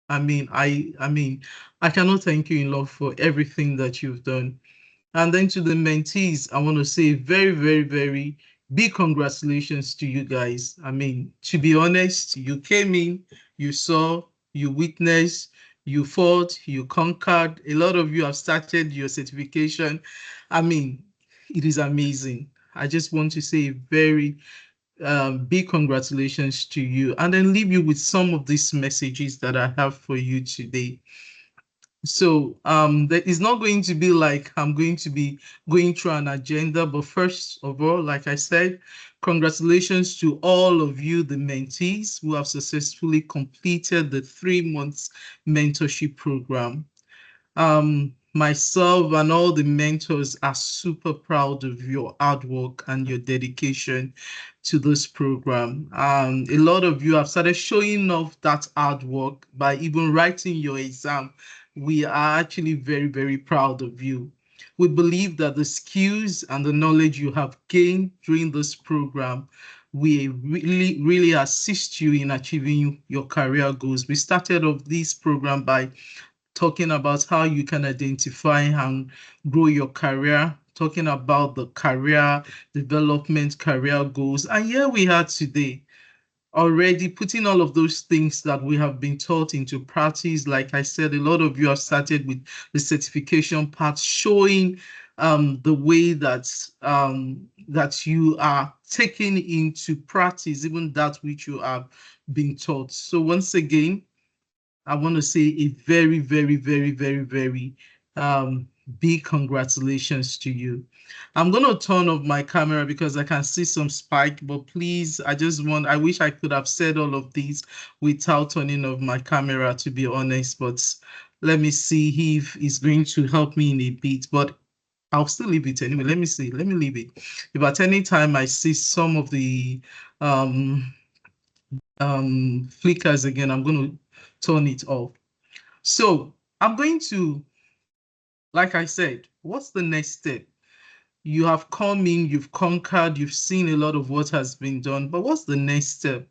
I cannot thank you enough for everything that you've done. And then to the mentees, I want to say very, very, very big congratulations to you guys. To be honest, you came in, you saw, you witnessed, you fought, you conquered. A lot of you have started your certification. I mean, it is amazing. I just want to say very big congratulations to you, and then leave you with some of these messages that I have for you today. So there is not going to be like I'm going to be going through an agenda, but first of all, like I said, congratulations to all of you, the mentees who have successfully completed the 3 months mentorship program. Myself and all the mentors are super proud of your hard work and your dedication to this program. A lot of you have started showing off that hard work by even writing your exam. We are actually very, very proud of you. We believe that the skills and the knowledge you have gained during this program will really, really assist you in achieving your career goals. We started off this program by talking about how you can identify and grow your career, talking about the career development, career goals. And here we are today, already putting all of those things that we have been taught into practice. Like I said, a lot of you have started with the certification part, showing the way that you are taking into practice even that which you have been taught. So once again, I want to say a very, very, very, very, very um, big congratulations to you. I'm going to turn off my camera because I can see some spike, but please, I wish I could have said all of these without turning off my camera, to be honest, but let me see if it's going to help me in a bit, but I'll still leave it anyway. Let me see. Let me leave it. If at any time I see some of the um, flickers again, I'm going to turn it off. So I'm going to, like I said, what's the next step? You have come in, you've conquered, you've seen a lot of what has been done, but what's the next step?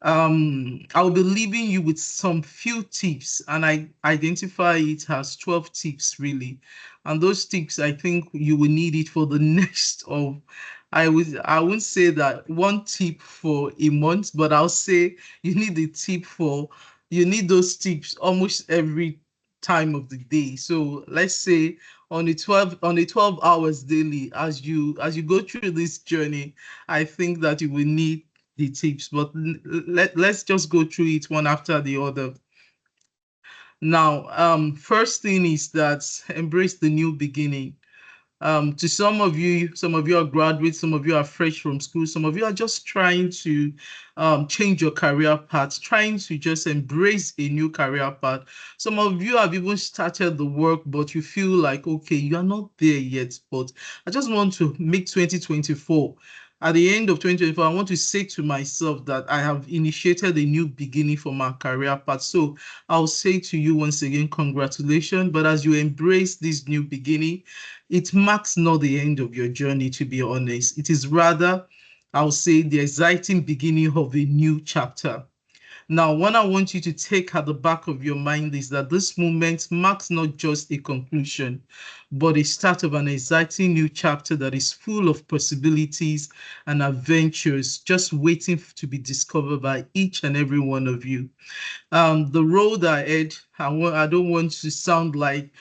I'll be leaving you with some few tips, and I identify it as 12 tips really. And those tips, I think you will need it for the next of, I wouldn't say that one tip for a month, but I'll say you need a tip for, you need those tips almost every time of the day. So let's say on the 12 hours daily, as you go through this journey, I think that you will need the tips, but let's just go through it one after the other. Now, first thing is that embrace the new beginning. To some of you are graduates, some of you are fresh from school, some of you are just trying to change your career path, trying to just embrace a new career path. Some of you have even started the work, but you feel like, okay, you are not there yet, but I just want to make 2024. At the end of 2024, I want to say to myself that I have initiated a new beginning for my career path. So I'll say to you once again, congratulations. But as you embrace this new beginning, it marks not the end of your journey, to be honest. It is rather, I'll say, the exciting beginning of a new chapter. Now, what I want you to take at the back of your mind is that this moment marks not just a conclusion, but a start of an exciting new chapter that is full of possibilities and adventures just waiting to be discovered by each and every one of you. The road ahead, I don't want to sound like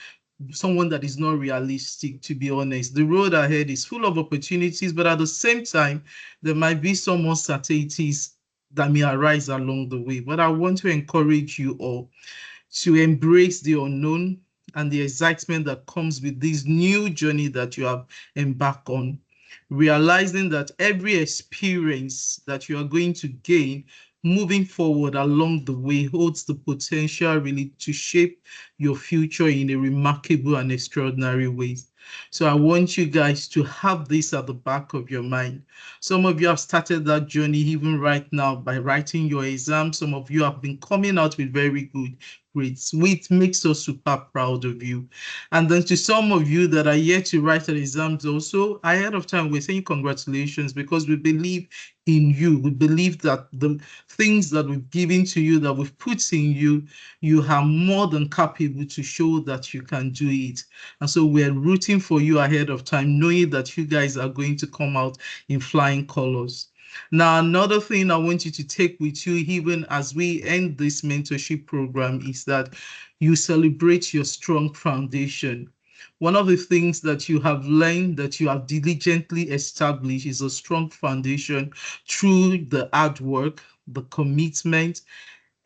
someone that is not realistic, to be honest. The road ahead is full of opportunities, but at the same time, there might be some uncertainties that may arise along the way. But I want to encourage you all to embrace the unknown and the excitement that comes with this new journey that you have embarked on, realizing that every experience that you are going to gain moving forward along the way holds the potential really to shape your future in a remarkable and extraordinary way. So I want you guys to have this at the back of your mind. Some of you have started that journey even right now by writing your exam. Some of you have been coming out with very good grades, which makes us super proud of you. And then to some of you that are yet to write an exams also, ahead of time, we're saying congratulations, because we believe in you. We believe that the things that we've given to you, that we've put in you, you are more than capable to show that you can do it. And so we're rooting for you ahead of time, knowing that you guys are going to come out in flying colors. Now, another thing I want you to take with you, even as we end this mentorship program, is that you celebrate your strong foundation. One of the things that you have learned, that you have diligently established, is a strong foundation through the hard work, the commitment.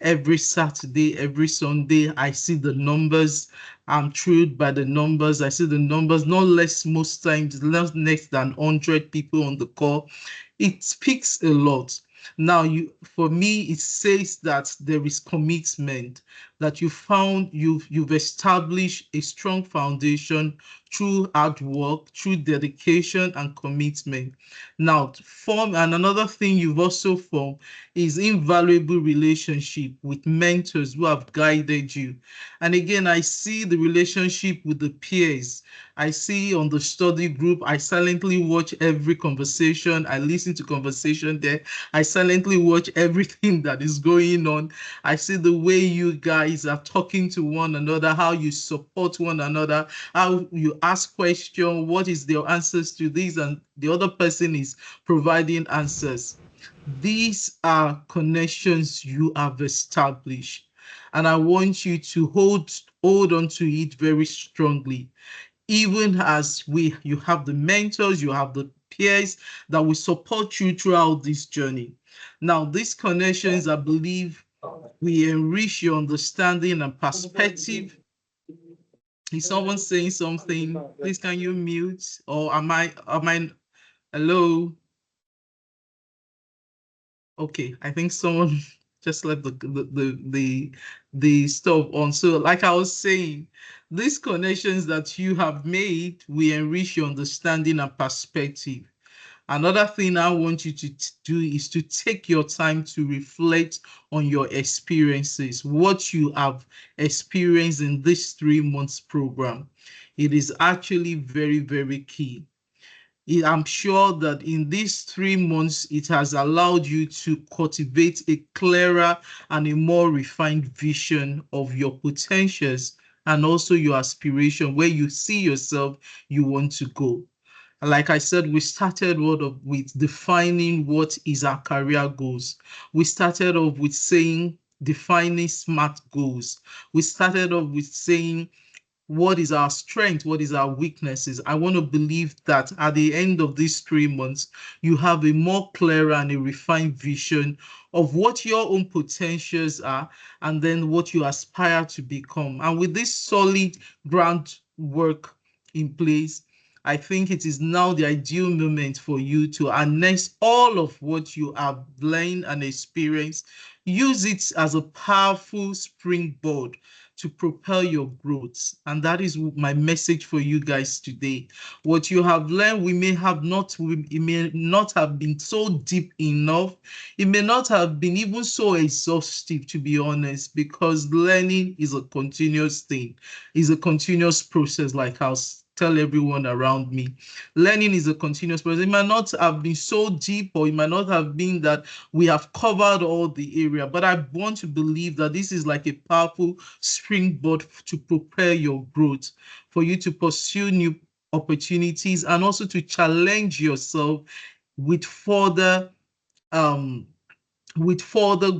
Every Saturday, every Sunday, I see the numbers. I'm thrilled by the numbers. I see the numbers, not less, most times, not less than 100 people on the call. It speaks a lot. Now, for me, it says that there is commitment, that you've established a strong foundation through hard work, through dedication and commitment. Now, and another thing you've also formed is invaluable relationship with mentors who have guided you. And again, I see the relationship with the peers. I see on the study group, I silently watch every conversation. I listen to conversation there. I silently watch everything that is going on. I see the way you guys are talking to one another, how you support one another, how you ask questions, what is their answers to this, and the other person is providing answers. These are connections you have established, and I want you to hold on to it very strongly. Even as you have the mentors, you have the peers that will support you throughout this journey. Now, these connections, I believe, will enrich your understanding and perspective. Is someone saying something? Please, can you mute? Or hello? Okay, I think someone just left the stuff on. So, like I was saying, these connections that you have made will enrich your understanding and perspective. Another thing I want you to do is to take your time to reflect on your experiences, what you have experienced in this 3 months program. It is actually very, very key. I'm sure that in these 3 months, it has allowed you to cultivate a clearer and a more refined vision of your potentials and also your aspiration, where you see yourself, you want to go. Like I said, we started with defining what is our career goals. We started off with saying defining SMART goals. We started off with saying what is our strength, what is our weaknesses. I want to believe that at the end of these 3 months, you have a more clear and a refined vision of what your own potentials are, and then what you aspire to become. And with this solid groundwork in place, I think it is now the ideal moment for you to harness all of what you have learned and experienced. Use it as a powerful springboard to propel your growth. And that is my message for you guys today. What you have learned, it may not have been so deep enough. It may not have been even so exhaustive, to be honest, because learning is a continuous thing, is a continuous process, like I'll tell everyone around me. Learning is a continuous process. It might not have been so deep, or it might not have been that we have covered all the area, but I want to believe that this is like a powerful springboard to prepare your growth, for you to pursue new opportunities and also to challenge yourself with further um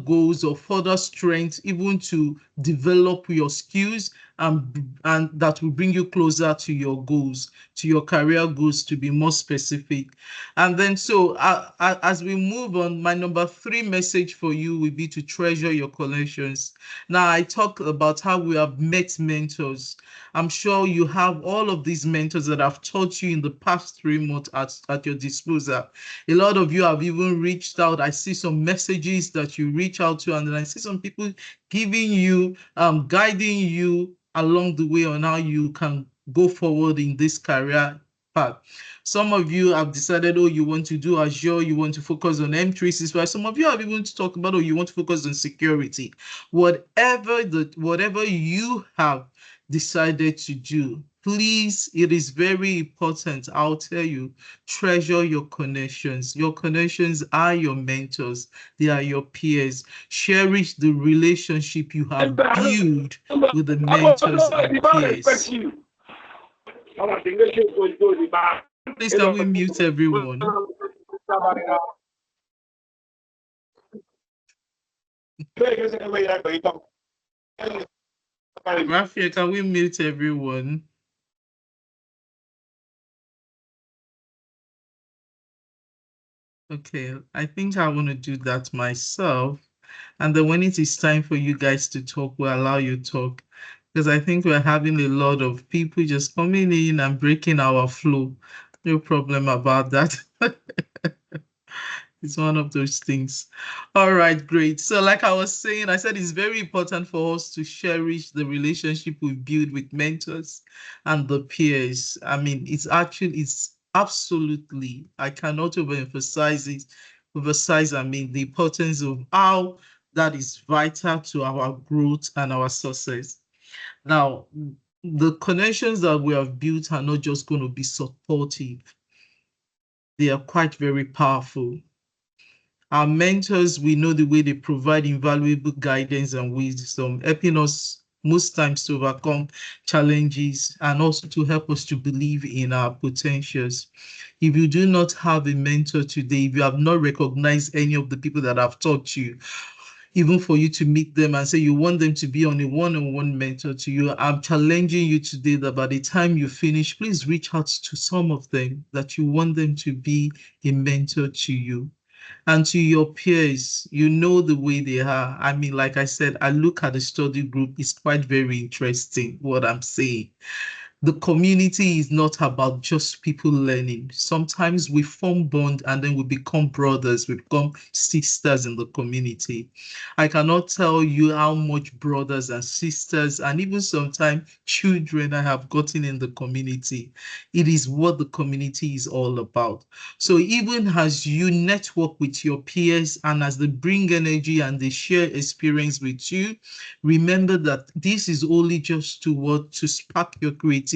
goals or further strength, even to develop your skills, and that will bring you closer to your goals, to your career goals, to be more specific. And then so as we move on, my number 3 message for you will be to treasure your connections. Now, I talk about how we have met mentors. I'm sure you have all of these mentors that have taught you in the past 3 months at your disposal. A lot of you have even reached out. I see some messages that you reach out to, and then I see some people giving you, guiding you along the way on how you can go forward in this career path. Some of you have decided, oh, you want to do Azure, you want to focus on M365. Some of you have even to talk about, oh, you want to focus on security. Whatever you have decided to do, please, it is very important. I'll tell you, treasure your connections. Your connections are your mentors. They are your peers. Cherish the relationship you have built with the mentors and peers. Please, can we mute everyone? Rafiah, can we mute everyone? Okay, I think I want to do that myself. And then when it is time for you guys to talk, we'll allow you to talk. Because I think we're having a lot of people just coming in and breaking our flow. No problem about that. It's one of those things. All right, great. So like I was saying, I said it's very important for us to cherish the relationship we build with mentors and the peers. I mean, it's absolutely, I cannot overemphasize it, I mean, the importance of how that is vital to our growth and our success. Now, the connections that we have built are not just going to be supportive. They are quite very powerful. Our mentors, we know the way they provide invaluable guidance and wisdom, helping us most times to overcome challenges and also to help us to believe in our potentials. If you do not have a mentor today, if you have not recognized any of the people that have taught you, even for you to meet them and say you want them to be on a one-on-one mentor to you, I'm challenging you today that by the time you finish, please reach out to some of them that you want them to be a mentor to you. And to your peers, you know the way they are. I mean, like I said, I look at the study group, it's quite very interesting what I'm saying. The community is not about just people learning. Sometimes we form bond and then we become brothers, we become sisters in the community. I cannot tell you how much brothers and sisters and even sometimes children I have gotten in the community. It is what the community is all about. So even as you network with your peers and as they bring energy and they share experience with you, remember that this is only just to spark your creativity,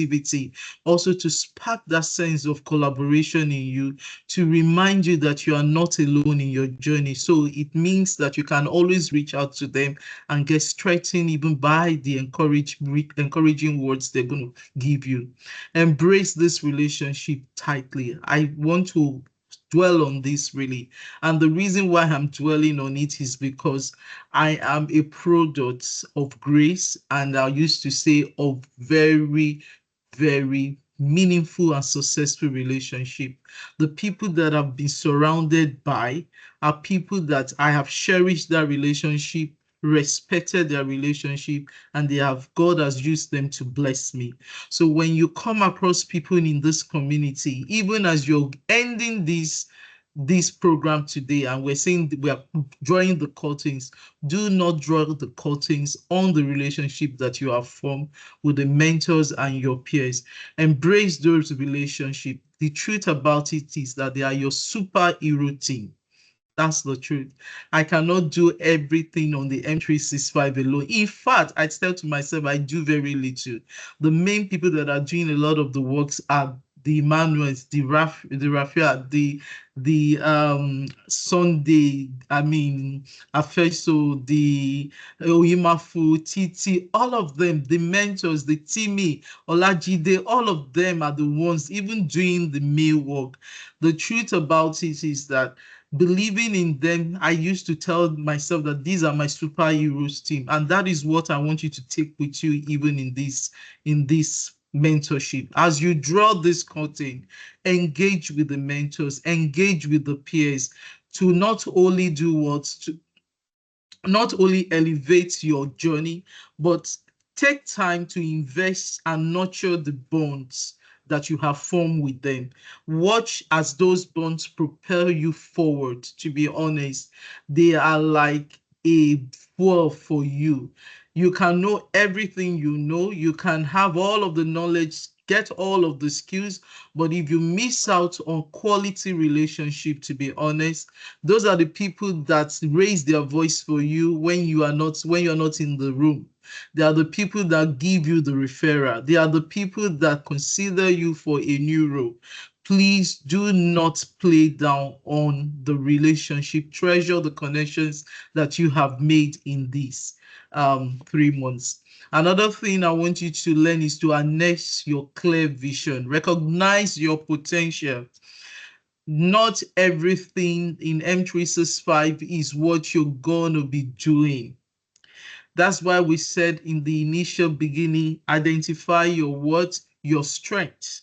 also to spark that sense of collaboration in you, to remind you that you are not alone in your journey. So it means that you can always reach out to them and get strengthened even by the encouraging words they're going to give you. Embrace this relationship tightly. I want to dwell on this really. And the reason why I'm dwelling on it is because I am a product of grace, and I used to say of very, very meaningful and successful relationship. The people that I've been surrounded by are people that I have cherished that relationship, respected their relationship, and God has used them to bless me. So when you come across people in this community, even as you're ending this program today and we're saying we are drawing the curtains, do not draw the curtains on the relationship that you have formed with the mentors and your peers. Embrace those relationships. The truth about it is that they are your superhero team. That's the truth. I cannot do everything on the M365 alone. In fact, I tell to myself, I do very little. The main people that are doing a lot of the works are the Emmanuels, the Rafiah, the Sunday, I mean, Afeso, the Oyimafu, Titi, all of them, the mentors, the Timi, Olajide, all of them are the ones even doing the mail work. The truth about it is that believing in them, I used to tell myself that these are my superheroes team, and that is what I want you to take with you even in this mentorship. As you draw this curtain, engage with the mentors, engage with the peers to not only do what to not only elevate your journey, but take time to invest and nurture the bonds that you have formed with them. Watch as those bonds propel you forward. To be honest, they are like a fuel for you. You can know everything you know. You can have all of the knowledge get all of the skills, but if you miss out on quality relationship, to be honest, those are the people that raise their voice for you when you're not in the room. They are the people that give you the referral. They are the people that consider you for a new role. Please do not play down on the relationship. Treasure the connections that you have made in these 3 months. Another thing I want you to learn is to harness your clear vision. Recognize your potential. Not everything in M365 is what you're going to be doing. That's why we said in the initial beginning, identify your what? Your strengths.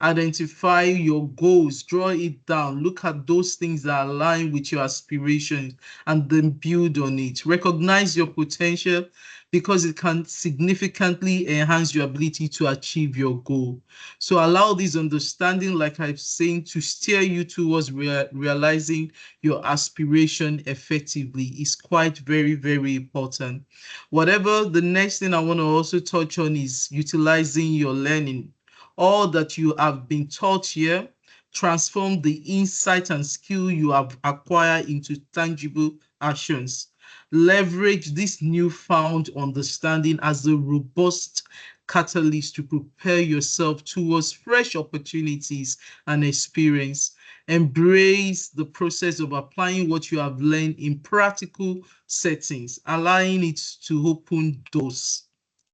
Identify your goals, draw it down, look at those things that align with your aspirations, and then build on it. Recognize your potential because it can significantly enhance your ability to achieve your goal. So allow this understanding, like I'm saying, to steer you towards realizing your aspiration effectively. Is quite very, very important. Whatever, the next thing I want to also touch on is utilizing your learning. All that you have been taught here, transform the insight and skill you have acquired into tangible actions. Leverage this newfound understanding as a robust catalyst to prepare yourself towards fresh opportunities and experience. Embrace the process of applying what you have learned in practical settings, allowing it to open doors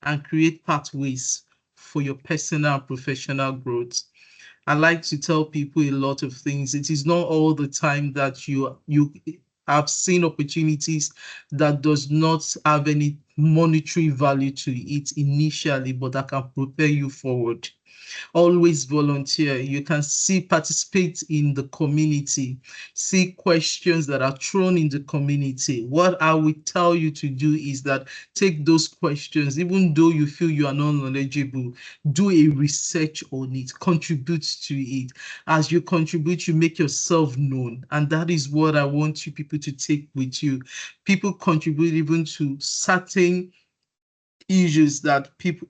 and create pathways for your personal and professional growth. I like to tell people a lot of things. It is not all the time that you have seen opportunities that does not have any monetary value to it initially, but that can propel you forward. Always volunteer. You can participate in the community, see questions that are thrown in the community. What I will tell you to do is that take those questions, even though you feel you are not knowledgeable, do a research on it, contribute to it. As you contribute, you make yourself known. And that is what I want you people to take with you. People contribute even to certain issues that people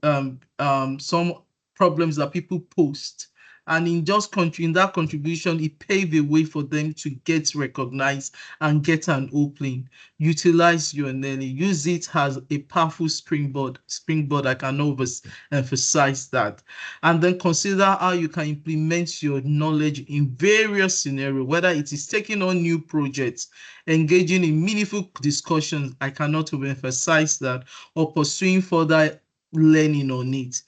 some problems that people post, and in that contribution it paved a way for them to get recognized and get an opening. Utilize your learning, use it as a powerful springboard. I can always emphasize that. And then consider how you can implement your knowledge in various scenarios, whether it is taking on new projects, engaging in meaningful discussions, I cannot emphasize that, or pursuing further learning on it.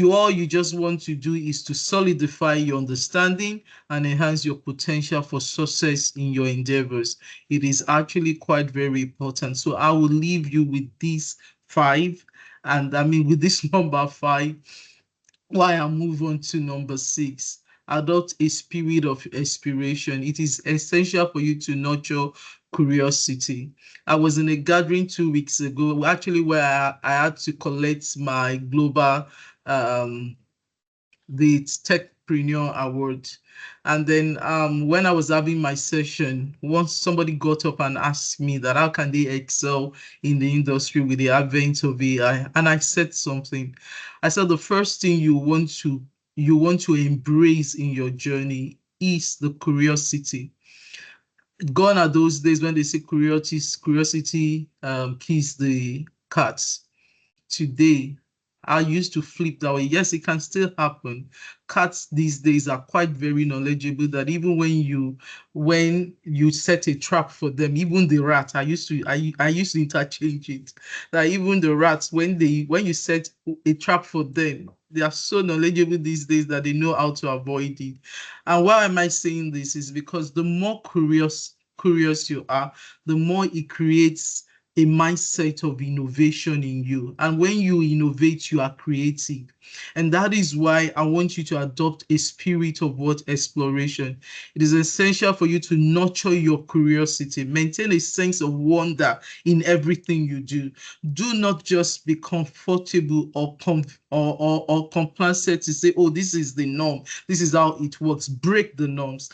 All you just want to do is to solidify your understanding and enhance your potential for success in your endeavors. It is actually quite very important. So I will leave you with these 5, and I mean with this number 5, while I move on to number 6. Adopt a spirit of exploration. It is essential for you to nurture curiosity. I was in a gathering 2 weeks ago, actually, where I had to collect my global the Techpreneur Award. And then when I was having my session, once somebody got up and asked me that how can they excel in the industry with the advent of AI, and I said something. I said the first thing you want to embrace in your journey is the curiosity. Gone are those days when they say curiosity kills the cats. Today, I used to flip that way. Yes, it can still happen. Cats these days are quite very knowledgeable that even when you set a trap for them, even the rat, I used to interchange it. That even the rats, when you set a trap for them, they are so knowledgeable these days that they know how to avoid it. And why am I saying this is because the more curious you are, the more it creates a mindset of innovation in you. And when you innovate, you are creative. And that is why I want you to adopt a spirit of what? Exploration. It is essential for you to nurture your curiosity, maintain a sense of wonder in everything you do. Do not just be comfortable or complacent to say, oh, this is the norm. This is how it works. Break the norms.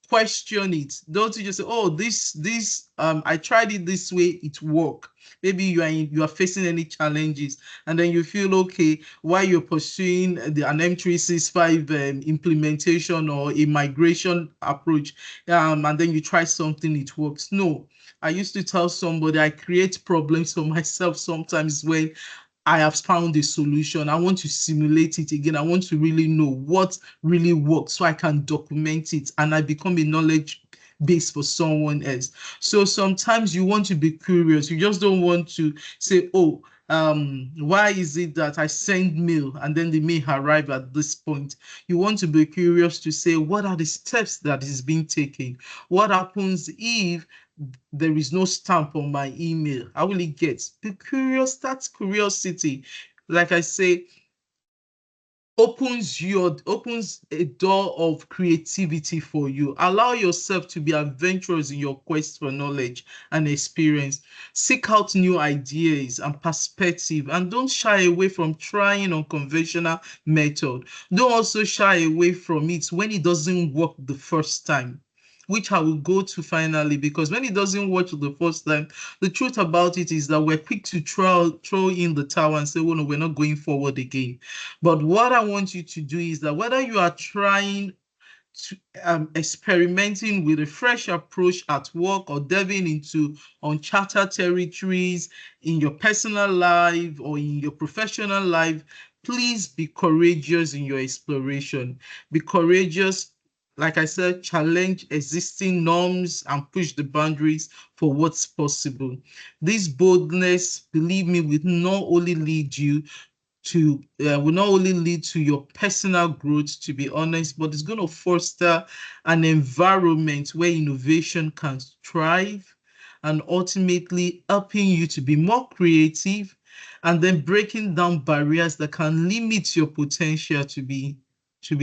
question it. Don't you just say, oh, this I tried it this way, it worked. Maybe you are facing any challenges, and then you feel okay while you're pursuing an M365 implementation or a migration approach, and then you try something, it works. No, I used to tell somebody I create problems for myself sometimes when I have found a solution. I want to simulate it again. I want to really know what really works so I can document it and I become a knowledge base for someone else. So sometimes you want to be curious. You just don't want to say, oh, why is it that I send mail and then the mail arrive at this point? You want to be curious to say, what are the steps that is being taken? What happens if there is no stamp on my email? How will it get? Be curious. That's curiosity. Like I say, opens a door of creativity for you. Allow yourself to be adventurous in your quest for knowledge and experience. Seek out new ideas and perspective, and don't shy away from trying unconventional method. Don't also shy away from it when it doesn't work the first time, which I will go to finally, because when it doesn't work the first time, the truth about it is that we're quick to throw in the towel and say, well, no, we're not going forward again. But what I want you to do is that whether you are trying to, experimenting with a fresh approach at work or delving into uncharted territories in your personal life or in your professional life, please be courageous in your exploration. Be courageous. Like I said, challenge existing norms and push the boundaries for what's possible. This boldness, believe me, will not only lead you to will not only lead to your personal growth, to be honest, but it's going to foster an environment where innovation can thrive, and ultimately helping you to be more creative and then breaking down barriers that can limit your potential, to be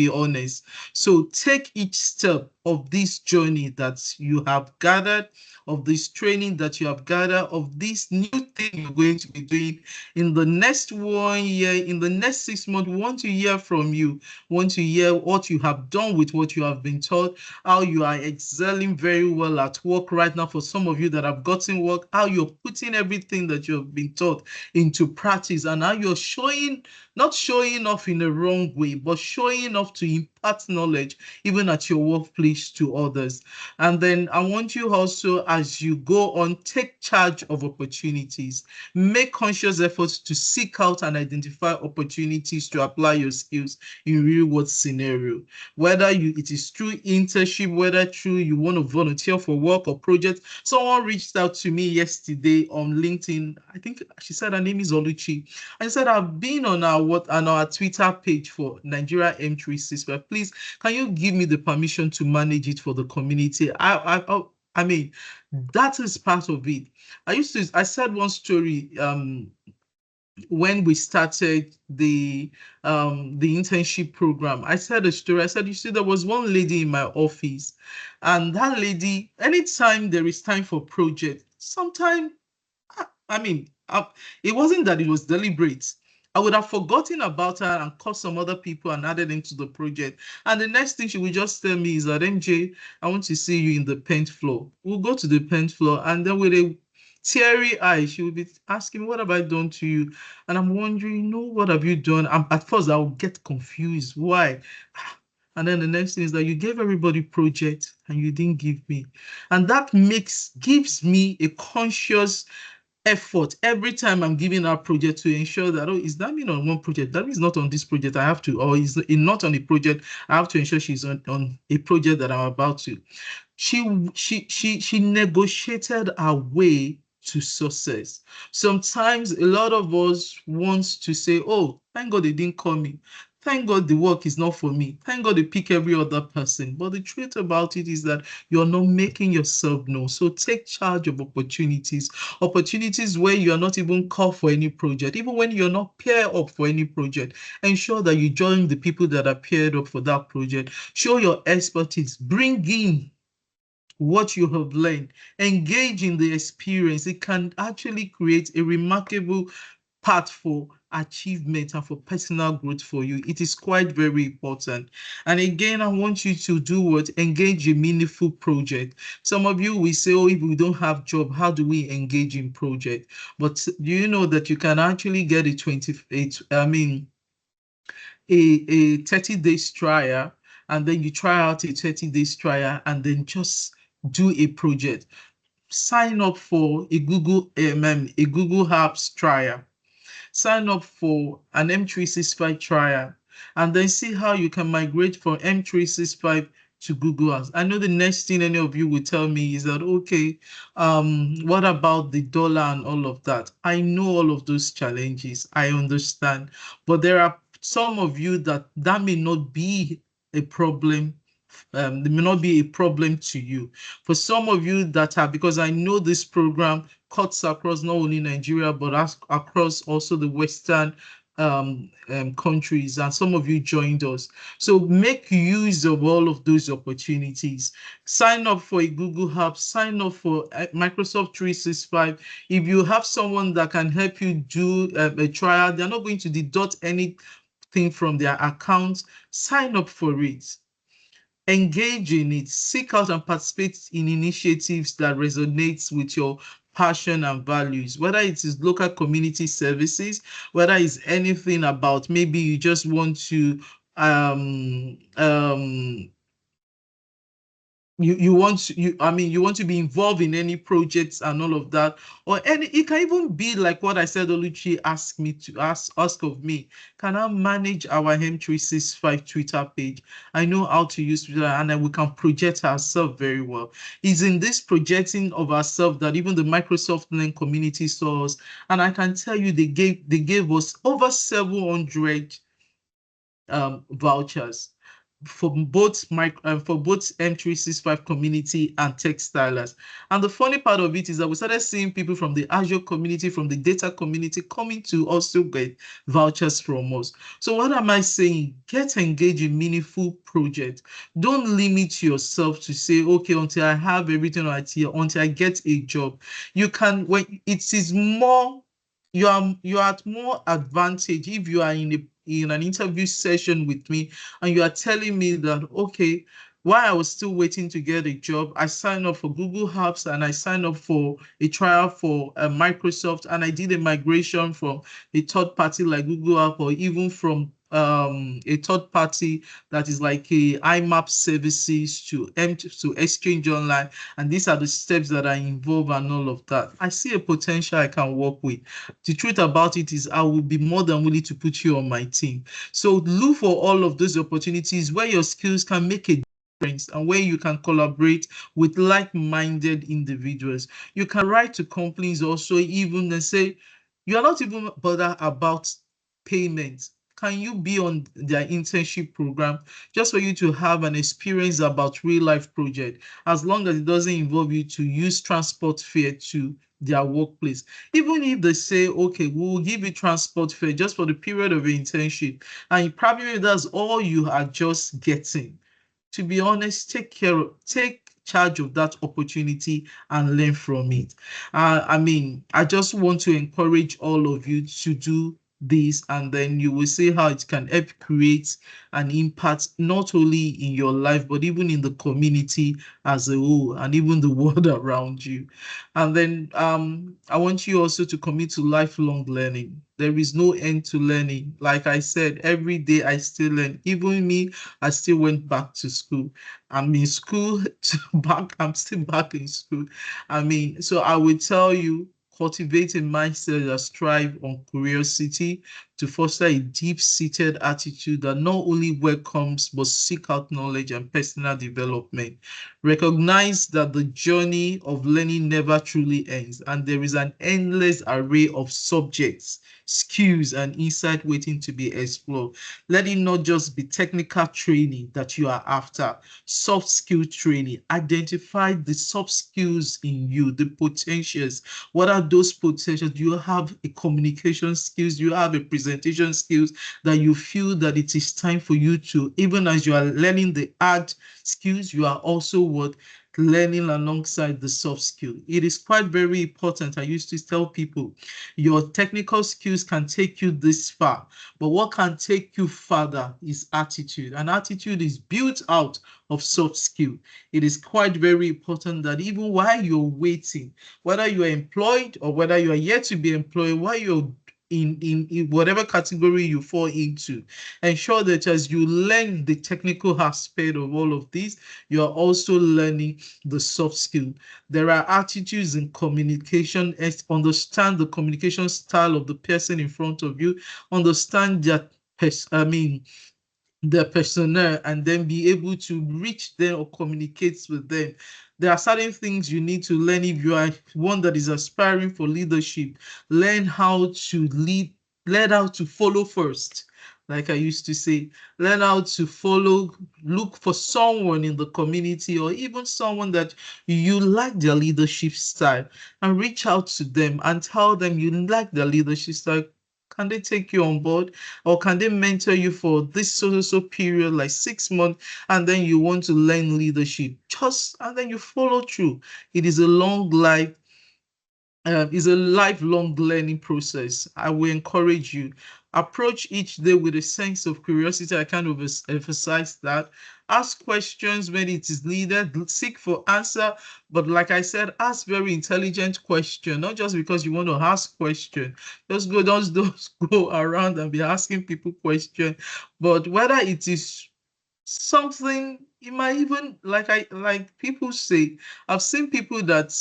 honest. So take each step of this journey that you have gathered, of this training that you have gathered, of this new thing you're going to be doing in the next 1 year, in the next 6 months. We want to hear from you. We want to hear what you have done with what you have been taught, how you are excelling very well at work right now. For some of you that have gotten work, how you're putting everything that you have been taught into practice, and how you're not showing off in a wrong way, but showing off to impart knowledge even at your workplace to others. And then I want you also, as you go on, take charge of opportunities. Make conscious efforts to seek out and identify opportunities to apply your skills in real world scenario. Whether it is through internship, whether through you want to volunteer for work or project. Someone reached out to me yesterday on LinkedIn. I think she said her name is Oluchi. I said, I've been on our Twitter page for Nigeria M365. Please, can you give me the permission to manage it for the community? I mean, that is part of it. I said one story when we started the internship program. I said a story. I said, you see, there was one lady in my office, and that lady, anytime there is time for project, sometimes, I mean, it wasn't that it was deliberate. I would have forgotten about her and called some other people and added them to the project. And the next thing she would just tell me is that, MJ, I want to see you in the paint floor. We'll go to the paint floor, and then with a teary eye, she would be asking me, what have I done to you? And I'm wondering, no, what have you done? At first, I would get confused. Why? And then the next thing is that you gave everybody project and you didn't give me. And that gives me a conscious effort every time I'm giving our project to ensure that, oh, is that mean on one project? That means not on this project. I have to, or is it not on a project? I have to ensure she's on a project that I'm about to. She negotiated her way to success. Sometimes a lot of us wants to say, oh, thank God they didn't call me. Thank God the work is not for me. Thank God they pick every other person. But the truth about it is that you're not making yourself known. So take charge of opportunities where you are not even called for any project. Even when you're not paired up for any project, ensure that you join the people that are paired up for that project. Show your expertise. Bring in what you have learned. Engage in the experience. It can actually create a remarkable path for achievement and for personal growth for you. It is quite very important. And again, I want you to do what? Engage in meaningful project. Some of you will say, oh, if we don't have job, how do we engage in project? But do you know that you can actually get a 28, a 30 days trial, and then you try out a 30 days trial and then just do a project. Sign up for a Google Apps trial. Sign up for an M365 trial, and then see how you can migrate from M365 to Google Apps. I know the next thing any of you will tell me is that, okay, what about the dollar and all of that? I know all of those challenges. I understand. But there are some of you that may not be a problem. They may not be a problem to you. For some of you that are, because I know this program cuts across not only Nigeria, but across also the Western countries, and some of you joined us. So make use of all of those opportunities. Sign up for a Google Hub, sign up for Microsoft 365. If you have someone that can help you do a trial, they're not going to deduct anything from their account. Sign up for it. Engage in it, seek out and participate in initiatives that resonates with your passion and values, whether it is local community services, whether it's anything about maybe you just want to you want to, you want to be involved in any projects and all of that, or any, it can even be like what I said. Oluchi asked me to ask of me, can I manage our M365 Twitter page? I know how to use Twitter, and then we can project ourselves very well. It's in this projecting of ourselves that even the Microsoft Learn community saw us, and I can tell you they gave us over 700 vouchers for both M365 community and textilers. And the funny part of it is that we started seeing people from the Azure community, from the data community, coming to also get vouchers from us. So what am I saying? Get engaged in meaningful projects. Don't limit yourself to say, okay, until I have everything right here, until I get a job. You can, when it is more, you are at more advantage if you are in an interview session with me and you are telling me that, okay, while I was still waiting to get a job, I signed up for Google Apps and I signed up for a trial for Microsoft, and I did a migration from a third party like Google App, or even from a third party that is like a IMAP services to Exchange Online, and these are the steps that are involved and all of that. I see a potential I can work with. The truth about it is I will be more than willing to put you on my team. So look for all of those opportunities where your skills can make a difference and where you can collaborate with like-minded individuals. You can write to companies also even and say, you are not even bothered about payment. Can you be on their internship program just for you to have an experience about real life project, as long as it doesn't involve you to use transport fare to their workplace? Even if they say, okay, we will give you transport fare just for the period of your internship, and probably that's all you are just getting. To be honest, take charge of that opportunity and learn from it. I just want to encourage all of you to do this, and then you will see how it can help create an impact not only in your life but even in the community as a whole and even the world around you. And then I want you also to commit to lifelong learning. There is no end to learning. Like I said, every day I still learn. Even me, I still went back to school. I'm in school I'm still back in school. So I will tell you, cultivate a mindset that strive on curiosity, to foster a deep-seated attitude that not only welcomes but seek out knowledge and personal development. Recognize that the journey of learning never truly ends, and there is an endless array of subjects, skills, and insight waiting to be explored. Let it not just be technical training that you are after, soft skill training. Identify the soft skills in you, the potentials. What are those potentials? Do you have a communication skills? Do you have a presentation skills that you feel that it is time for you to, even as you are learning the art skills, you are also what learning alongside the soft skill. It is quite very important. I used to tell people your technical skills can take you this far, but what can take you further is attitude. And attitude is built out of soft skill. It is quite very important that even while you're waiting, whether you are employed or whether you are yet to be employed, while you're in whatever category you fall into, ensure that as you learn the technical aspect of all of this, you are also learning the soft skill. There are attitudes in communication. Understand the communication style of the person in front of you. Understand that their personnel, and then be able to reach them or communicate with them. There are certain things you need to learn if you are one that is aspiring for leadership. Learn how to lead, learn how to follow first. Like I used to say, learn how to follow, look for someone in the community or even someone that you like their leadership style, and reach out to them and tell them you like their leadership style. Can they take you on board? Or can they mentor you for this so period, like 6 months, and then you want to learn leadership? Just and then you follow through. It is a long life. Is a lifelong learning process. I will encourage you. Approach each day with a sense of curiosity. I kind of emphasize that. Ask questions when it is needed. Seek for answer. But like I said, ask very intelligent question. Not just because you want to ask question. Don't go around and be asking people question. But whether it is something, you might even like people say. I've seen people that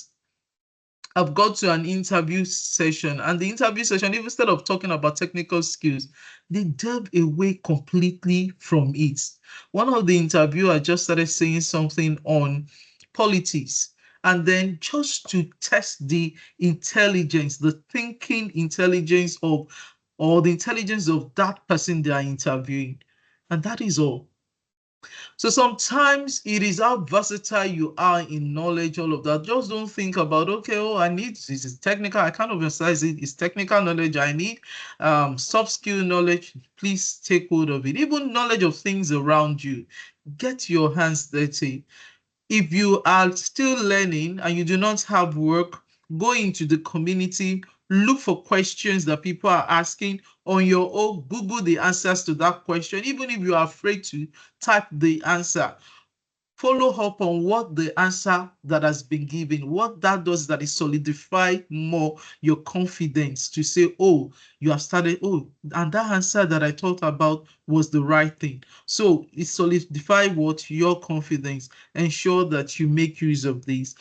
I've got to an interview session, and the interview session, even instead of talking about technical skills, they delve away completely from it. One of the interviewers just started saying something on politics, and then just to test the intelligence, the thinking intelligence of, or the intelligence of that person they are interviewing. And that is all. So sometimes it is how versatile you are in knowledge, all of that. Just don't think about, okay, oh, I need this is technical. I can't emphasize it. It's technical knowledge I need. Soft skill knowledge, please take hold of it. Even knowledge of things around you. Get your hands dirty. If you are still learning and you do not have work, go into the community, look for questions that people are asking on your own, Google the answers to that question. Even if you are afraid to type the answer, follow up on what the answer that has been given, what that does, that is solidify more your confidence to say, oh, you have started, oh, and that answer that I thought about was the right thing. So it solidify what your confidence, ensure that you make use of this.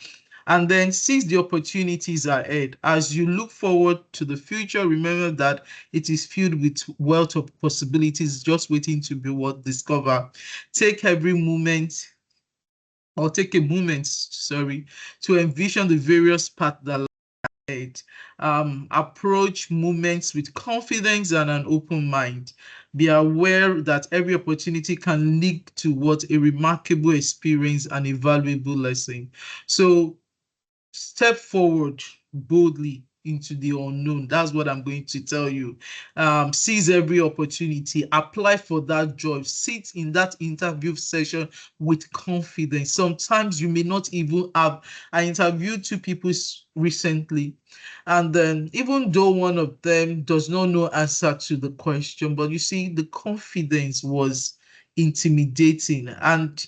And then seize the opportunities ahead. As you look forward to the future, remember that it is filled with wealth of possibilities just waiting to be what discovered. Take every moment, or take a moment, sorry, to envision the various paths that lie ahead. Approach moments with confidence and an open mind. Be aware that every opportunity can lead to what a remarkable experience and a valuable lesson. So step forward boldly into the unknown. That's what I'm going to tell you. Seize every opportunity, apply for that job, sit in that interview session with confidence. Sometimes you may not even have. I interviewed two people recently, and then even though one of them does not know answer to the question, but you see, the confidence was intimidating. And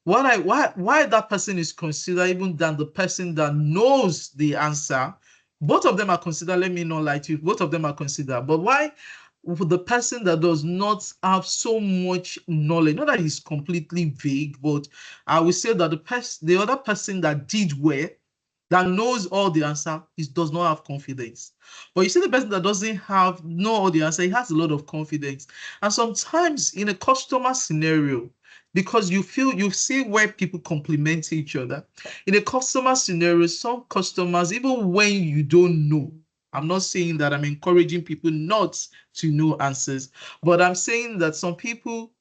why that person is considered even than the person that knows the answer. Both of them are considered, let me not lie to you, both of them are considered. But why the person that does not have so much knowledge, not that he's completely vague, but I would say that the other person that did well, that knows all the answer, does not have confidence. But you see, the person that doesn't know all the answer, he has a lot of confidence. And sometimes in a customer scenario, because you see where people complement each other. In a customer scenario, some customers, even when you don't know, I'm not saying that I'm encouraging people not to know answers, but I'm saying that some people,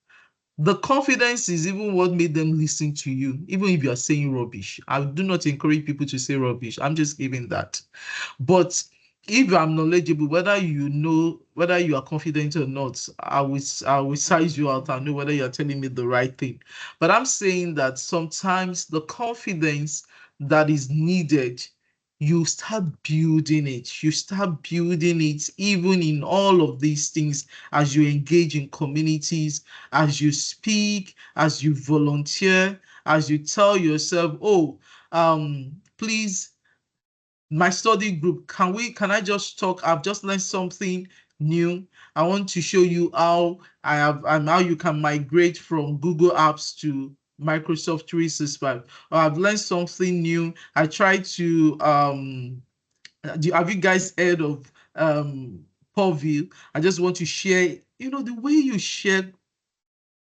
the confidence is even what made them listen to you, even if you are saying rubbish. I do not encourage people to say rubbish. I'm just giving that. But if I'm knowledgeable, whether you know, whether you are confident or not, I will size you out and know whether you're telling me the right thing. But I'm saying that sometimes the confidence that is needed, you start building it. You start building it even in all of these things as you engage in communities, as you speak, as you volunteer, as you tell yourself, oh, please, my study group, can I just talk? I've just learned something new. I want to show you how I have and how you can migrate from Google Apps to Microsoft 365. Or I've learned something new. I try to have you guys heard of Poville? I just want to share, the way you share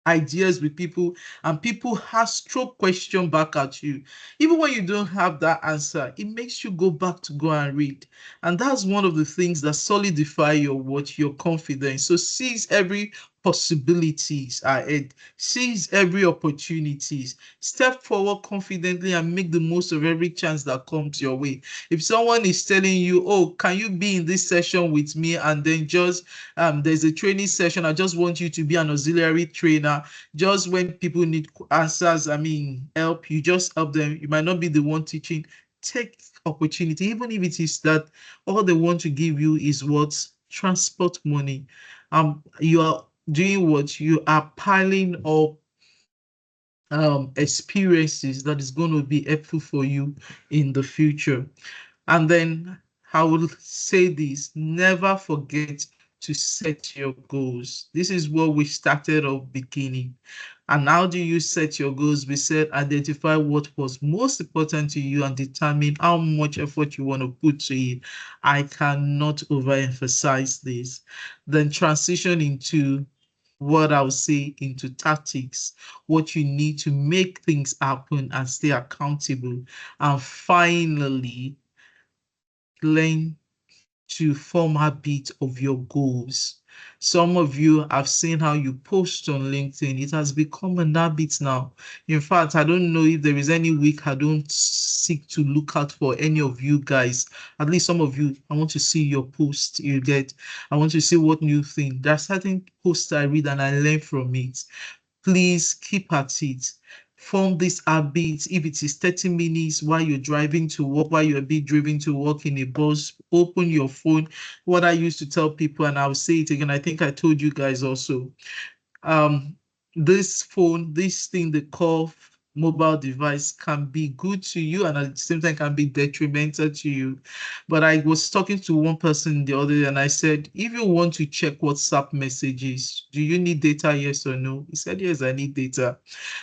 ideas with people, and people ask stroke question back at you, even when you don't have that answer, it makes you go back to go and read. And that's one of the things that solidify your confidence. So seize every possibilities ahead, seize every opportunities, step forward confidently and make the most of every chance that comes your way. If someone is telling you, oh, can you be in this session with me, and then just there's a training session, I just want you to be an auxiliary trainer, just when people need answers, help, you just help them. You might not be the one teaching. Take opportunity, even if it is that all they want to give you is what? Transport money. You are doing what? You are piling up experiences that is going to be helpful for you in the future. And then I will say this: never forget to set your goals. This is what we started off beginning. And how do you set your goals? We said identify what was most important to you and determine how much effort you want to put to it. I cannot overemphasize this. Then transition into what I would say into tactics, what you need to make things happen and stay accountable. And finally, learn to form habit of your goals. Some of you have seen how you post on LinkedIn. It has become an habit now. In fact, I don't know if there is any week I don't seek to look out for any of you guys. At least some of you, I want to see your post you get. I want to see what new thing. There are certain posts I read and I learn from it. Please keep at it. Form this habit. If it is 30 minutes while you're driving to work, while you're being driven to work in a bus, open your phone. What I used to tell people, and I'll say it again, I think I told you guys also, um this phone, this thing they call mobile device, can be good to you and at the same time can be detrimental to you. But I was talking to one person the other day and I said, if you want to check WhatsApp messages, do you need data, yes or no? He said, yes, I need data.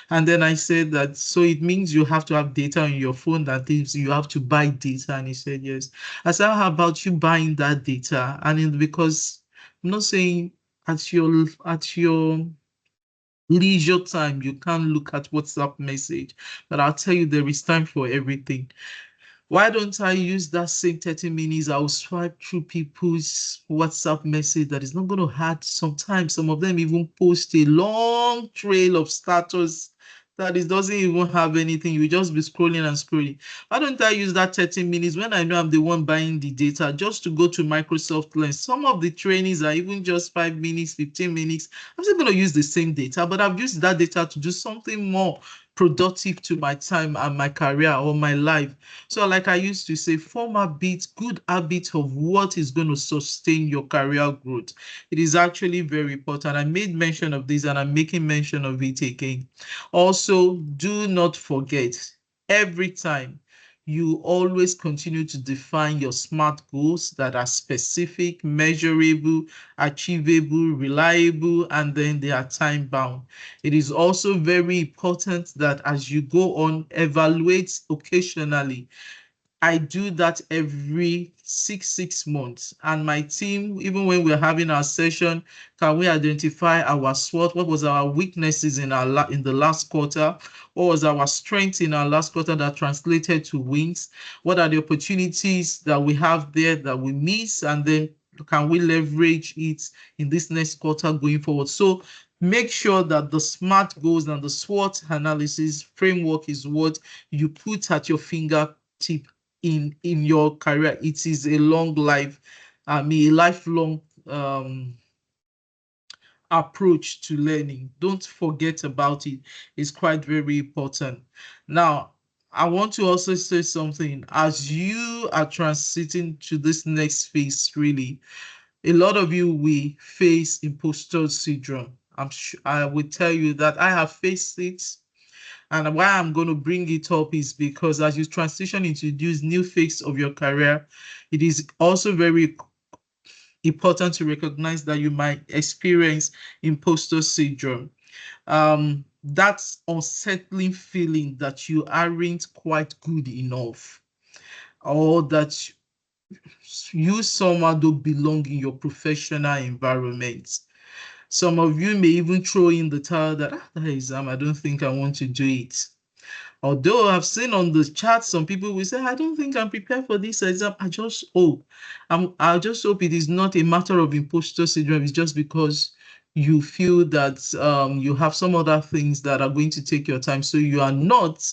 And then I said that, so it means you have to have data on your phone, that is, you have to buy data. And he said, yes. I said, how about you buying that data? And because I'm not saying at your leisure time you can't look at WhatsApp message, but I'll tell you there is time for everything. Why don't I use that same 30 minutes? I'll swipe through people's WhatsApp message that is not going to hurt. Sometimes some of them even post a long trail of status that it doesn't even have anything. You just be scrolling and scrolling. Why don't I use that 30 minutes when I know I'm the one buying the data just to go to Microsoft Lens? Some of the trainings are even just 5 minutes, 15 minutes. I'm still going to use the same data, but I've used that data to do something more productive to my time and my career or my life. So like I used to say, form habits, good habits of what is going to sustain your career growth. It is actually very important. I made mention of this and I'm making mention of it again. Also, do not forget, every time you always continue to define your SMART goals that are specific, measurable, achievable, reliable, and then they are time bound. It is also very important that as you go on, evaluate occasionally. I do that every six months. And my team, even when we're having our session, can we identify our SWOT? What was our weaknesses in in the last quarter? What was our strength in our last quarter that translated to wins? What are the opportunities that we have there that we miss? And then can we leverage it in this next quarter going forward? So make sure that the SMART goals and the SWOT analysis framework is what you put at your fingertip in your career. It is a long life, I mean, a lifelong approach to learning. Don't forget about it. It's quite very important. Now, I want to also say something. As you are transiting to this next phase, really, a lot of you will face imposter syndrome. I will tell you that I have faced it. And why I'm going to bring it up is because as you transition into this new phase of your career, it is also very important to recognize that you might experience imposter syndrome. That's unsettling feeling that you aren't quite good enough, or that you somehow don't belong in your professional environment. Some of you may even throw in the towel that that exam, I don't think I want to do it. Although I've seen on the chat, some people will say, I don't think I'm prepared for this exam. I just hope it is not a matter of imposter syndrome. It's just because you feel that you have some other things that are going to take your time. So you are not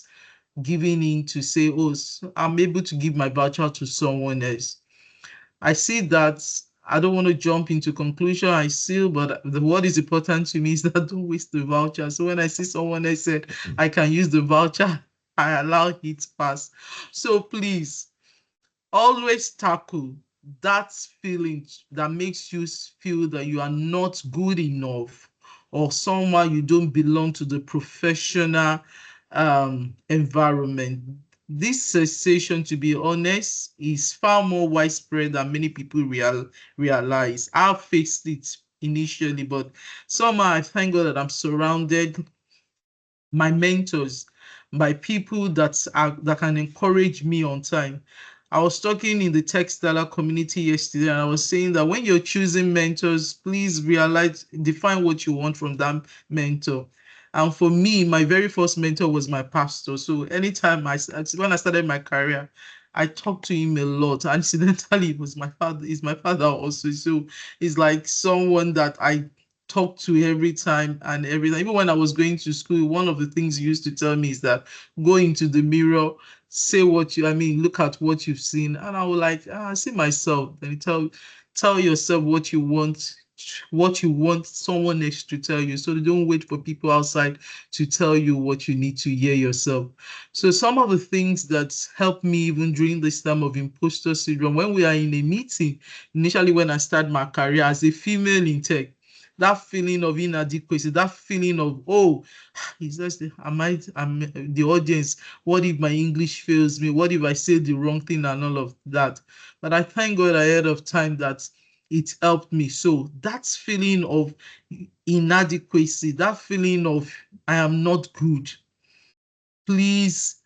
giving in to say, oh, I'm able to give my voucher to someone else. I see that. I don't want to jump into conclusion. I see, but what is important to me is that don't waste the voucher. So when I see someone else said I can use the voucher, I allow it pass. So please, always tackle that feeling that makes you feel that you are not good enough, or somehow you don't belong to the professional environment. This sensation, to be honest, is far more widespread than many people realize. I've faced it initially, but somehow I thank God that I'm surrounded my mentors, my people that can encourage me on time. I was talking in the Textile community yesterday, and I was saying that when you're choosing mentors, please define what you want from that mentor. And for me, my very first mentor was my pastor. So anytime when I started my career, I talked to him a lot. And incidentally, it was my father. He's my father also. So he's like someone that I talk to every time and everything. Even when I was going to school, one of the things he used to tell me is that go into the mirror, say look at what you've seen. And I was like, I see myself. Then you tell yourself what you want someone else to tell you. So don't wait for people outside to tell you what you need to hear yourself. So some of the things that helped me even during this time of imposter syndrome, when we are in a meeting, initially when I started my career as a female in tech, that feeling of inadequacy, that feeling of, oh, is that I'm the audience, what if my English fails me? What if I say the wrong thing and all of that? But I thank God ahead of time that it helped me. So that feeling of inadequacy, that feeling of I am not good, please,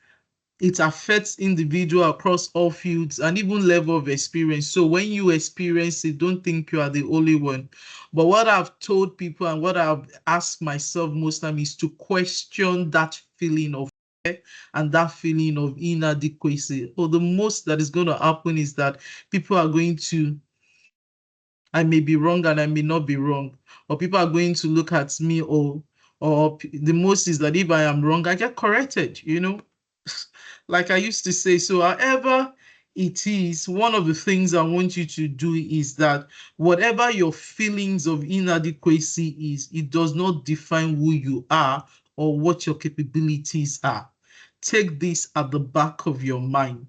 it affects individual across all fields and even level of experience. So when you experience it, don't think you are the only one. But what I've told people and what I've asked myself most time is to question that feeling of fear and that feeling of inadequacy. Or the most that is going to happen is that people are going to, I may be wrong and I may not be wrong, or people are going to look at me, or the most is that if I am wrong, I get corrected, like I used to say. So however it is, one of the things I want you to do is that whatever your feelings of inadequacy is, it does not define who you are or what your capabilities are. Take this at the back of your mind.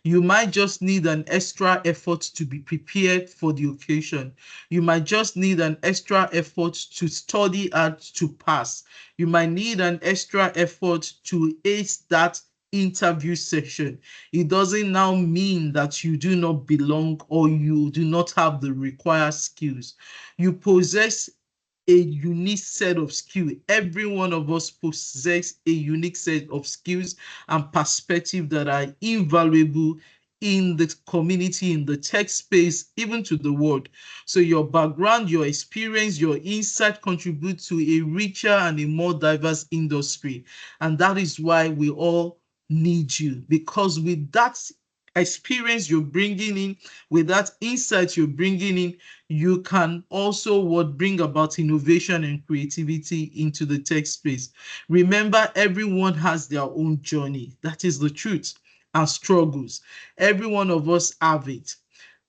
You might just need an extra effort to be prepared for the occasion. You might just need an extra effort to study hard to pass. You might need an extra effort to ace that interview session. It doesn't now mean that you do not belong or you do not have the required skills. You possess a unique set of skills. Every one of us possess a unique set of skills and perspective that are invaluable in the community, in the tech space, even to the world. So your background, your experience, your insight contribute to a richer and a more diverse industry. And that is why we all need you, because with that experience you're bringing in, with that insight you're bringing in, you can also bring about innovation and creativity into the tech space. Remember, everyone has their own journey. That is the truth. and struggles. Every one of us have it.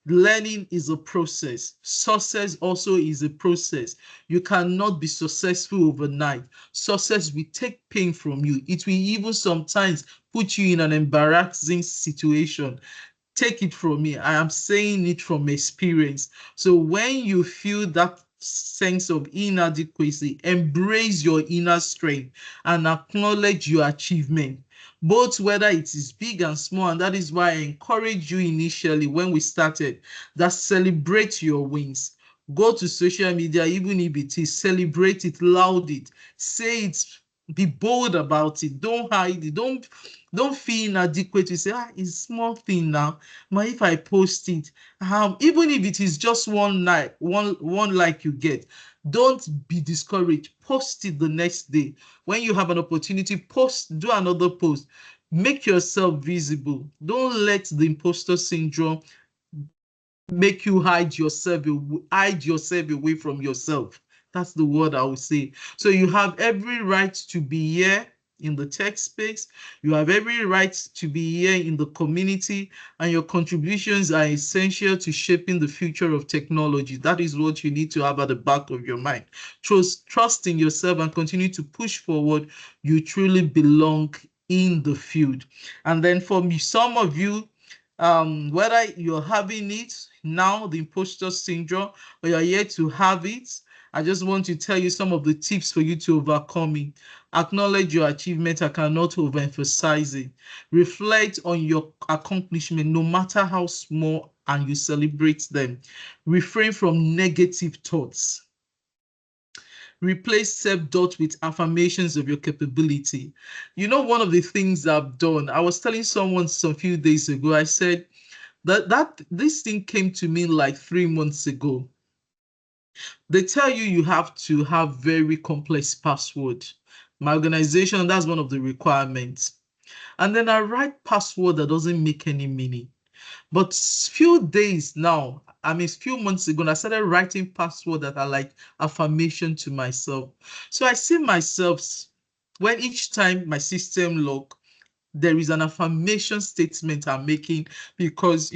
Learning is a process. Success also is a process. You cannot be successful overnight. Success will take pain from you. It will even sometimes put you in an embarrassing situation. Take it from me. I am saying it from experience. So when you feel that sense of inadequacy, embrace your inner strength and acknowledge your achievement, both whether it is big and small. And that is why I encourage you initially when we started that celebrate your wins. Go to social media, even if it is, celebrate it, loud it, say it, be bold about it. Don't hide it. Don't feel inadequate. You say, it's a small thing now. But if I post it, even if it is just one like you get, don't be discouraged. Post it the next day. When you have an opportunity, do another post. Make yourself visible. Don't let the imposter syndrome make you hide yourself away from yourself. That's the word I would say. So you have every right to be here in the tech space. You have every right to be here in the community, and your contributions are essential to shaping the future of technology. That is what you need to have at the back of your mind. Trust in yourself and continue to push forward. You truly belong in the field. And then for me, some of you, whether you're having it now, the imposter syndrome, or you're yet to have it, I just want to tell you some of the tips for you to overcome it. Acknowledge your achievement. I cannot overemphasize it. Reflect on your accomplishment, no matter how small, and you celebrate them. Refrain from negative thoughts. Replace self-doubt with affirmations of your capability. You know, one of the things I've done, I was telling someone some few days ago, I said that this thing came to me like 3 months ago. They tell you have to have very complex password. My organization, that's one of the requirements. And then I write password that doesn't make any meaning. But few days now, few months ago, I started writing passwords that are like affirmation to myself. So I see myself, when each time my system log, there is an affirmation statement I'm making, because,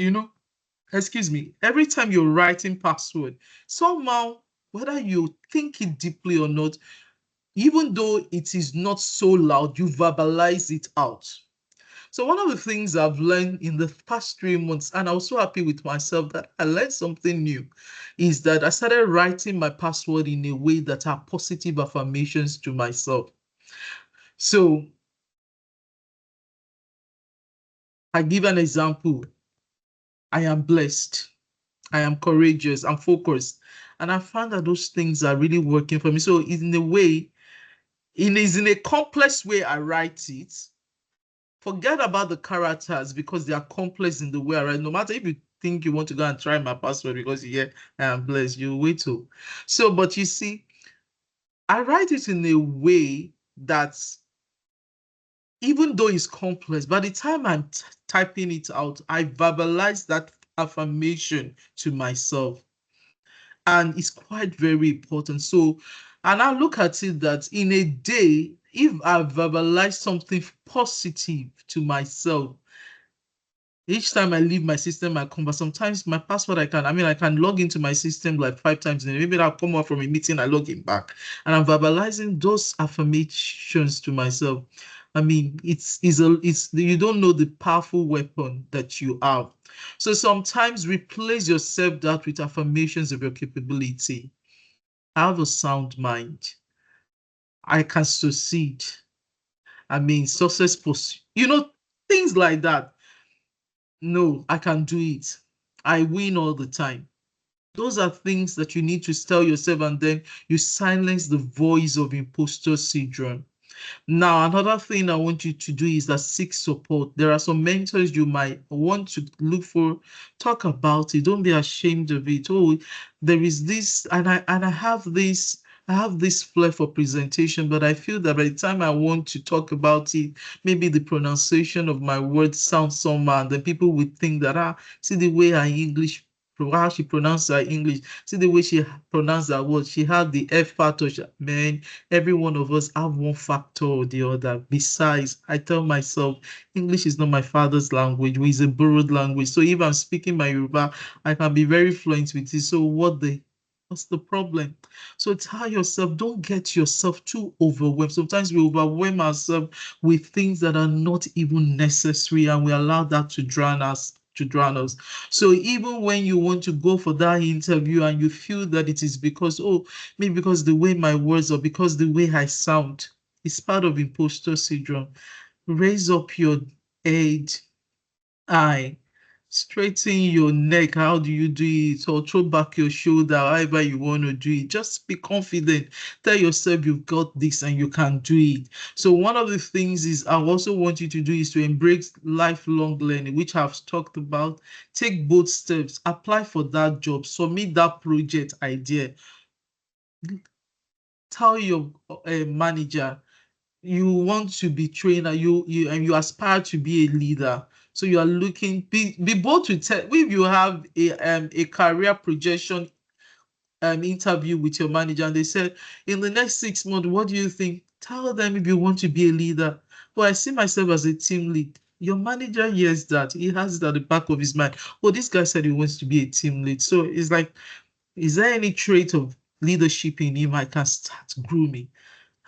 excuse me, every time you're writing password, somehow, whether you think it deeply or not, even though it is not so loud, you verbalize it out. So one of the things I've learned in the past 3 months, and I was so happy with myself that I learned something new, is that I started writing my password in a way that are positive affirmations to myself. So I give an example. I am blessed. I am courageous. I'm focused. And I found that those things are really working for me. So in a way, in a complex way, I write it. Forget about the characters because they are complex in the way I write. No matter if you think you want to go and try my password because you hear I am blessed, you wait till. So, but you see, I write it in a way that even though it's complex, by the time I'm typing it out, I verbalize that affirmation to myself. And it's quite very important. So, and I look at it that in a day, if I verbalize something positive to myself, each time I leave my system, I come back. Sometimes my password, I can log into my system like 5 times. And maybe I'll come out from a meeting, I log in back. And I'm verbalizing those affirmations to myself. It's you don't know the powerful weapon that you have. So sometimes replace your self-doubt with affirmations of your capability. I have a sound mind. I can succeed. Success, things like that. No, I can do it. I win all the time. Those are things that you need to tell yourself, and then you silence the voice of imposter syndrome. Now, another thing I want you to do is that seek support. There are some mentors you might want to look for. Talk about it. Don't be ashamed of it. Oh, there is this, and I have this. I have this flair for presentation, but I feel that by the time I want to talk about it, maybe the pronunciation of my words sounds somehow, and then people would think that, see the way I English how she pronounced her English. See the way she pronounced that word. She had the F factor. Man, every one of us have one factor or the other. Besides, I tell myself, English is not my father's language, which is a borrowed language. So if I'm speaking my Yoruba, I can be very fluent with it. So what's the problem? So tell yourself, don't get yourself too overwhelmed. Sometimes we overwhelm ourselves with things that are not even necessary, and we allow that to drown us. So even when you want to go for that interview and you feel that it is because, oh, maybe because the way my words or because the way I sound, it's part of imposter syndrome. Raise up your head high, straighten your neck. How do you do it? Or throw back your shoulder, however you want to do it. Just be confident. Tell yourself you've got this and you can do it. So one of the things is I also want you to do is to embrace lifelong learning, which I've talked about. Take both steps. Apply for that job. Submit that project idea. Tell your manager you want to be trainer, and you aspire to be a leader. So you are looking, be bold to tell if you have a career projection interview with your manager and they said in the next 6 months, what do you think? Tell them if you want to be a leader. But I see myself as a team lead. Your manager hears that. He has it at the back of his mind. Oh, this guy said he wants to be a team lead. So it's like, is there any trait of leadership in him I can start grooming?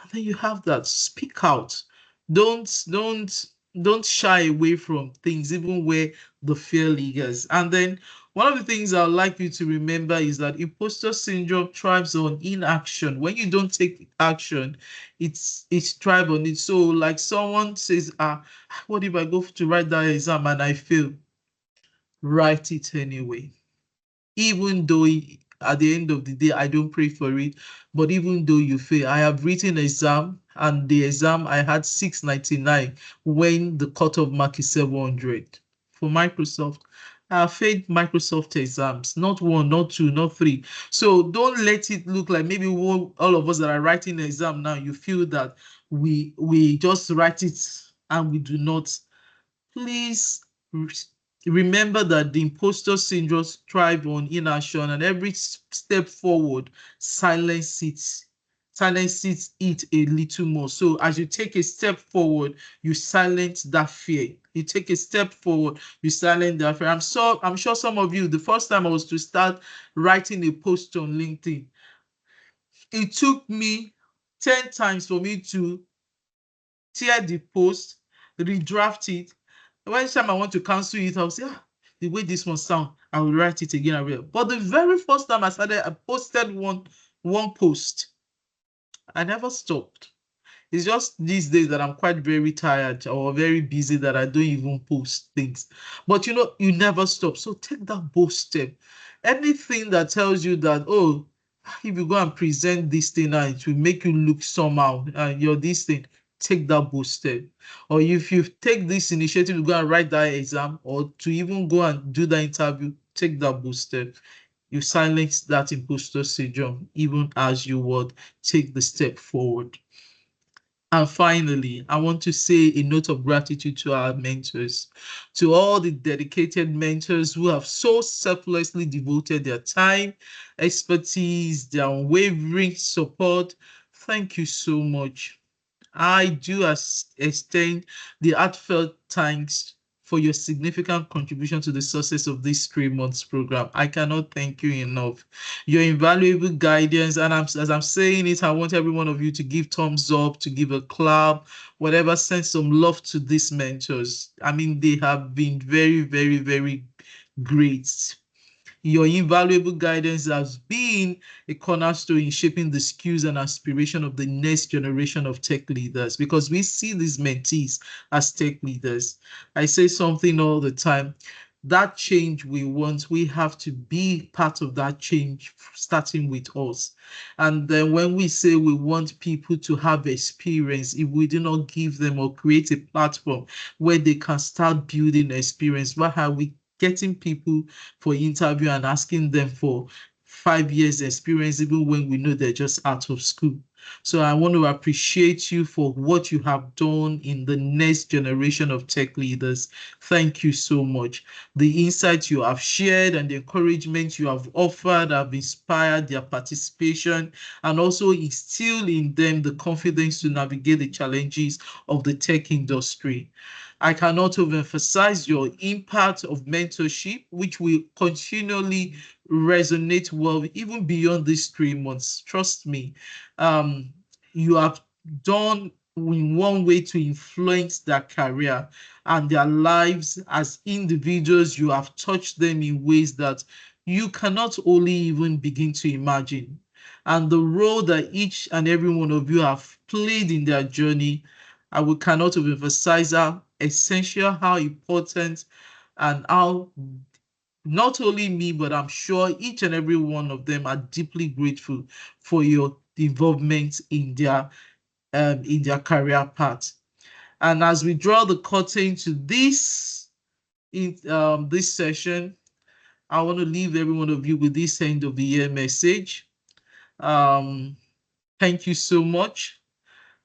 And then you have that. Speak out. Don't shy away from things, even where the fear lingers. And then one of the things I'd like you to remember is that imposter syndrome thrives on inaction. When you don't take action, it's thrive on it. So like someone says, what if I go to write that exam and I fail? Write it anyway, even though at the end of the day I don't pray for it, but even though you fail, I have written exam and the exam I had 699 when the cutoff mark is 700 for Microsoft. I have failed Microsoft exams, not one, not two, not three. So don't let it look like maybe all of us that are writing the exam now, you feel that we just write it and we do not. Please remember that the imposter syndrome thrives on inaction, and every step forward silences it a little more. So as you take a step forward, you silence that fear. You take a step forward, you silence that fear. I'm sure some of you, the first time I was to start writing a post on LinkedIn, it took me 10 times for me to tear the post, redraft it. When time I want to cancel it, I'll say, the way this one sound, I will write it again. I will. But the very first time I started, I posted one post. I never stopped. It's just these days that I'm quite very tired or very busy that I don't even post things. But you never stop. So take that bold step. Anything that tells you that, oh, if you go and present this thing now, it will make you look somehow, you're this thing, take that bold step. Or if you take this initiative to go and write that exam or to even go and do that interview, take that bold step. You silence that imposter syndrome even as you would take the step forward. And finally, I want to say a note of gratitude to our mentors, to all the dedicated mentors who have so selflessly devoted their time, expertise, their unwavering support. Thank you so much. I do extend the heartfelt thanks for your significant contribution to the success of this 3 months program. I cannot thank you enough. Your invaluable guidance, and as I'm saying it, I want every one of you to give thumbs up, to give a clap, whatever, send some love to these mentors. I mean, they have been very, very, very great. Your invaluable guidance has been a cornerstone in shaping the skills and aspiration of the next generation of tech leaders, because we see these mentees as tech leaders. I say something all the time. That change we want, we have to be part of that change, starting with us. And then when we say we want people to have experience, if we do not give them or create a platform where they can start building experience, why are we getting people for interview and asking them for 5 years experience even when we know they're just out of school? So I want to appreciate you for what you have done in the next generation of tech leaders. Thank you so much. The insights you have shared and the encouragement you have offered have inspired their participation and also instilled in them the confidence to navigate the challenges of the tech industry. I cannot overemphasize your impact of mentorship, which will continually resonate well even beyond these 3 months. Trust me, um, you have done in one way to influence their career and their lives as individuals. You have touched them in ways that you cannot only even begin to imagine. And the role that each and every one of you have played in their journey, I will cannot emphasize how essential, how important, and how not only me, but I'm sure each and every one of them are deeply grateful for your involvement in their career path. And as we draw the curtain to this session, I want to leave every one of you with this end of the year message. Um, thank you so much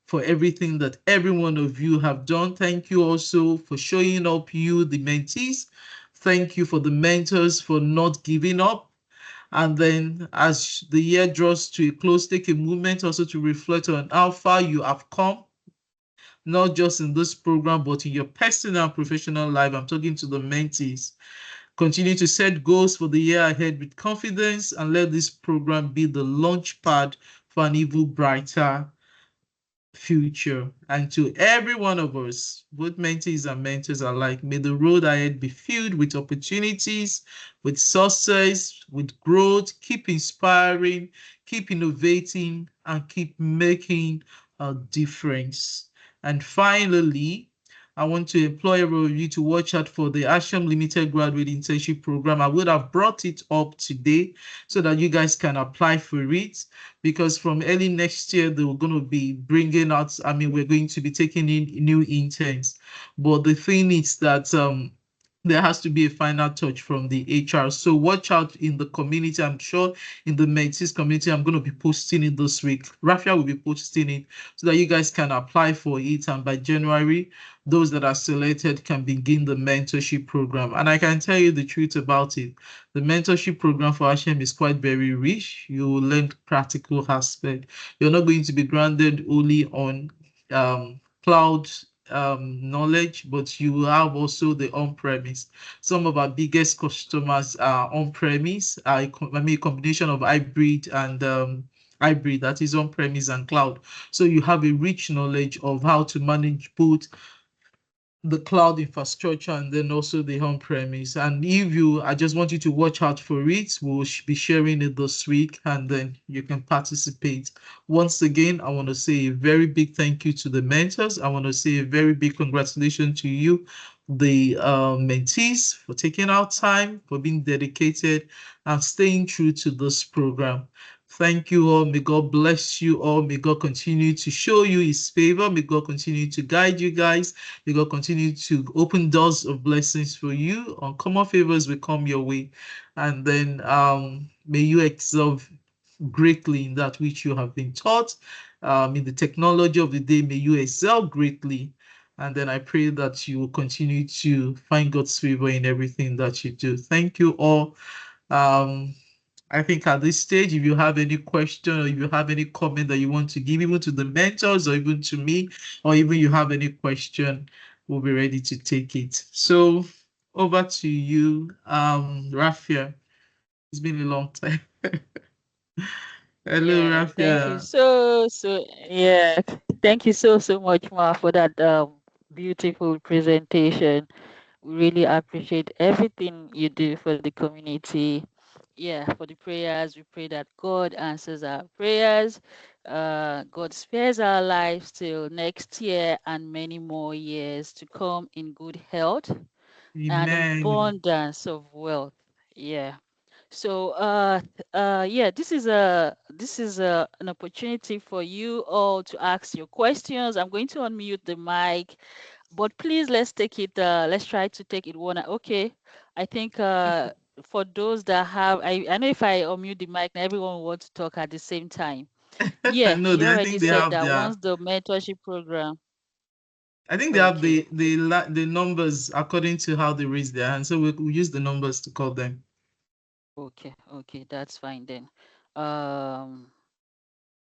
for everything that every one of you have done. Thank you also for showing up, you, the mentees. Thank you for the mentors for not giving up. And then as the year draws to a close, take a moment also to reflect on how far you have come, not just in this program, but in your personal and professional life. I'm talking to the mentees. Continue to set goals for the year ahead with confidence and let this program be the launch pad for an even brighter future. And to every one of us, both mentees and mentors alike, may the road ahead be filled with opportunities, with success, with growth. Keep inspiring, keep innovating, and keep making a difference. And finally, I want to employ every of you to watch out for the Asham Limited Graduate Internship Program. I would have brought it up today so that you guys can apply for it, because from early next year, they were going to be bringing out, I mean, we're going to be taking in new interns. But the thing is that there has to be a final touch from the HR. So watch out in the community. I'm sure in the Mentees community, I'm going to be posting it this week. Rafiah will be posting it so that you guys can apply for it. And by January, those that are selected can begin the mentorship program. And I can tell you the truth about it. The mentorship program for Hashem is quite very rich. You will learn practical aspect. You're not going to be grounded only on cloud knowledge, but you will have also the on-premise. Some of our biggest customers are on-premise. I mean, a combination of hybrid and hybrid, that is on-premise and cloud. So you have a rich knowledge of how to manage both the cloud infrastructure and then also the on-premise. And if you, I just want you to watch out for it. We'll be sharing it this week and then you can participate. Once again, I want to say a very big thank you to the mentors. I want to say a very big congratulations to you, the mentees, for taking out time, for being dedicated and staying true to this program. Thank you all. May God bless you all. May God continue to show you his favor. May God continue to guide you guys. May God continue to open doors of blessings for you. Uncommon favors will come your way. And then may you excel greatly in that which you have been taught. In the technology of the day, may you excel greatly. And then I pray that you will continue to find God's favor in everything that you do. Thank you all. I think at this stage, if you have any question or if you have any comment that you want to give, even to the mentors or even to me, or even you have any question, we'll be ready to take it. So over to you, Rafiah. It's been a long time. Hello, Yeah, thank you Rafiah. yeah, thank you so much, Ma, for that beautiful presentation. We really appreciate everything you do for the community. Yeah, for the prayers, we pray that God answers our prayers. God spares our lives till next year and many more years to come in good health and Amen. abundance of wealth. Yeah. So, yeah, this is an opportunity for you all to ask your questions. I'm going to unmute the mic, but please let's take it. Let's try to take it one. Okay, I think for those that have, I know if I unmute the mic, now everyone wants to talk at the same time. Yeah, No, you I already think they said have that their. once the mentorship program. I think they have Okay, the numbers according to how they raise their hand. So we use the numbers to call them. okay, that's fine then. Um,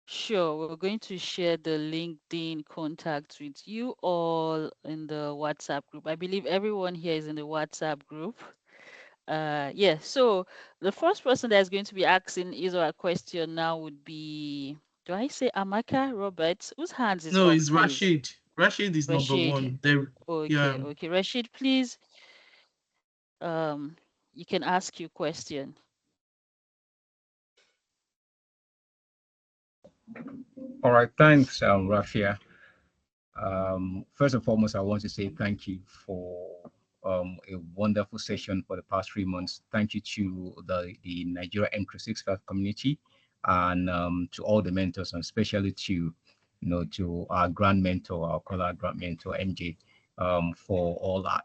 sure, we're going to share the LinkedIn contacts with you all in the WhatsApp group. I believe everyone here is in the WhatsApp group. Yeah, so the first person that's going to be asking his or her question now would be, do I say Amaka Roberts? Whose hands is No, up, it's please? Rashid. Rashid is number Rashid. one. There, yeah. Okay. Rashid, please, um, you can ask your question. All right, thanks, Rafiah. First and foremost, I want to say thank you for a wonderful session for the past 3 months. Thank you to the Nigeria M365 community and to all the mentors, and especially to to our grand mentor, our call our grand mentor MJ, for all our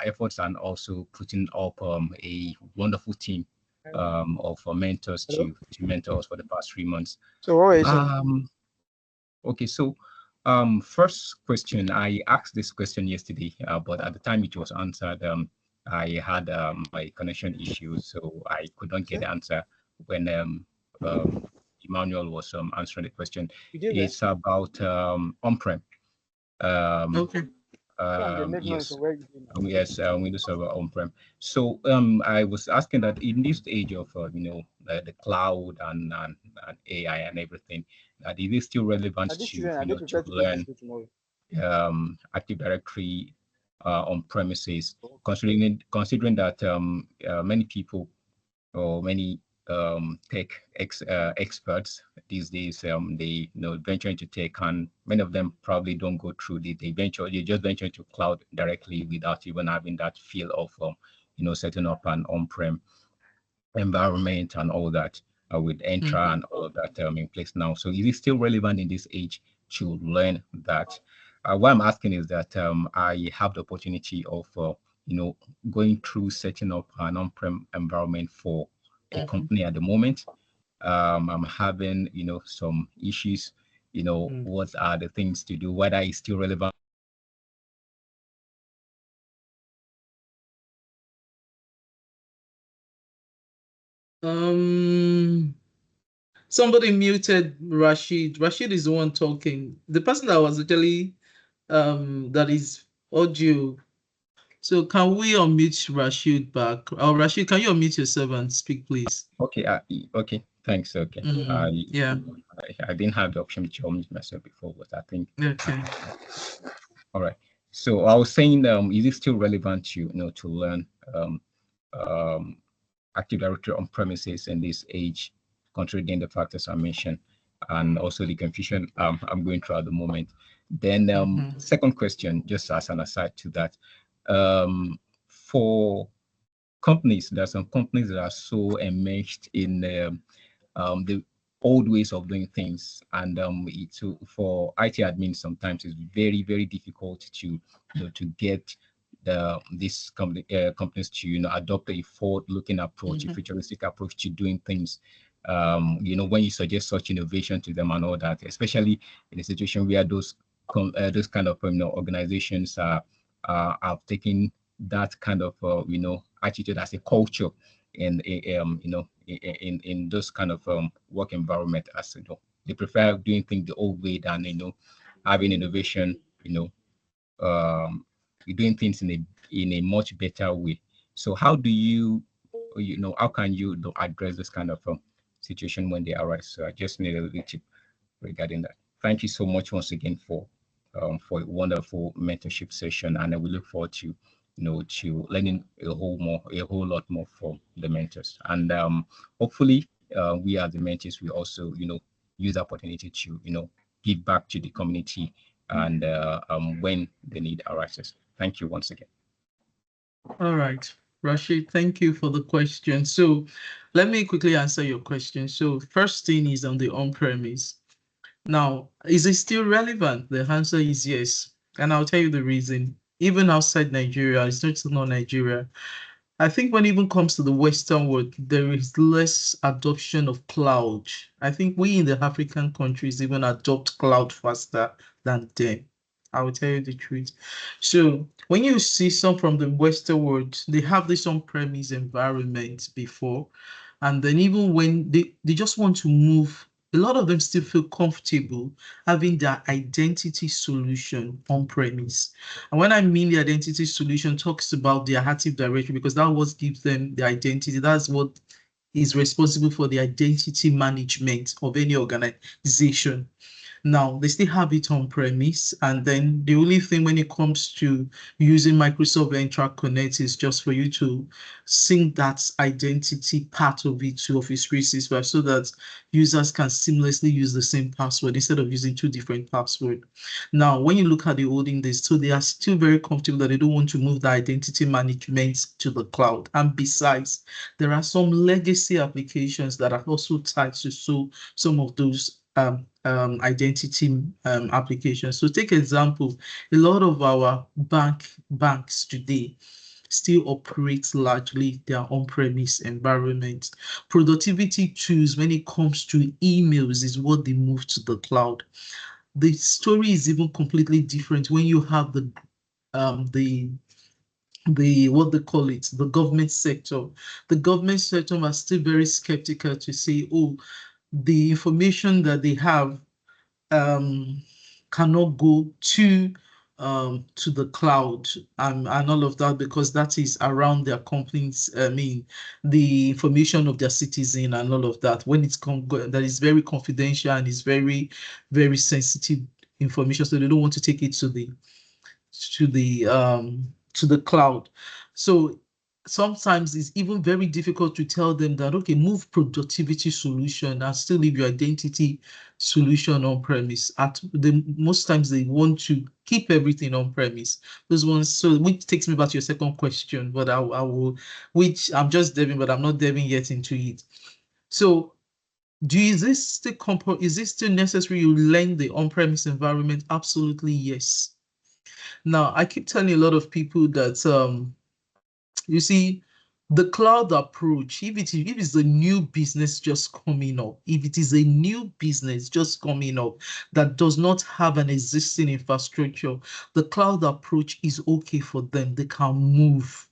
efforts, and also putting up a wonderful team of mentors Hello. to mentor us for the past 3 months. So what were you saying? Um, Okay, so first question, I asked this question yesterday, but at the time it was answered, I had my connection issues, so I could not get Okay. the answer when um, Emmanuel was answering the question. You did there? It's about on-prem. Um, Okay. Yeah, they make noise yes, from where you did now. yes, Windows Server on-prem. So I was asking that in this age of the cloud and AI and everything, that is it still relevant Are these to children, are they to prepared to go to learn school tomorrow? Active Directory on premises, Oh, considering that many people or many tech experts these days, they venture into tech, and many of them probably don't go through they just venture into cloud directly without even having that feel of setting up an on-prem environment and all that, with Entra Mhm. and all of that in place now. So is it still relevant in this age to learn that? What I'm asking is that I have the opportunity of going through setting up an on-prem environment for a Mhm. company at the moment. I'm having some issues. Mhm. What are the things to do? Whether it's still relevant. Um, Somebody muted Rashid. Rashid is the one talking. The person that was actually that is audio. So can we unmute Rashid back? Oh, Rashid, can you unmute yourself and speak, please? Okay. Okay. Thanks. Okay. Yeah. I didn't have the option to unmute myself before, but I think. Okay. All right. So I was saying, is it still relevant to to learn um, Active Directory on premises in this age, considering the factors I mentioned, and also the confusion I'm going through at the moment. Then, Mm-hmm. second question, just as an aside to that, for companies, there are some companies that are so enmeshed in the old ways of doing things, and for IT admins sometimes it's very very difficult to to get these companies to adopt a forward-looking approach, a Mm-hmm. futuristic approach to doing things. When you suggest such innovation to them and all that, especially in a situation where those kind of organizations are taking that kind of attitude as a culture in in those kind of work environment, as they prefer doing things the old way than having innovation, you're doing things in a much better way. So how do how can you address this kind of situation when they arise? So I just need a little tip regarding that. Thank you so much once again for a wonderful mentorship session, and we look forward to to learning a whole lot more from the mentors, and hopefully we as the mentors we also use the opportunity to give back to the community and when the need arises. Thank you once again. All right. Rashid, thank you for the question. So let me quickly answer your question. So first thing is on the on-premise. Now, is it still relevant? The answer is yes. And I'll tell you the reason. Even outside Nigeria, it's not Nigeria. I think when it even comes to the Western world, there is less adoption of cloud. I think we in the African countries even adopt cloud faster than them. I will tell you the truth. So when you see some from the Western world, they have this on-premise environment before, and then even when they just want to move, a lot of them still feel comfortable having their identity solution on premise. And when I mean the identity solution, talks about their Active Directory, because that what gives them the identity. That's what is responsible for the identity management of any organization. Now, they still have it on premise. And then the only thing when it comes to using Microsoft Entra Connect is just for you to sync that identity part of it to Office 365 so that users can seamlessly use the same password instead of using two different passwords. Now, when you look at the olden days, so they are still very comfortable that they don't want to move the identity management to the cloud. And besides, there are some legacy applications that are also tied to some of those identity applications. So take example, a lot of our banks today still operate largely their on-premise environment. Productivity tools when it comes to emails is what they move to the cloud. The story is even completely different when you have the what they call it, the government sector. The government sector are still very skeptical to say, oh, the information that they have cannot go to the cloud and all of that because that is around their companies. I mean, the information of their citizen and all of that. When it's that is very confidential and is very, very sensitive information, so they don't want to take it to the to the cloud. So sometimes it's even very difficult to tell them that, okay, move productivity solution and still leave your identity solution on premise. At the most times they want to keep everything on premise. Those ones, so which takes me back to your second question, but I will, which I'm just delving, but I'm not delving yet into it. So is this still necessary you learn the on-premise environment? Absolutely yes. Now, I keep telling a lot of people that you see, the cloud approach, if it's a new business just coming up, if it is a new business just coming up that does not have an existing infrastructure, the cloud approach is okay for them. They can move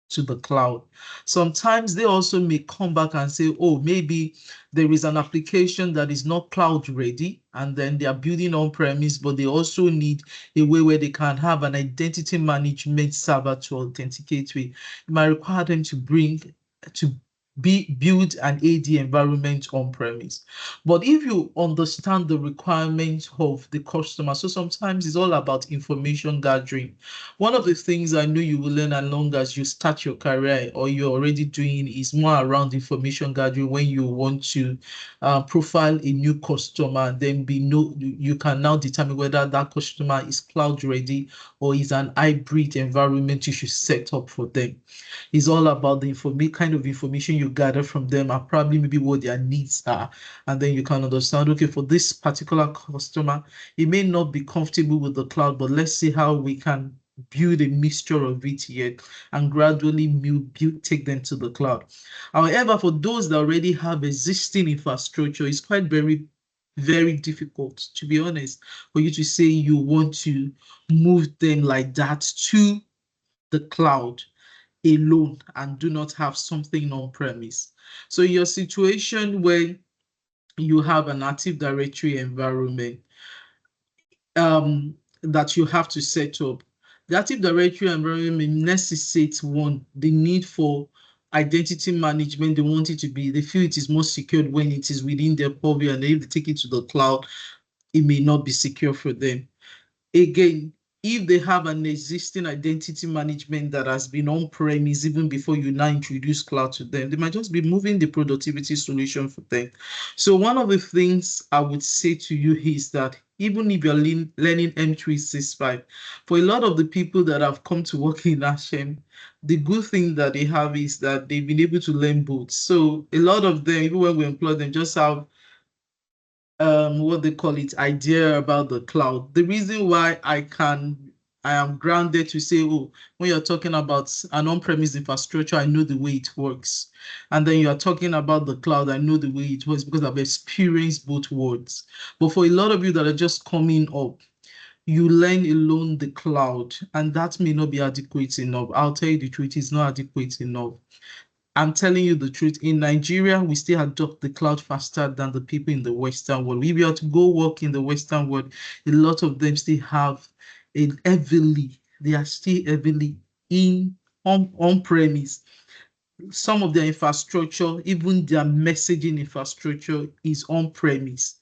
to the cloud. Sometimes they also may come back and say, oh, maybe there is an application that is not cloud ready, and then they are building on premise, but they also need a way where they can have an identity management server to authenticate with. It might require them to build an AD environment on premise. But if you understand the requirements of the customer, so sometimes it's all about information gathering. One of the things I know you will learn as long as you start your career or you're already doing is more around information gathering when you want to profile a new customer, then you can now determine whether that customer is cloud ready or is an hybrid environment you should set up for them. It's all about the kind of information you gather from them and probably maybe what their needs are. And then you can understand, okay, for this particular customer, it may not be comfortable with the cloud, but let's see how we can build a mixture of it here and gradually take them to the cloud. However, for those that already have existing infrastructure, it's quite very, very difficult, to be honest, for you to say you want to move them like that to the cloud alone and do not have something on premise. So your situation where you have an Active Directory environment that you have to set up, the Active Directory environment necessitates one, the need for identity management. They want it to be, they feel it is more secured when it is within their purview, and if they take it to the cloud, it may not be secure for them. Again, if they have an existing identity management that has been on-premise even before you now introduce cloud to them, they might just be moving the productivity solution for them. So one of the things I would say to you is that even if you're learning M365, for a lot of the people that have come to work in Hashem, the good thing that they have is that they've been able to learn both. So a lot of them, even when we employ them, just have what they call it, idea about the cloud. The reason why I can I am grounded to say, oh, when you're talking about an on-premise infrastructure, I know the way it works. And then you're talking about the cloud, I know the way it works because I've experienced both worlds. But for a lot of you that are just coming up, you learn alone the cloud, and that may not be adequate enough. I'll tell you the truth, it's not adequate enough. I'm telling you the truth. In Nigeria, we still adopt the cloud faster than the people in the Western world. If you are to go work in the Western world, a lot of them still have they are still heavily in on-premise. Some of their infrastructure, even their messaging infrastructure, is on-premise.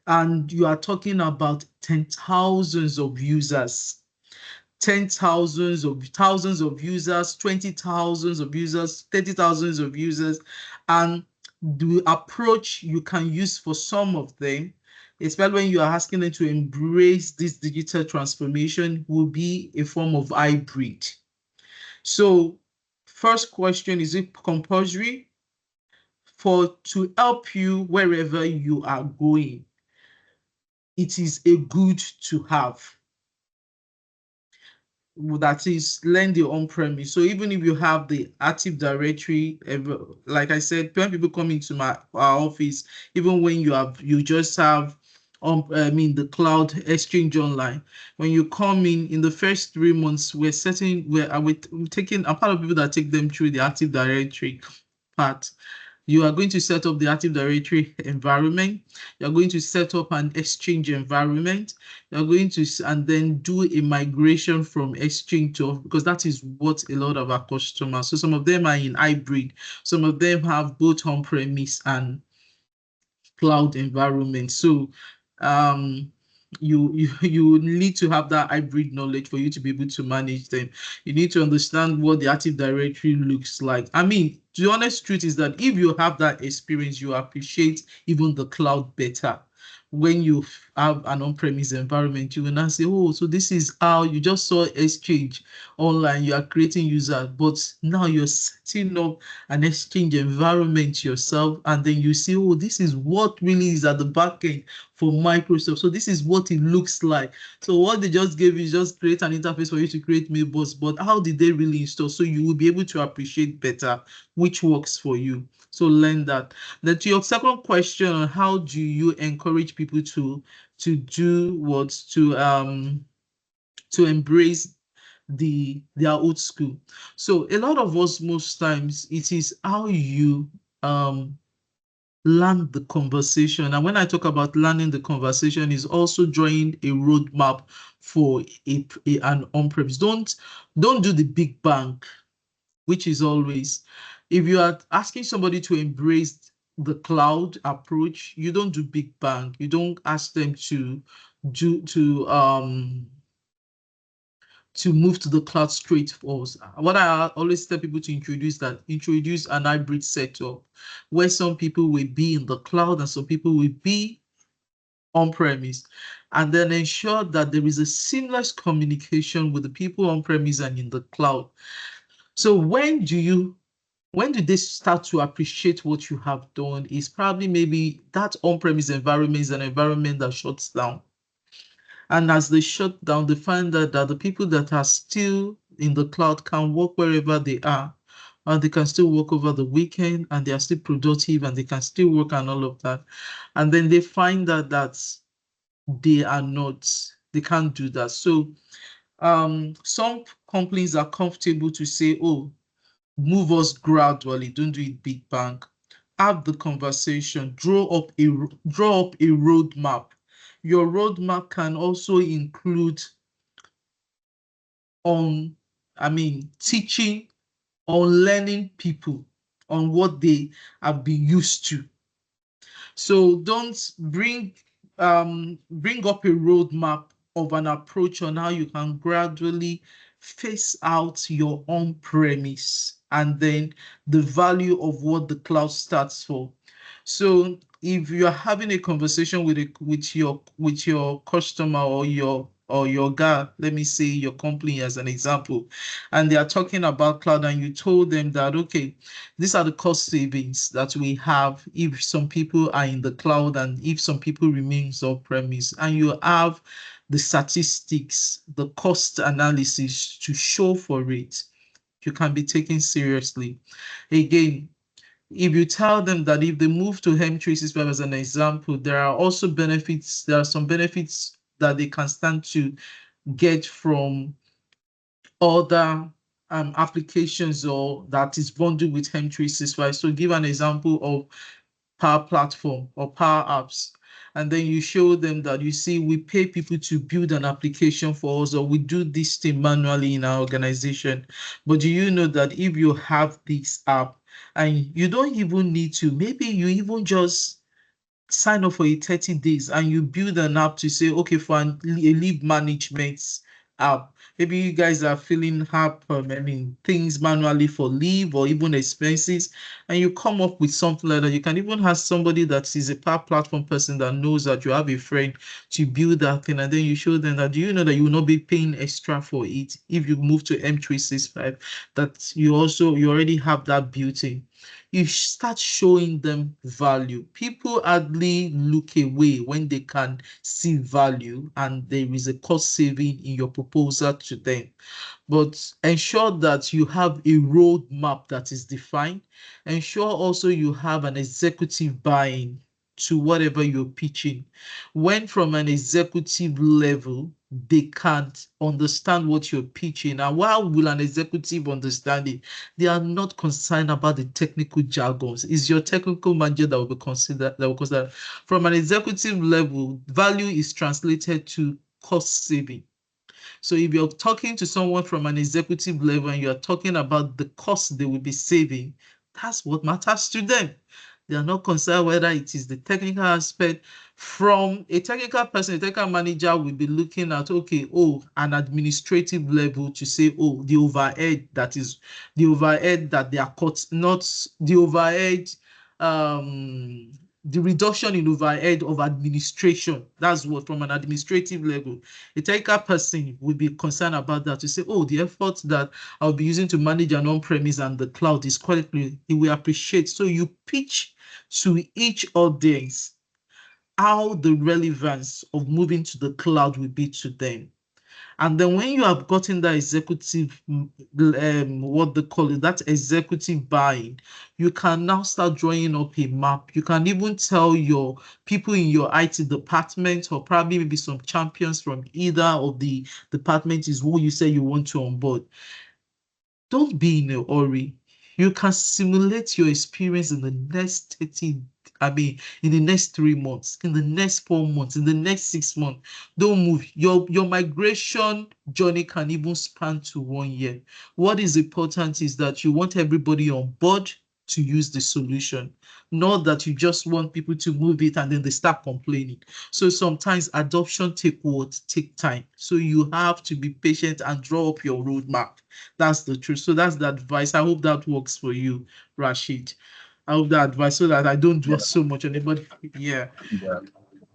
And you are talking about 10,000s of users, thousands of users, 20,000s of users, 30,000s of users. And the approach you can use for some of them, especially when you are asking them to embrace this digital transformation, will be a form of hybrid. So first question, is it compulsory? To help you wherever you are going, it is a good to have. That is, learn the on-premise. So even if you have the Active Directory, like I said, when people come into our office, even when you just have the cloud exchange online, when you come in the first 3 months, we're taking, I'm part of people that take them through the Active Directory part. You are going to set up the Active Directory environment. You're going to set up an Exchange environment. You're going to, and then do a migration from Exchange to, because that is what a lot of our customers, so some of them are in hybrid. Some of them have both on-premise and cloud environment. So you need to have that hybrid knowledge for you to be able to manage them. You need to understand what the Active Directory looks like. I mean, the honest truth is that if you have that experience, you appreciate even the cloud better. When you have an on-premise environment, you will now say, oh, so this is how you just saw Exchange online, you are creating users, but now you're setting up an Exchange environment yourself, and then you see, oh, this is what really is at the back end for Microsoft. So this is what it looks like. So what they just gave you is just create an interface for you to create mailbox, but how did they really install? So you will be able to appreciate better which works for you. So learn that. Then to your second question on how do you encourage people to do what, to embrace their old school. So a lot of us, most times, it is how you learn the conversation. And when I talk about learning the conversation, is also drawing a roadmap for an on-premise. Don't do the big bang, which is always, if you are asking somebody to embrace the cloud approach, you don't do big bang. You don't ask them to move to the cloud straight forward. What I always tell people to introduce an hybrid setup where some people will be in the cloud and some people will be on-premise, and then ensure that there is a seamless communication with the people on-premise and in the cloud. So when do they start to appreciate what you have done? Is probably maybe that on-premise environment is an environment that shuts down. And as they shut down, they find that the people that are still in the cloud can work wherever they are. And they can still work over the weekend, and they are still productive, and they can still work and all of that. And then they find that they can't do that. So some companies are comfortable to say, oh, move us gradually, don't do it big bang. Have the conversation, draw up a roadmap. Your roadmap can also include teaching or learning people on what they have been used to. So don't bring up a roadmap of an approach on how you can gradually phase out your on-premise and then the value of what the cloud starts for. So if you're having a conversation with your customer or your or your guy, let me say your company as an example, and they are talking about cloud, and you told them that, okay, these are the cost savings that we have if some people are in the cloud and if some people remains off premise, and you have the statistics, the cost analysis to show for it, you can be taken seriously. Again, if you tell them that if they move to M365 as an example, there are also benefits, there are some benefits that they can stand to get from other applications or that is bundled with M365. So give an example of Power Platform or Power Apps. And then you show them that, you see, we pay people to build an application for us, or we do this thing manually in our organization. But do you know that if you have this app and you don't even need to, maybe you even just sign up for a 30 days and you build an app to say, okay, for a leave management app. Maybe you guys are filling up, things manually for leave or even expenses, and you come up with something like that. You can even have somebody that is a Power Platform person that knows that you have a friend to build that thing, and then you show them that, do you know that you will not be paying extra for it if you move to M365, that you already have that built in. You start showing them value. People hardly look away when they can see value and there is a cost saving in your proposal to them. But ensure that you have a roadmap that is defined. Ensure also you have an executive buy-in to whatever you're pitching. When from an executive level, they can't understand what you're pitching. And why will an executive understand it? They are not concerned about the technical jargons. It's your technical manager that will be considered, that will consider. From an executive level, value is translated to cost saving. So if you're talking to someone from an executive level and you're talking about the cost they will be saving, that's what matters to them. They are not concerned whether it is the technical aspect. From a technical person, a technical manager will be looking at, okay, an administrative level to say, the overhead that they are cut, not the overhead, the reduction in overhead of administration. That's what, from an administrative level, a technical person will be concerned about that, to say, the effort that I'll be using to manage an on-premise and the cloud is quality, he will appreciate. So you pitch to each audience how the relevance of moving to the cloud will be to them. And then when you have gotten that executive, what they call it, that executive buying, you can now start drawing up a map. You can even tell your people in your IT department, or probably maybe some champions from either of the departments is who you say you want to onboard. Don't be in a hurry. You can simulate your experience in the next 30, in the next 3 months, in the next 4 months, in the next 6 months. Don't move. Your migration journey can even span to 1 year. What is important is that you want everybody on board to use the solution, not that you just want people to move it and then they start complaining. So sometimes adoption take time. So you have to be patient and draw up your roadmap. That's the truth. So that's the advice. I hope that works for you, Rashid. I hope that advice, so that I don't dwell Yeah, so much on it. But yeah, yeah.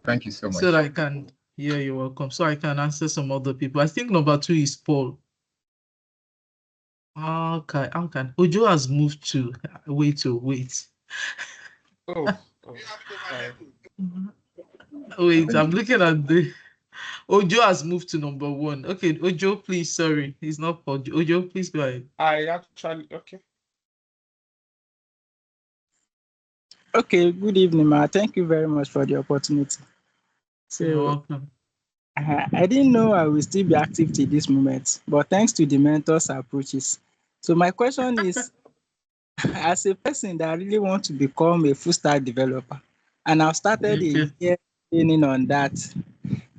Thank you so so much. that I can, yeah, you're welcome. So I can answer some other people. I think number 2 is Paul. Okay, okay. Ojo has moved to wait. Oh, sorry. Wait, I'm looking at the Ojo has moved to number 1. Okay, Ojo, please, sorry. He's not Paul. Ojo, please go ahead. I actually okay. Okay, good evening, ma. Thank you very much for the opportunity. You're So, welcome. I didn't know I will still be active till this moment, but thanks to the mentors' approaches. So, my question is, as a person that really want to become a full stack developer, and I've started a Okay, year training on that,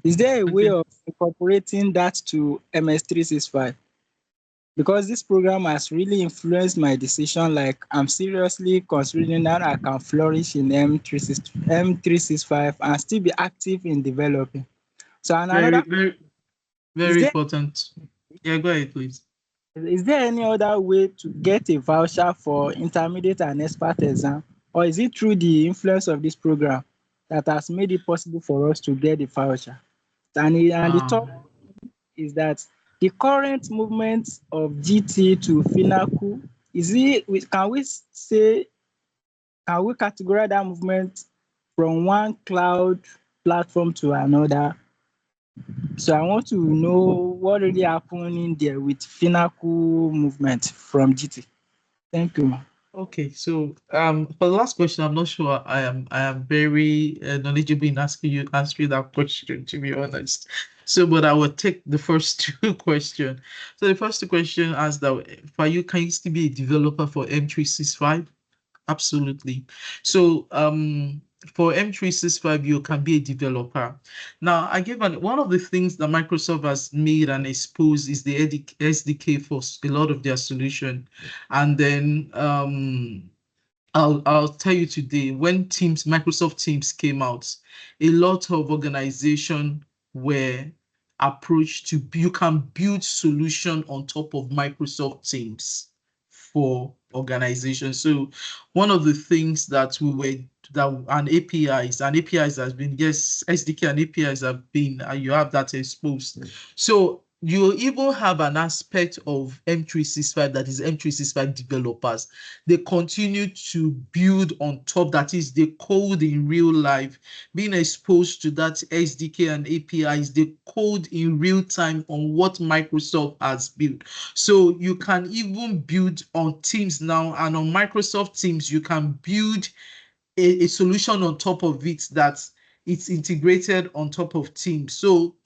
is there a way okay. of incorporating that to MS365? Because this program has really influenced my decision. Like, I'm seriously considering that I can flourish in M365 and still be active in developing. So, and Very, another, very, is very there important. Yeah, go ahead, please. is there any other way to get a voucher for intermediate and expert exam, or is it through the influence of this program that has made it possible for us to get the voucher? And the third Um, is that the current movement of GT to Finacle, can we categorize that movement from one cloud platform to another? So I want to know what really happening there with Finacle movement from GT. Thank you, ma. Okay, so for the last question, I'm not sure I am very knowledgeable in answering that question, to be honest. So, but I will take the first two questions. So the first question asked that for you, can you still be a developer for M365? Absolutely. So for M365, you can be a developer. Now, one of the things that Microsoft has made and exposed is the SDK for a lot of their solution. And then I'll tell you today, when Microsoft Teams came out, a lot of organization were approached to you can build solution on top of Microsoft Teams for organizations. So one of the things that we were that and APIs has been, yes, SDK and APIs have been, you have that exposed. So you even have an aspect of M365 that is M365 developers. They continue to build on top, that is, they code in real life, being exposed to that SDK and APIs, they code in real time on what Microsoft has built. So you can even build on Teams now, and on Microsoft Teams, you can build a solution on top of it that it's integrated on top of Teams. So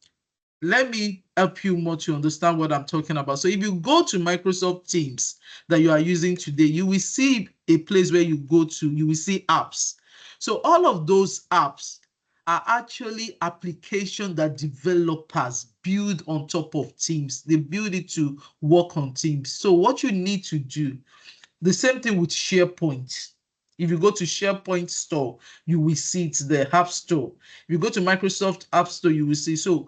let me help you more to understand what I'm talking about. So if you go to Microsoft Teams that you are using today, you will see a place where you go to, you will see apps. So all of those apps are actually applications that developers build on top of Teams. They build it to work on Teams. So what you need to do, the same thing with SharePoint. If you go to SharePoint store, you will see it's the App Store. If you go to Microsoft App Store, you will see. So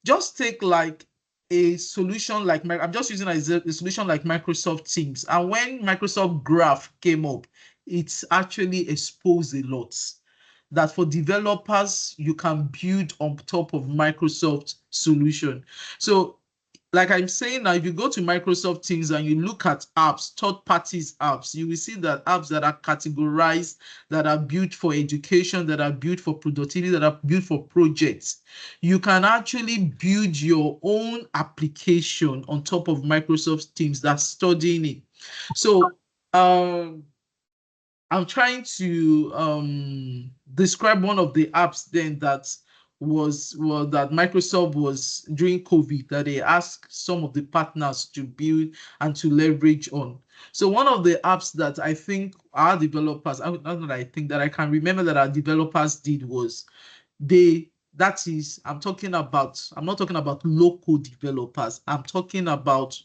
just take like a solution like I'm just using a solution like Microsoft Teams. And when Microsoft Graph came up, it's actually exposed a lot that for developers, you can build on top of Microsoft solution. So like I'm saying now, if you go to Microsoft Teams and you look at apps, third parties apps, you will see that apps that are categorized, that are built for education, that are built for productivity, that are built for projects, you can actually build your own application on top of Microsoft Teams that's studying it. So I'm trying to describe one of the apps then that that Microsoft was during COVID, that they asked some of the partners to build and to leverage on. So one of the apps that I think our developers, not that I think, that I can remember that our developers did was I'm not talking about local developers. I'm talking about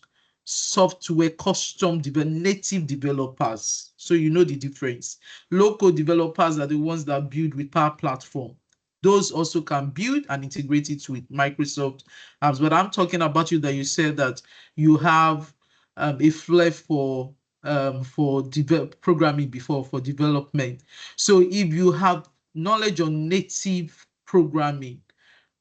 software custom native developers. So you know the difference. Local developers are the ones that build with Power Platform. Those also can build and integrate it with Microsoft apps. But I'm talking about you that you said that you have a flair for programming before, for development. So if you have knowledge on native programming,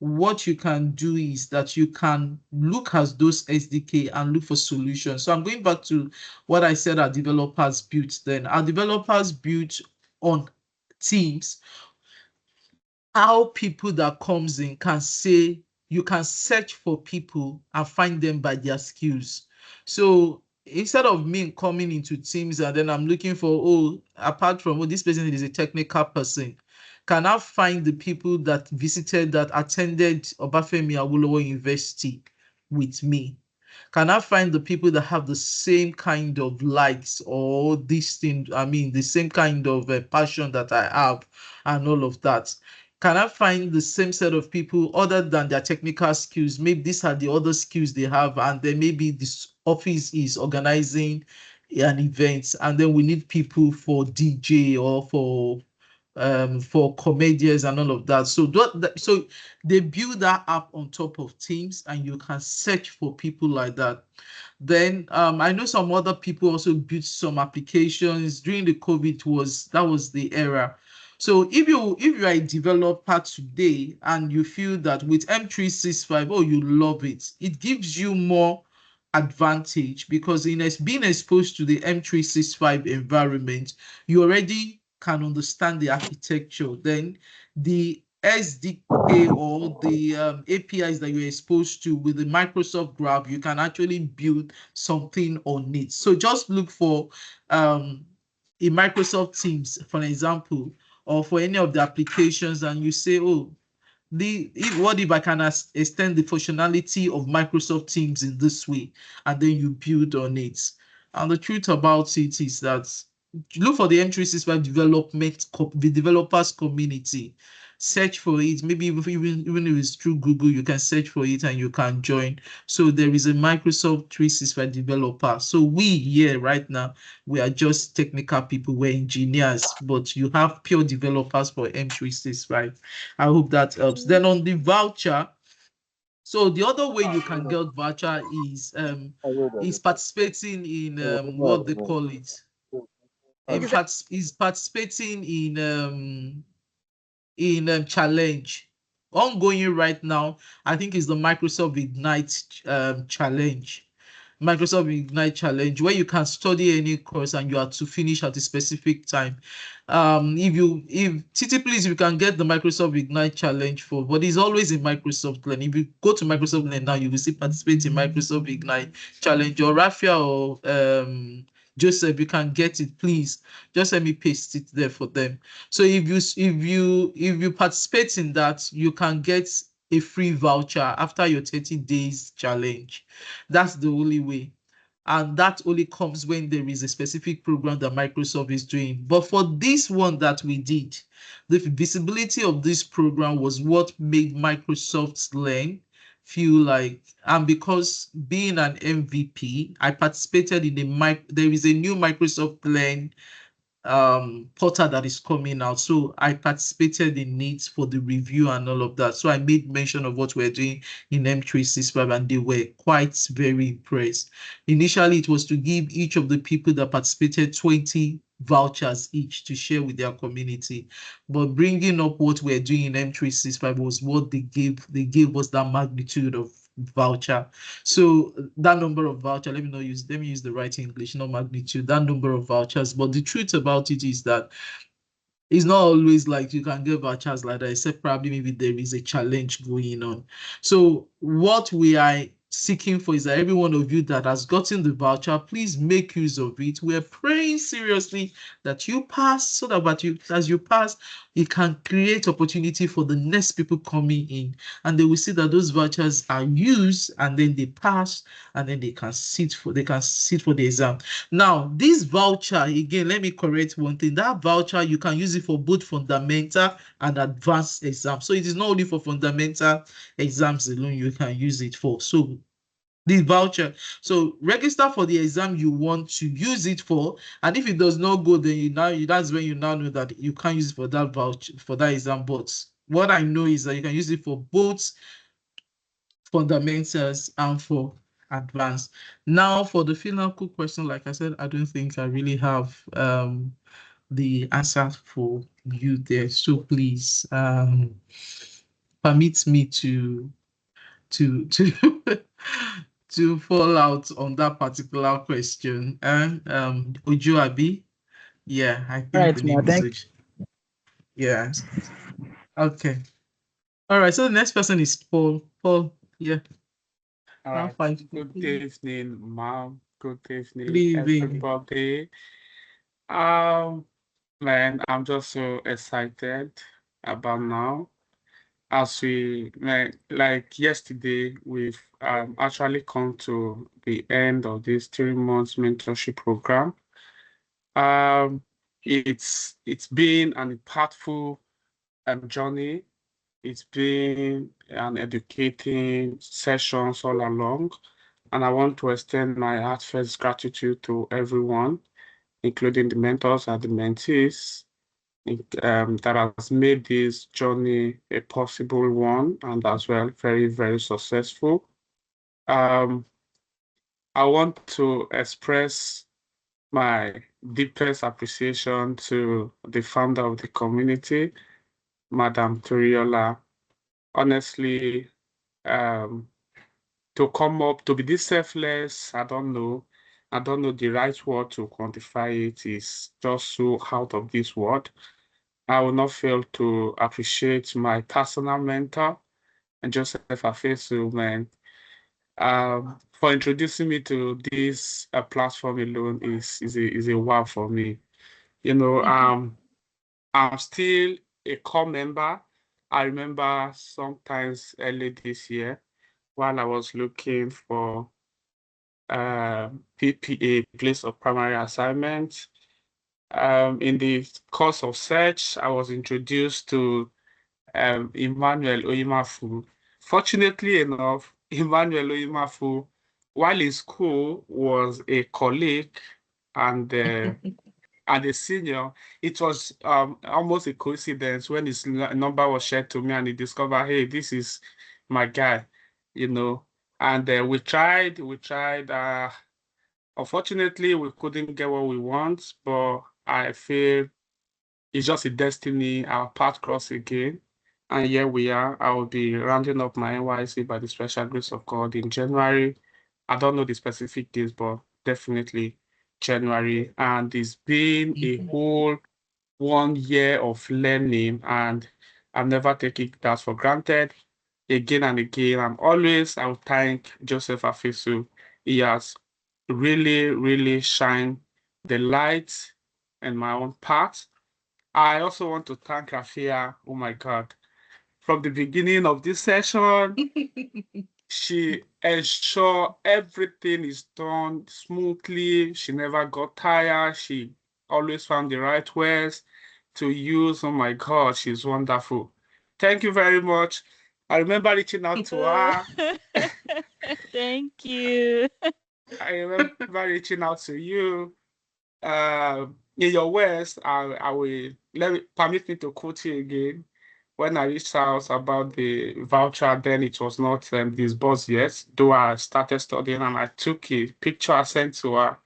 what you can do is that you can look at those SDK and look for solutions. So I'm going back to what I said our developers built then. Our developers built on Teams, how people that comes in can say, you can search for people and find them by their skills. So instead of me coming into Teams and then I'm looking for, apart from, this person is a technical person, can I find the people that attended Obafemi Awolowo University with me? Can I find the people that have the same kind of likes or the same kind of passion that I have and all of that? Can I find the same set of people other than their technical skills? Maybe these are the other skills they have, and then maybe this office is organizing an event, and then we need people for DJ or for comedians and all of that. So so they build that app on top of Teams, and you can search for people like that. Then I know some other people also built some applications during the COVID. That was the era So if you are a developer today and you feel that with M365, oh, you love it, it gives you more advantage because in being exposed to the M365 environment, you already can understand the architecture. Then the SDK or the APIs that you're exposed to with the Microsoft Graph, you can actually build something on it. So just look for in Microsoft Teams, for example, or for any of the applications, and you say, oh, what if I can extend the functionality of Microsoft Teams in this way, and then you build on it. And the truth about it is that look for the M365 the developers community, search for it. Maybe even if it's through Google, you can search for it and you can join. So there is a Microsoft 365 developer. So we here right now, we are just technical people, we're engineers, but you have pure developers for M365. I hope that helps. Then on the voucher, so the other way you can get voucher is participating in what they call it. Is participating in challenge ongoing right now. I think it's the Microsoft Ignite challenge. Microsoft Ignite challenge where you can study any course and you are to finish at a specific time. If TT please, you can get the Microsoft Ignite challenge for, but it's always in Microsoft Learn. If you go to Microsoft Learn now, you will see participate in Microsoft Ignite challenge, or Rafiah or Joseph, you can get it. Please just let me paste it there for them. So if you participate in that, you can get a free voucher after your 30 days challenge. That's the only way. And that only comes when there is a specific program that Microsoft is doing. But for this one that we did, the visibility of this program was what made Microsoft Learn feel like, and because being an MVP, I participated in there is a new Microsoft Learn portal that is coming out, so I participated in it for the review and all of that. So I made mention of what we're doing in M365 and they were quite very impressed. Initially it was to give each of the people that participated 20 vouchers each to share with their community, but bringing up what we're doing in M365 was what they gave us that magnitude of voucher. So that number of voucher, let me use the right English, not magnitude, that number of vouchers. But the truth about it is that it's not always like you can get vouchers like that, except probably maybe there is a challenge going on. So what we are seeking for is that every one of you that has gotten the voucher, please make use of it. We're praying seriously that you pass, so that as you pass, it can create opportunity for the next people coming in, and they will see that those vouchers are used, and then they pass, and then they can sit for the exam. Now, this voucher, again, let me correct one thing. That voucher, you can use it for both fundamental and advanced exams. So it is not only for fundamental exams alone you can use it for. So this voucher, so register for the exam you want to use it for, and if it does not go, then that's when you now know that you can't use it for that voucher for that exam. But what I know is that you can use it for both fundamentals and for advanced. Now for the final quick question, like I said, I don't think I really have the answer for you there, so please permit me to to fall out on that particular question. And Ojo Abi, yeah, I think Right, the now name is thank Ojo. Yeah, okay. All right, so the next person is Paul. Paul, yeah. All Now right. 5 Good evening, ma'am. Good Good evening, evening. everybody. Um, Man, I'm just so excited about now. As like yesterday, we've actually come to the end of this 3 months mentorship program. Um, it's been an impactful journey. It's been an educating sessions all along, and I want to extend my heartfelt gratitude to everyone, including the mentors and the mentees, that has made this journey a possible one and as well very, very successful. I want to express my deepest appreciation to the founder of the community, Madam Toriola. Honestly, to come up to be this selfless, I don't know the right word to quantify it, is just so out of this world. I will not fail to appreciate my personal mentor and Joseph Afeso, man. For introducing me to this platform alone is a wow for me. You know, I'm still a core member. I remember sometimes early this year while I was looking for PPA, place of primary assignment. In the course of search, I was introduced to Emmanuel Oyimafu. Fortunately enough, Emmanuel Oyimafu, while in school, was a colleague and and a senior. It was almost a coincidence when his number was shared to me and he discovered, hey, this is my guy, you know. And we tried. Unfortunately, we couldn't get what we want, but I feel it's just a destiny. Our path crossed again. And here we are. I will be rounding up my NYC by the special grace of God in January. I don't know the specific days, but definitely January. And it's been a whole 1 year of learning, and I've never taken that for granted. Again and again, I will thank Joseph Afesu. He has really, really shined the light in my own path. I also want to thank Rafiah. Oh my God. From the beginning of this session, she ensured everything is done smoothly. She never got tired. She always found the right words to use. Oh my God, she's wonderful. Thank you very much. I remember reaching out to her. Thank you. I remember reaching out to you. In your words, I will permit me to quote you again. When I reached out about the voucher, then it was not disbursed yet, though I started studying and I took a picture I sent to her.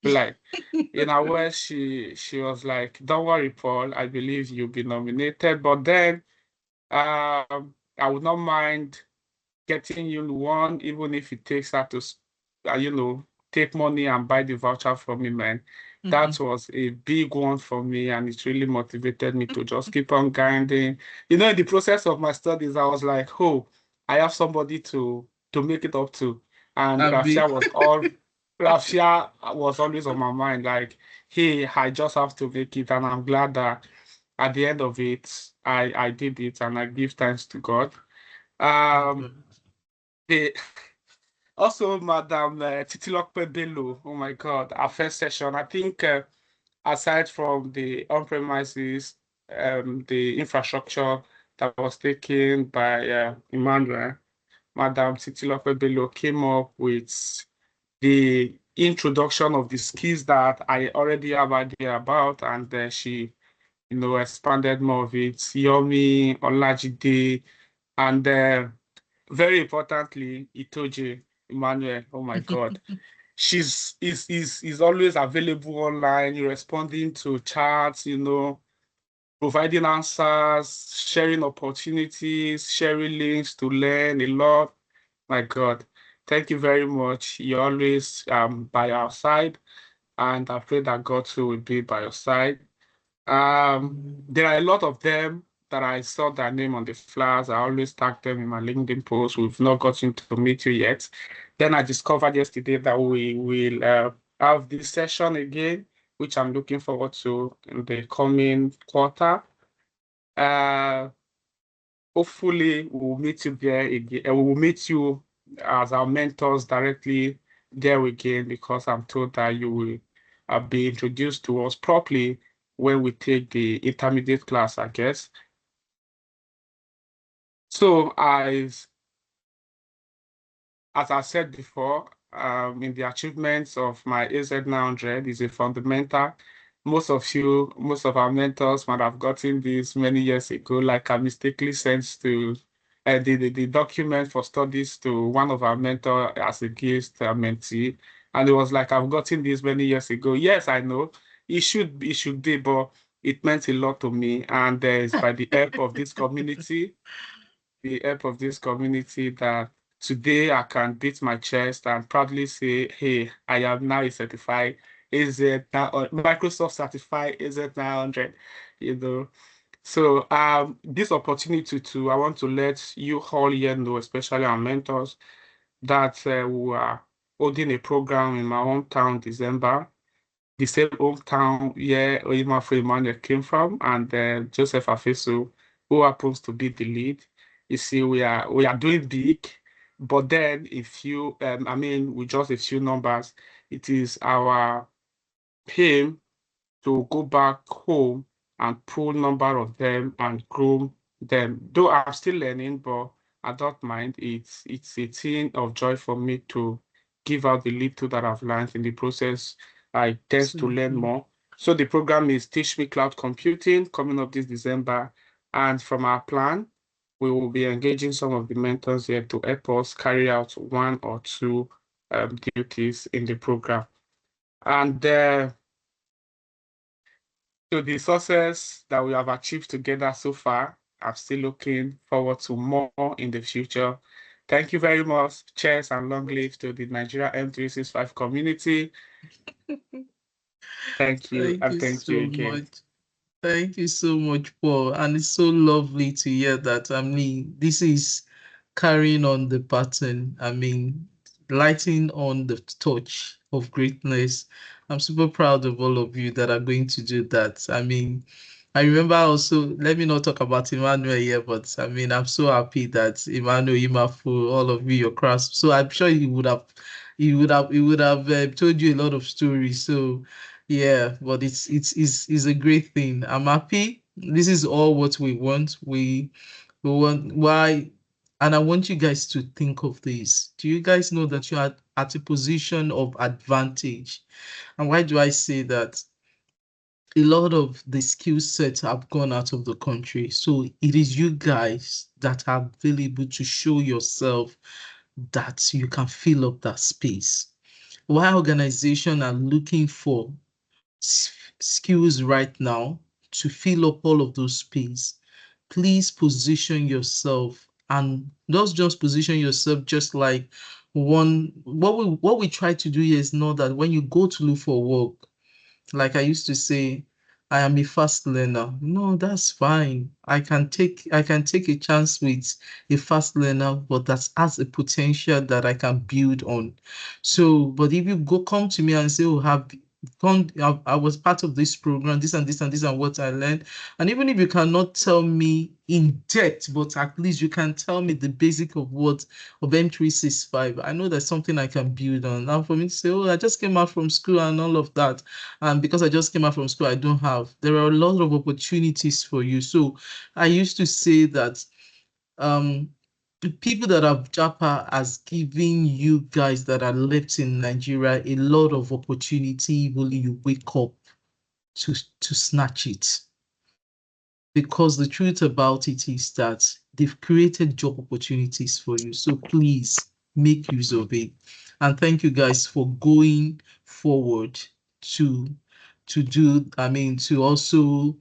Like, in a way, she was like, don't worry, Paul, I believe you'll be nominated. But then I would not mind getting you one, even if it takes her to, take money and buy the voucher from me, man. That was a big one for me, and it really motivated me to just keep on grinding. In the process of my studies, I was like, oh, I have somebody to make it up to. And Rafia was always on my mind, like, hey, I just have to make it. And I'm glad that at the end of it, I did it, and I give thanks to God. The Also, Madam Titilope Bello, oh my God, our first session. I think aside from the on-premises, the infrastructure that was taken by Emmanuel, Madam Titilope Bello came up with the introduction of the skills that I already have idea about, and she, expanded more of it. Yomi, Olajide, and very importantly, Itoje, Emmanuel. Oh my God. She's is always available online, responding to chats, providing answers, sharing opportunities, sharing links to learn a lot. My God, thank you very much. You're always by our side, and I pray that God too will be by your side. There are a lot of them that I saw their name on the flyers. I always tag them in my LinkedIn post. We've not gotten to meet you yet. Then I discovered yesterday that we will have this session again, which I'm looking forward to in the coming quarter. Hopefully, we'll meet you there again. We will meet you as our mentors directly there again, because I'm told that you will be introduced to us properly when we take the intermediate class, I guess. So as I said before, in the achievements of my AZ900 is a fundamental. Most of our mentors might have gotten this many years ago, like I mistakenly sent to the document for studies to one of our mentor as a guest mentee. And it was like, I've gotten this many years ago. Yes, I know. it should be, but it meant a lot to me. And there's by the help of this community, that today I can beat my chest and proudly say, hey, I am now a certified Microsoft certified AZ900, you know. So this opportunity to I want to let you all here know, especially our mentors, that we are holding a program in my hometown December, the same hometown where Oyimafu Emmanuel came from, and Joseph Afeso, who happens to be the lead. You see, we are doing big, but then if you with just a few numbers, it is our aim to go back home and pull number of them and groom them. Though I'm still learning, but I don't mind. It's a thing of joy for me to give out the little that I've learned in the process. I tend to learn more. So the program is Teach Me Cloud Computing coming up this December. And from our plan, we will be engaging some of the mentors here to help us carry out one or two duties in the program. And so the success that we have achieved together so far, I'm still looking forward to more in the future. Thank you very much. Cheers and long live to the Nigeria M365 community. Thank you, Thank and you thank you so again. much. Thank you so much, Paul. And it's so lovely to hear that. I mean, this is carrying on the pattern. I mean, lighting on the torch of greatness. I'm super proud of all of you that are going to do that. I mean, I remember also, let me not talk about Emmanuel here, but I mean, I'm so happy that Emmanuel, Oyimafu, all of you, your class. So I'm sure he would have told you a lot of stories. So yeah, but it's a great thing. I'm happy. This is all what we want. We want why, and I want you guys to think of this. Do you guys know that you are at a position of advantage? And why do I say that? A lot of the skill sets have gone out of the country. So it is you guys that are available to show yourself that you can fill up that space. Why organizations are looking for skills right now to fill up all of those space, please position yourself, and not just position yourself just like one. What we try to do here is not that when you go to look for work, like I used to say, I am a fast learner. No, that's fine. I can take a chance with a fast learner, but that has a potential that I can build on. So, but if you come to me and say, oh, I was part of this program, this and this and this and what I learned. And even if you cannot tell me in depth, but at least you can tell me the basic of what of M365. I know that's something I can build on. Now for me to say, oh, I just came out from school and all of that. And because I just came out from school, I don't have. There are a lot of opportunities for you. So I used to say that um the people that have Japa has given you guys that are left in Nigeria a lot of opportunity when you wake up to snatch it. Because the truth about it is that they've created job opportunities for you. So please make use of it. And thank you guys for going forward to to also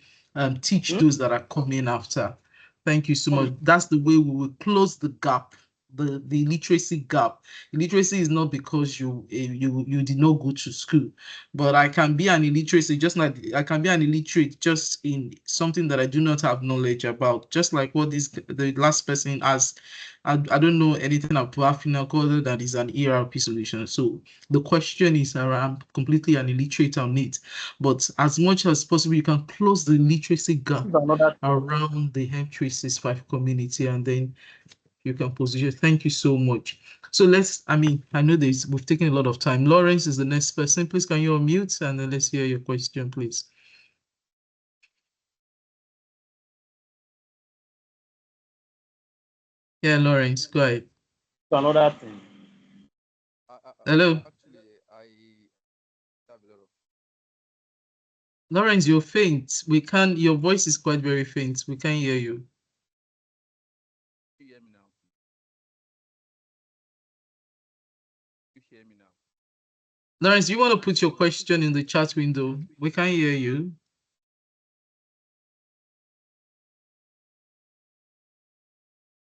teach those that are coming after. Thank you so much. That's the way we will close the gap, the literacy gap. Illiteracy is not because you did not go to school, but I can be an illiteracy just like I can be an illiterate just in something that I do not have knowledge about. Just like what the last person asked, I don't know anything about Finacle other than is an ERP solution. So the question is, I'm completely an illiterate on it, but as much as possible, you can close the literacy gap around the M365 community, and then you can position. Thank you so much. So I know we've taken a lot of time. Lawrence is the next person. Please, can you unmute and then let's hear your question, please. Yeah, Lawrence, go ahead. Another thing. Hello. Actually, I have a lot of. Lawrence, you're faint. Your voice is quite very faint. We can't hear you. You hear me now? You hear me now? Lawrence, you want to put your question in the chat window? We can hear you.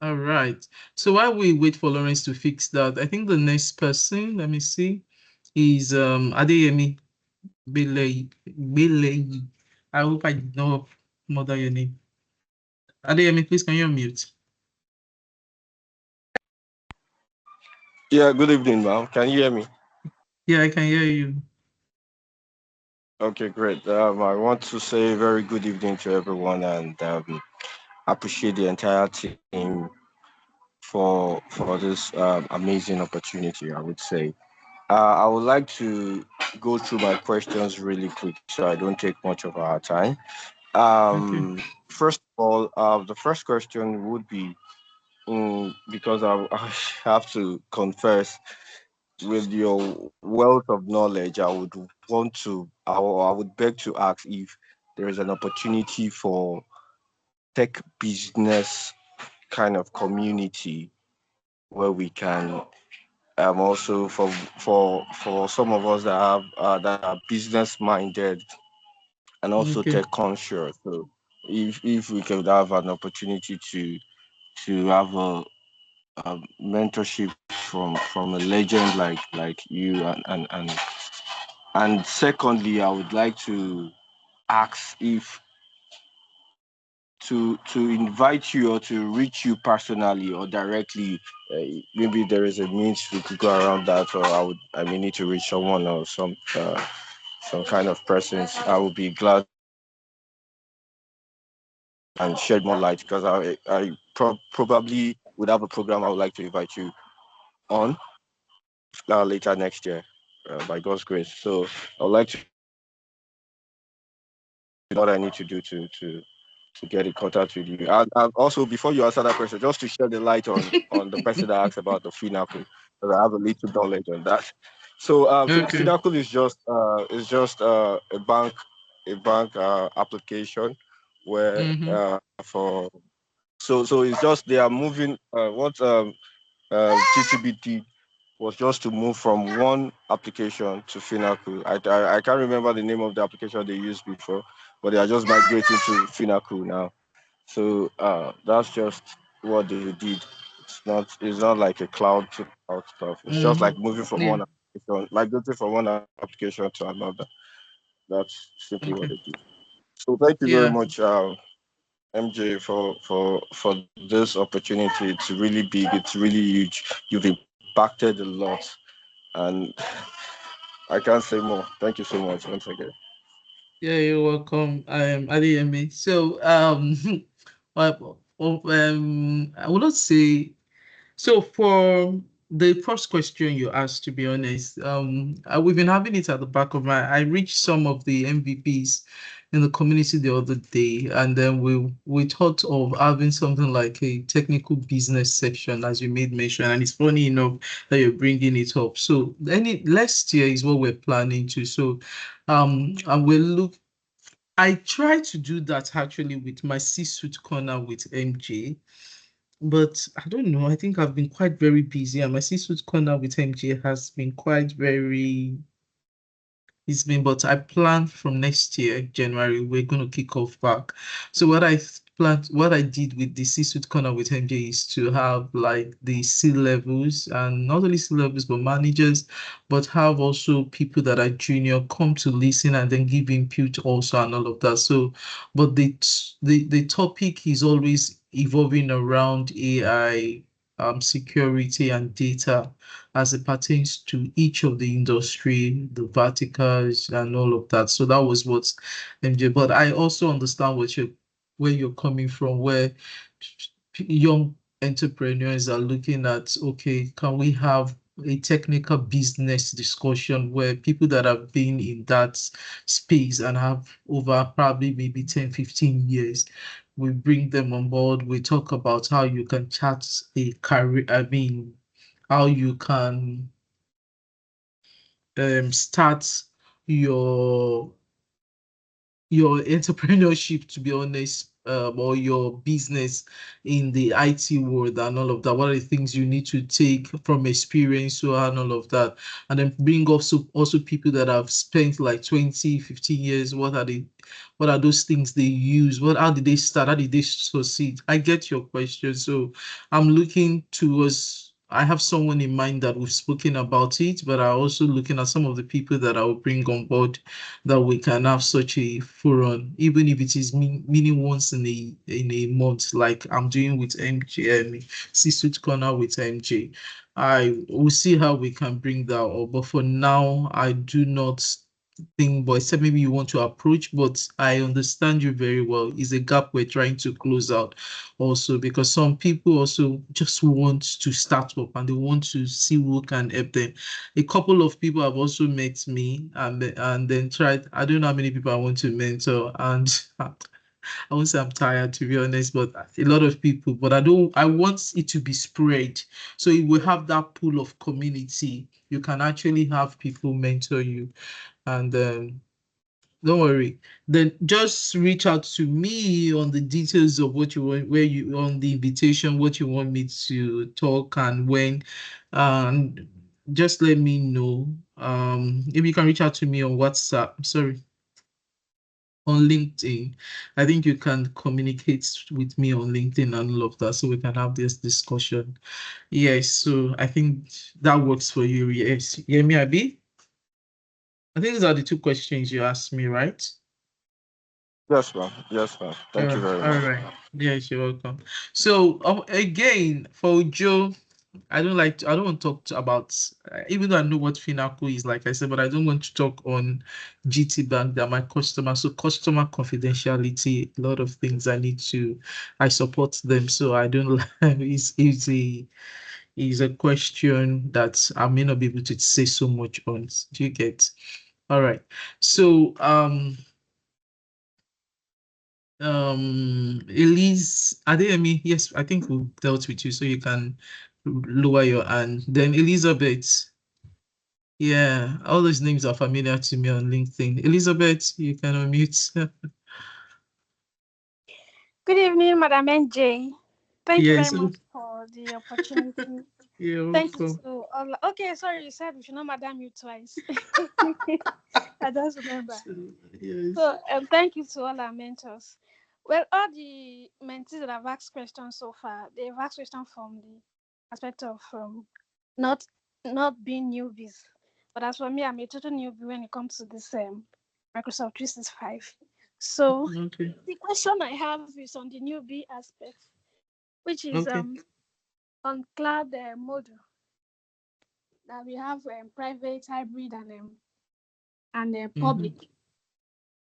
All right. So while we wait for Lawrence to fix that, I think the next person, let me see, is Adeyemi Belei. I hope I did not murder your name. Adeyemi, please can you unmute? Yeah, good evening, ma'am. Can you hear me? Yeah, I can hear you. Okay, great. I want to say very good evening to everyone and appreciate the entire team for this amazing opportunity, I would say. I would like to go through my questions really quick so I don't take much of our time. Okay. First of all, the first question would be because I have to confess, with your wealth of knowledge, I would beg to ask if there is an opportunity for tech business kind of community where we can also for some of us that are business minded and also Okay. tech conscious. So if we could have an opportunity to have a mentorship from a legend like you and secondly, I would like to ask if to invite you or to reach you personally or directly. Maybe there is a means we could go around that, or I may need to reach someone or some kind of presence. I would be glad and shed more light because probably would have a program I would like to invite you on later next year, by God's grace. So I would like to what I need to do to get in contact with you. And also, before you answer that question, just to shed the light on the person that asked about the Finacle, because I have a little knowledge on that. So, Okay. Finacle is just a bank application where Mm-hmm. for so it's just they are moving what GTB did was just to move from one application to Finacle. I can't remember the name of the application they used before, but they are just migrating to Finacle now. So that's just what they did. It's not like a cloud to cloud stuff. It's just Mm-hmm. like moving from Yeah. one application, migrating from one application to another. That's simply what Okay. they did. So thank you very Yeah. much, MJ, for this opportunity. It's really big. It's really huge. You've impacted a lot, and I can't say more. Thank you so much once again. Yeah, you're welcome. I am Adeyemi. So I would not say. So for the first question you asked, to be honest, we've been having it at the back of my. I reached some of the MVPs in the community the other day, and then we thought of having something like a technical business section, as you made mention. And it's funny enough that you're bringing it up. So any next year is what we're planning to. So, and we'll look. I try to do that actually with my C-suite corner with MJ, but I don't know. I think I've been quite very busy, and my C-suite corner with MJ has been quite very. It's been, but I plan from next year, January, we're going to kick off back. So what I did with the C-suite corner with MJ is to have like the C levels and not only C levels, but managers, but have also people that are junior come to listen and then give input also and all of that. So, but the topic is always evolving around AI, security and data as it pertains to each of the industry, the verticals, and all of that. So that was what MJ. But I also understand where you're coming from, where young entrepreneurs are looking at, okay, can we have a technical business discussion where people that have been in that space and have over probably maybe 10, 15 years, we bring them on board. We talk about how you can chart a career, I mean, how you can start your your entrepreneurship, to be honest, or your business in the IT world and all of that? What are the things you need to take from experience and all of that? And then bring also people that have spent like 20, 15 years. What are those things they use? How did they start? How did they succeed? I get your question. So I'm looking towards, I have someone in mind that we've spoken about it, but I'm also looking at some of the people that I will bring on board that we can have such a forum, even if it is meeting once in a month, like I'm doing with MJ, C-Suite Corner with MJ. I will see how we can bring that up, but for now, I do not think, but except maybe you want to approach, but I understand you very well. It's a gap we're trying to close out also, because some people also just want to start up and they want to see who can help them. A couple of people have also met me and then tried. I don't know how many people I want to mentor, and I won't say I'm tired, to be honest, but a lot of people, but I want it to be spread. So if we have that pool of community, you can actually have people mentor you. And don't worry. Then just reach out to me on the details of what you want, where you on the invitation, what you want me to talk and when. And just let me know. If you can reach out to me on WhatsApp, sorry, on LinkedIn. I think you can communicate with me on LinkedIn and all of that, so we can have this discussion. Yes, so I think that works for you. Yes. You hear me, Abi? I think these are the two questions you asked me, right? Yes, ma'am. Yes, ma'am. Thank you very All much. right. Yes, you're welcome. So again, for Joe, I don't want to talk about, even though I know what Finaco is, like I said, but I don't want to talk on GT Bank. They're my customer. So customer confidentiality, a lot of things I support them. So I don't, it's a question that I may not be able to say so much on. Do you get? All right. So, Elise Adeyemi, yes, I think we dealt with you, so you can lower your hand. Then Elizabeth, yeah, all those names are familiar to me on LinkedIn. Elizabeth, you can unmute. Good evening, Madam NJ. Thank you very Yes, much for the opportunity. you're Thank you welcome. to all. Okay, sorry, you said we should not Madam you twice. I just remember. Yes. So, thank you to all our mentors. Well, all the mentees that have asked questions so far, they've asked questions from the aspect of not not being newbies. But as for me, I'm a total newbie when it comes to this Microsoft 365. So Okay. the question I have is on the newbie aspect, which is Okay. on cloud model that we have private, hybrid, and Mm-hmm. public.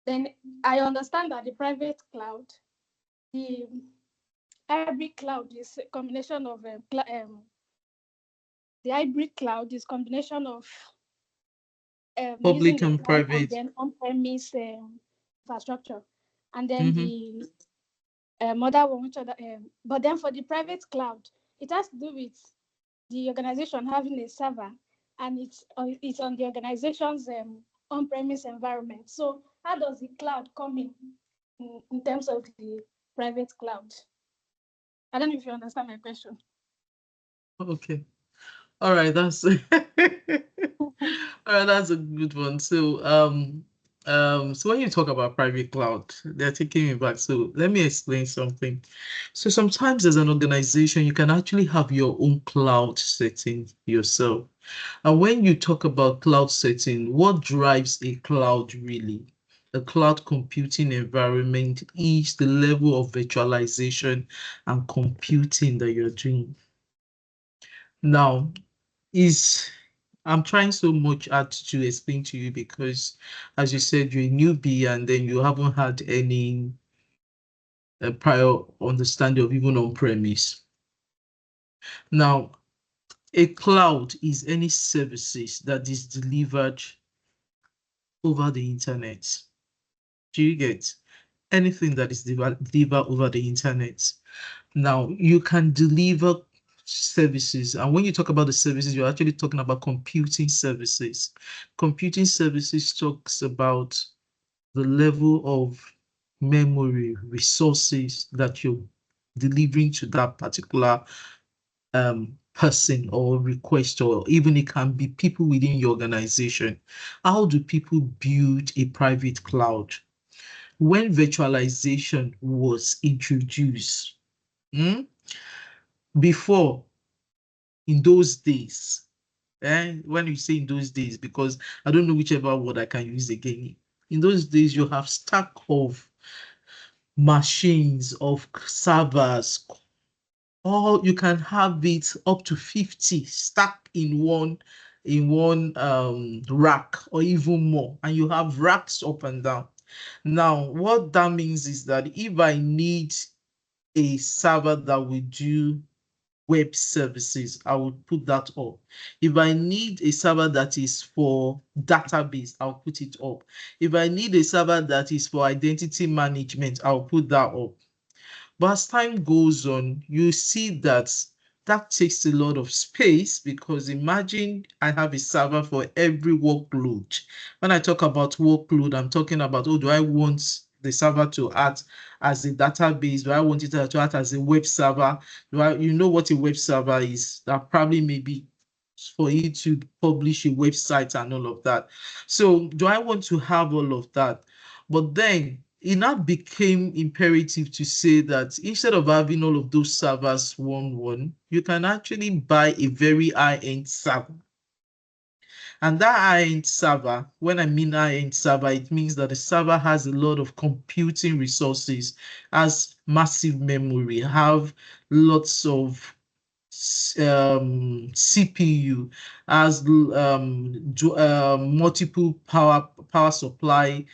Then I understand that the private cloud, the hybrid cloud is a combination of the hybrid cloud is combination of using Public the and cloud and private. then on-premise infrastructure, and then Mm-hmm. the other one, which other, but then for the private cloud, it has to do with the organization having a server, and it's on the organization's on-premise environment. So how does the cloud come in terms of the private cloud? I don't know if you understand my question. Okay. All right, that's all right, that's a good one. So when you talk about private cloud, they're taking me back. So let me explain something. So sometimes as an organization, you can actually have your own cloud setting yourself. And when you talk about cloud setting, what drives a cloud really? A cloud computing environment is the level of virtualization and computing that you're doing. Now, is I'm trying so much hard to explain to you because, as you said, you're a newbie and then you haven't had any prior understanding of even on premise. Now, a cloud is any services that is delivered over the internet. Do you get anything that is delivered over the internet? Now, you can deliver services. And when you talk about the services, you're actually talking about computing services. Computing services talks about the level of memory resources that you're delivering to that particular person or request, or even it can be people within your organization. How do people build a private cloud? When virtualization was introduced, before, in those days, when you say in those days, because I don't know whichever word I can use again. In those days, you have stack of machines, of servers, or you can have it up to 50 stacked in one rack or even more, and you have racks up and down. Now, what that means is that if I need a server that will do web services, I would put that up. If I need a server that is for database, I'll put it up. If I need a server that is for identity management, I'll put that up. But as time goes on, you see that that takes a lot of space, because imagine I have a server for every workload. When I talk about workload, I'm talking about, oh, do I want the server to act as a database? Do I want it to act as a web server? You know what a web server is? That probably maybe for you to publish a website and all of that. So do I want to have all of that? But then it now became imperative to say that instead of having all of those servers one, you can actually buy a very high-end server. And that high-end server, when I mean high-end server, it means that the server has a lot of computing resources, has massive memory, have lots of CPU, has multiple power supply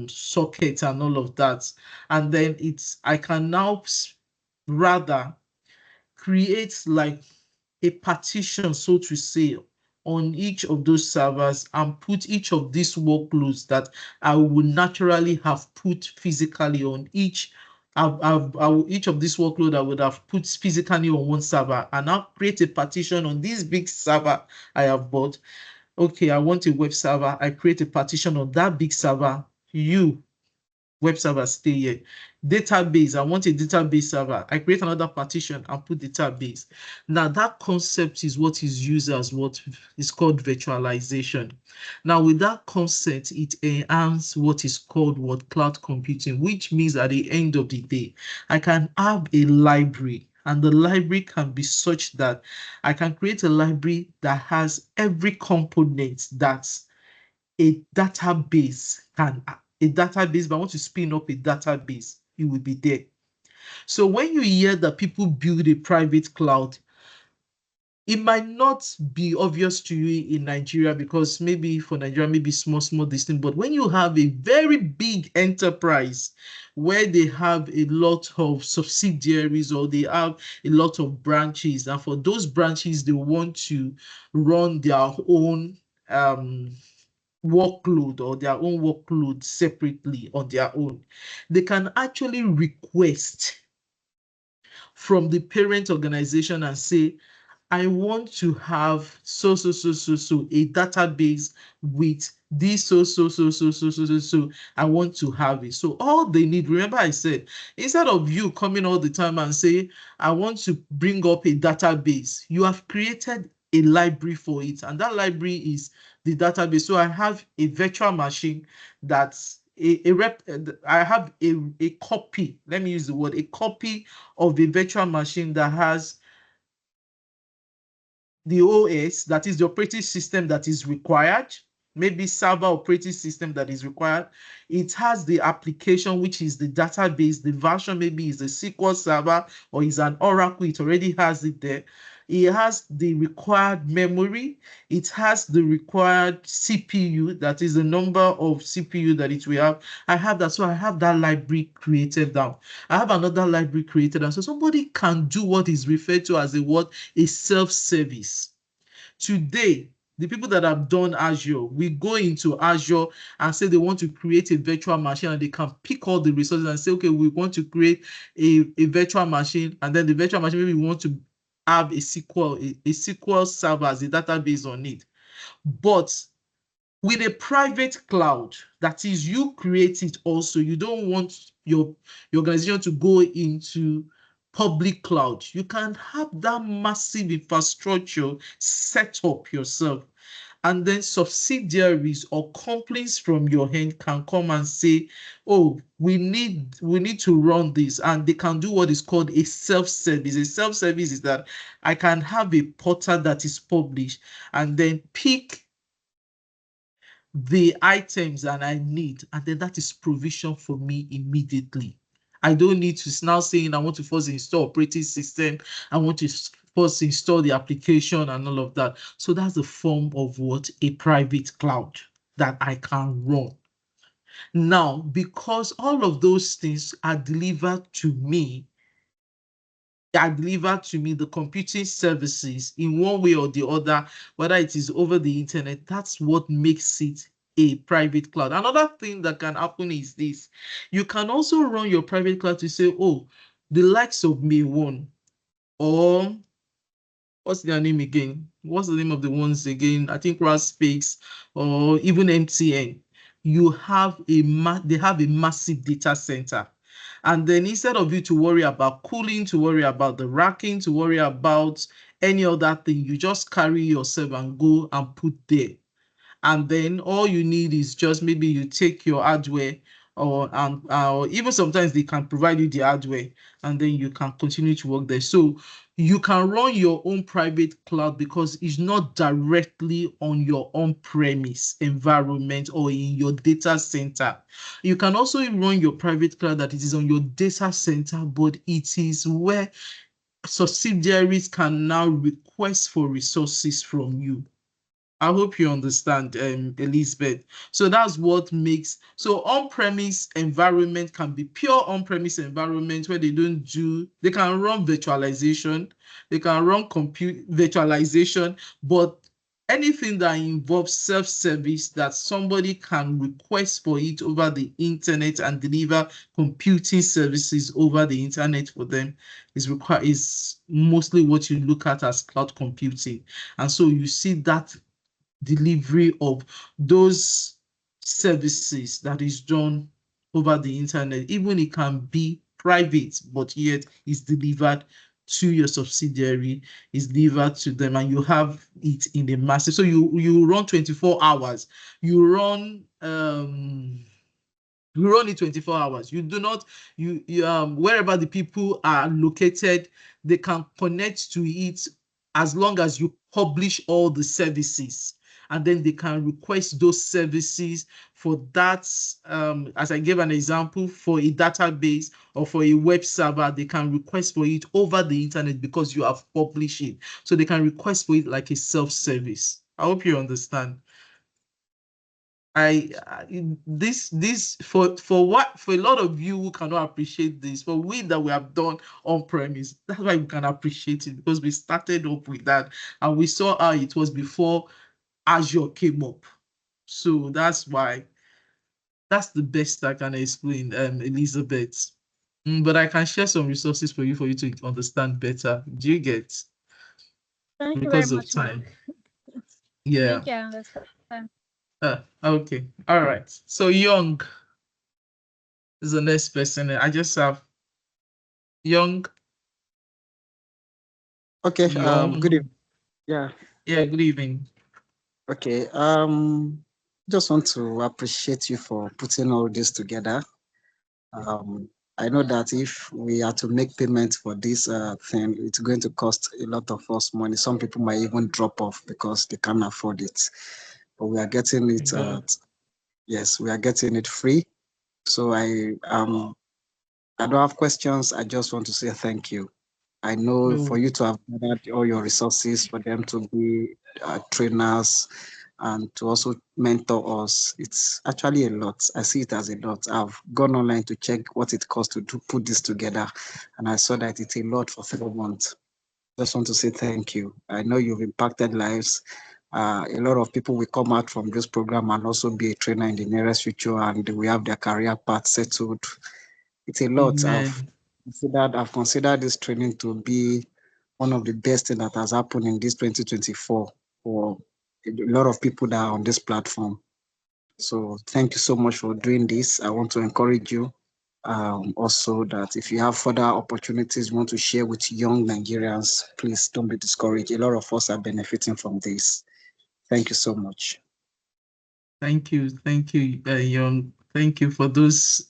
sockets and all of that. And then I can now rather create like a partition, so to say, on each of those servers and put each of these workloads that I would naturally have put physically on each of this workload I would have put physically on one server, and now create a partition on this big server I have bought. Okay, I want a web server. I create a partition on that big server. You web server stay here. Database, I want a database server. I create another partition and put database. Now that concept is what is used as what is called virtualization. Now with that concept, it enhances what is called cloud computing, which means at the end of the day, I can have a library, and the library can be such that I can create a library that has every component that a database can, a database, but I want to spin up a database, it will be there. So when you hear that people build a private cloud, it might not be obvious to you in Nigeria, because maybe for Nigeria, maybe small distinct, but when you have a very big enterprise where they have a lot of subsidiaries or they have a lot of branches, and for those branches, they want to run their own workload or their own workload separately on their own, they can actually request from the parent organization and say, I want to have so a database with this so I want to have it. So all they need, remember I said, instead of you coming all the time and say, I want to bring up a database, you have created a library for it, and that library is the database. So I have a virtual machine that's I have a copy, let me use the word, a copy of a virtual machine that has the OS, that is the operating system that is required, maybe server operating system that is required. It has the application, which is the database. The version maybe is a SQL server or is an Oracle. It already has it there. It has the required memory. It has the required CPU, that is the number of CPU that it will have. I have that. So I have that library created down. I have another library created down. So somebody can do what is referred to as a self-service. Today, the people that have done Azure, we go into Azure and say they want to create a virtual machine, and they can pick all the resources and say, okay, we want to create a virtual machine, and then the virtual machine, maybe we want to have a SQL server as a database on it. But With a private cloud, that is, you create it also. You don't want your organization to go into public cloud. You can have that massive infrastructure set up yourself, and then subsidiaries or companies from your hand can come and say, oh, we need to run this, and they can do what is called a self-service. A self-service is that I can have a portal that is published and then pick the items that I need, and then that is provision for me immediately. I don't need to now saying I want to first install operating system, I want to first install the application and all of that. So that's the form of what a private cloud that I can run. Now, because all of those things are delivered to me, the computing services in one way or the other, whether it is over the internet, that's what makes it a private cloud. Another thing that can happen is this: you can also run your private cloud to say, oh, the likes of May 1, or what's their name again? What's the name of the ones again? I think Raspix or even MTN. They have a massive data center. And then instead of you to worry about cooling, to worry about the racking, to worry about any other thing, you just carry yourself and go and put there. And then all you need is just maybe you take your hardware, or even sometimes they can provide you the hardware, and then you can continue to work there. So you can run your own private cloud because it's not directly on your on-premise environment or in your data center. You can also run your private cloud that it is on your data center, but it is where subsidiaries can now request for resources from you. I hope you understand, Elizabeth. So that's what makes, so on-premise environment can be pure on-premise environment where they can run virtualization, they can run compute virtualization, but anything that involves self-service that somebody can request for it over the internet and deliver computing services over the internet for them is mostly what you look at as cloud computing. And so you see that delivery of those services that is done over the internet. Even it can be private, but yet is delivered to your subsidiary, is delivered to them, and you have it in the massive. So you run 24 hours. You run it 24 hours. You do not, wherever the people are located, they can connect to it as long as you publish all the services. And then they can request those services for that. As I gave an example, for a database or for a web server, they can request for it over the internet because you have published it. So they can request for it like a self-service. I hope you understand. This for a lot of you who cannot appreciate this, for we that we have done on premise, that's why we can appreciate it, because we started up with that and we saw how it was before Azure came up. So that's why, that's the best I can explain, Elizabeth. But I can share some resources for you to understand better. Do you get? Thank you very Because of much, ma'am. time. Yeah. Thank you, I understand. Okay. All right. So Young is the next person. I just have Young. Okay, Young. good evening. Yeah. Yeah, good evening. Okay. Just want to appreciate you for putting all this together. I know that if we are to make payments for this thing, it's going to cost a lot of us money. Some people might even drop off because they can't afford it. But we are getting it. Yes, we are getting it free. So I don't have questions. I just want to say thank you. I know for you to have gathered all your resources for them to be trainers and to also mentor us, it's actually a lot. I see it as a lot. I've gone online to check what it costs to put this together, and I saw that it's a lot for 3 months. Just want to say thank you. I know you've impacted lives. A lot of people will come out from this program and also be a trainer in the nearest future, and we have their career path settled. It's a lot. I've considered this training to be one of the best things that has happened in this 2024 for a lot of people that are on this platform. So thank you so much for doing this. I want to encourage you also that if you have further opportunities you want to share with young Nigerians, please don't be discouraged. A lot of us are benefiting from this. Thank you so much. Thank you, Young. Thank you for those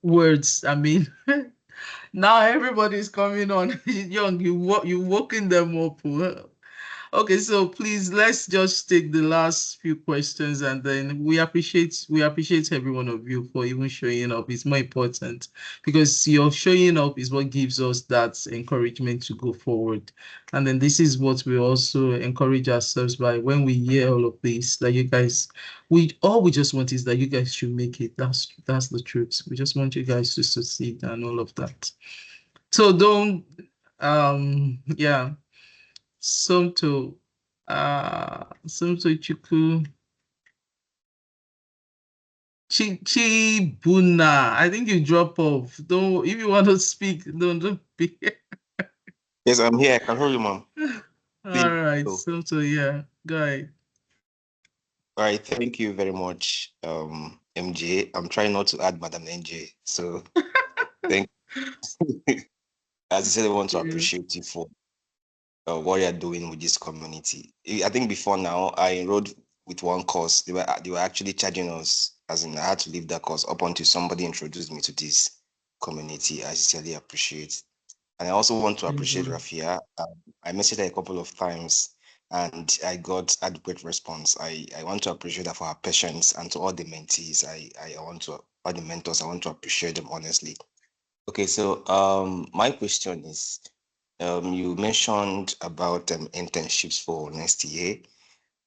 words. I mean, now everybody's coming on. Young, you woken them up. Okay, so please let's just take the last few questions, and then we appreciate every one of you for even showing up. It's more important because your showing up is what gives us that encouragement to go forward. And then this is what we also encourage ourselves by when we hear all of this, that you guys, we just want is that you guys should make it. That's the truth. We just want you guys to succeed and all of that. So don't yeah. Somto, Somto Chuku, Buna. I think you drop off. Don't if you want to speak, don't be. Yes, I'm here. I can hear you, ma'am. All right, So, Somto, yeah, go ahead. all right, thank you very much, MJ. I'm trying not to add Madam NJ. So thank as I said, I want to appreciate you for what you're doing with this community. I think before now, I enrolled with one course. They were actually charging us, as in I had to leave that course up until somebody introduced me to this community. I sincerely appreciate. And I also want to appreciate Rafiah. I messaged her a couple of times and I got adequate response. I want to appreciate her for her patience, and to all the mentees, I want to all the mentors, I want to appreciate them honestly. Okay, so my question is, you mentioned about internships for next year.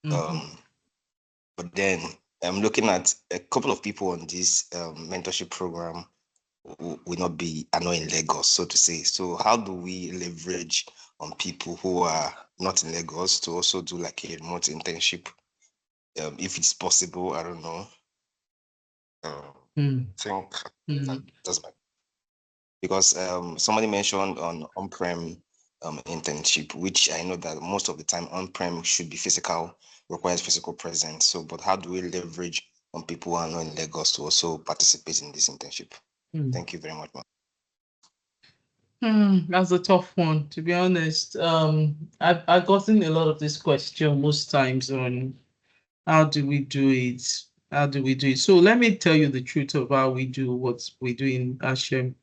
But then I'm looking at a couple of people on this mentorship program will not be in Lagos, so to say. So how do we leverage on people who are not in Lagos to also do like a remote internship? If it's possible, I don't know. I think that's my, because somebody mentioned on-prem internship, which I know that most of the time on-prem should be physical, requires physical presence. So, but how do we leverage on people who are not in Lagos to also participate in this internship? Thank you very much, ma'am. That's a tough one, to be honest. I've gotten a lot of this question most times on how do we do it? How do we do it? So let me tell you the truth of how we do what we do in Hashem.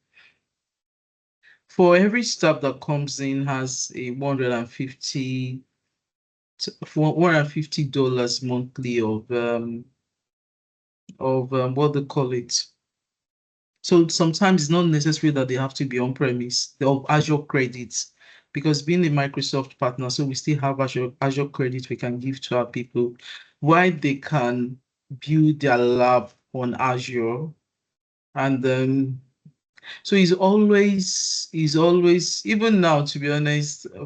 For every staff that comes in has a $150 monthly of what they call it. So sometimes it's not necessary that they have to be on premise of Azure credits, because being a Microsoft partner, so we still have Azure credits we can give to our people, why they can build their lab on Azure. And then so he's always even now, to be honest, a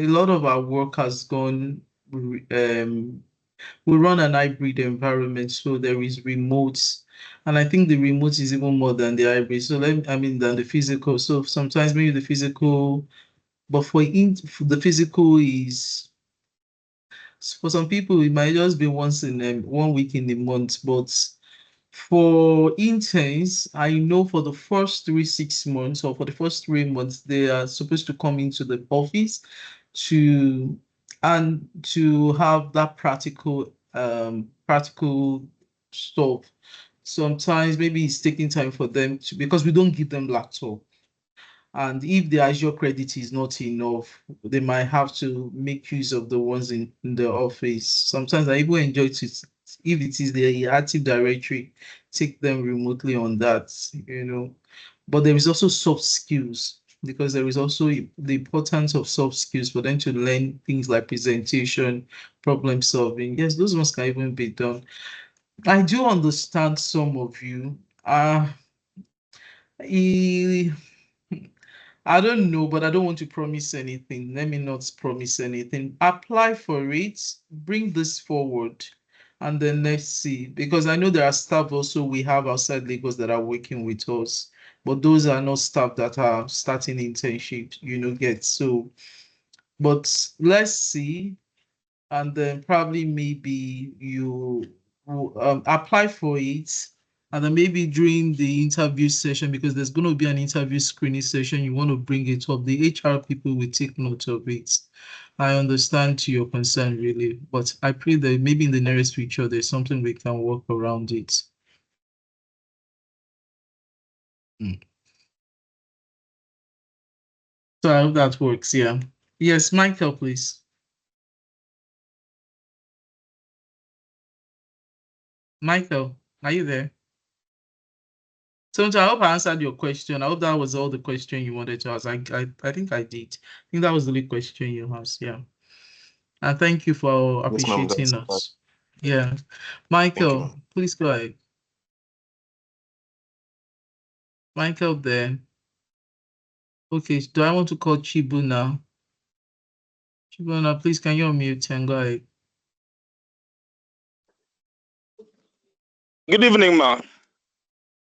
lot of our work has gone we run an hybrid environment, so there is remotes, and I think the remote is even more than the hybrid. So than the physical. So sometimes maybe the physical, but the physical is for some people it might just be once in 1 week in a month, but for interns, I know for the first 6 months or for the first 3 months, they are supposed to come into the office to have that practical stuff. Sometimes maybe it's taking time for them to, because we don't give them laptop. And if the Azure credit is not enough, they might have to make use of the ones in the office. Sometimes I even enjoy to, if it is the Active Directory, take them remotely on that, But there is also soft skills, because there is also the importance of soft skills for them to learn things like presentation, problem solving. Yes, those ones can even be done. I do understand some of you. I don't know, but I don't want to promise anything. Let me not promise anything. Apply for it, bring this forward, and then let's see. Because I know there are staff also we have outside Lagos that are working with us, but those are not staff that are starting internship, get. So, but let's see. And then probably maybe apply for it, and then maybe during the interview session, because there's going to be an interview screening session, you want to bring it up, the HR people will take note of it. I understand to your concern, really, but I pray that maybe in the nearest future there's something we can work around it. So I hope that works. Yeah. Yes, Michael, please. Michael, are you there? So I hope I answered your question. I hope that was all the question you wanted to ask. I think I did. I think that was the only question you asked. Yeah. And thank you for Yes, ma'am. appreciating That's us. Yeah. thank you, Michael, ma'am. please go ahead. Michael there. Okay, do I want to call Chibu now? Chibu now, please can you unmute and go ahead? Good evening, ma.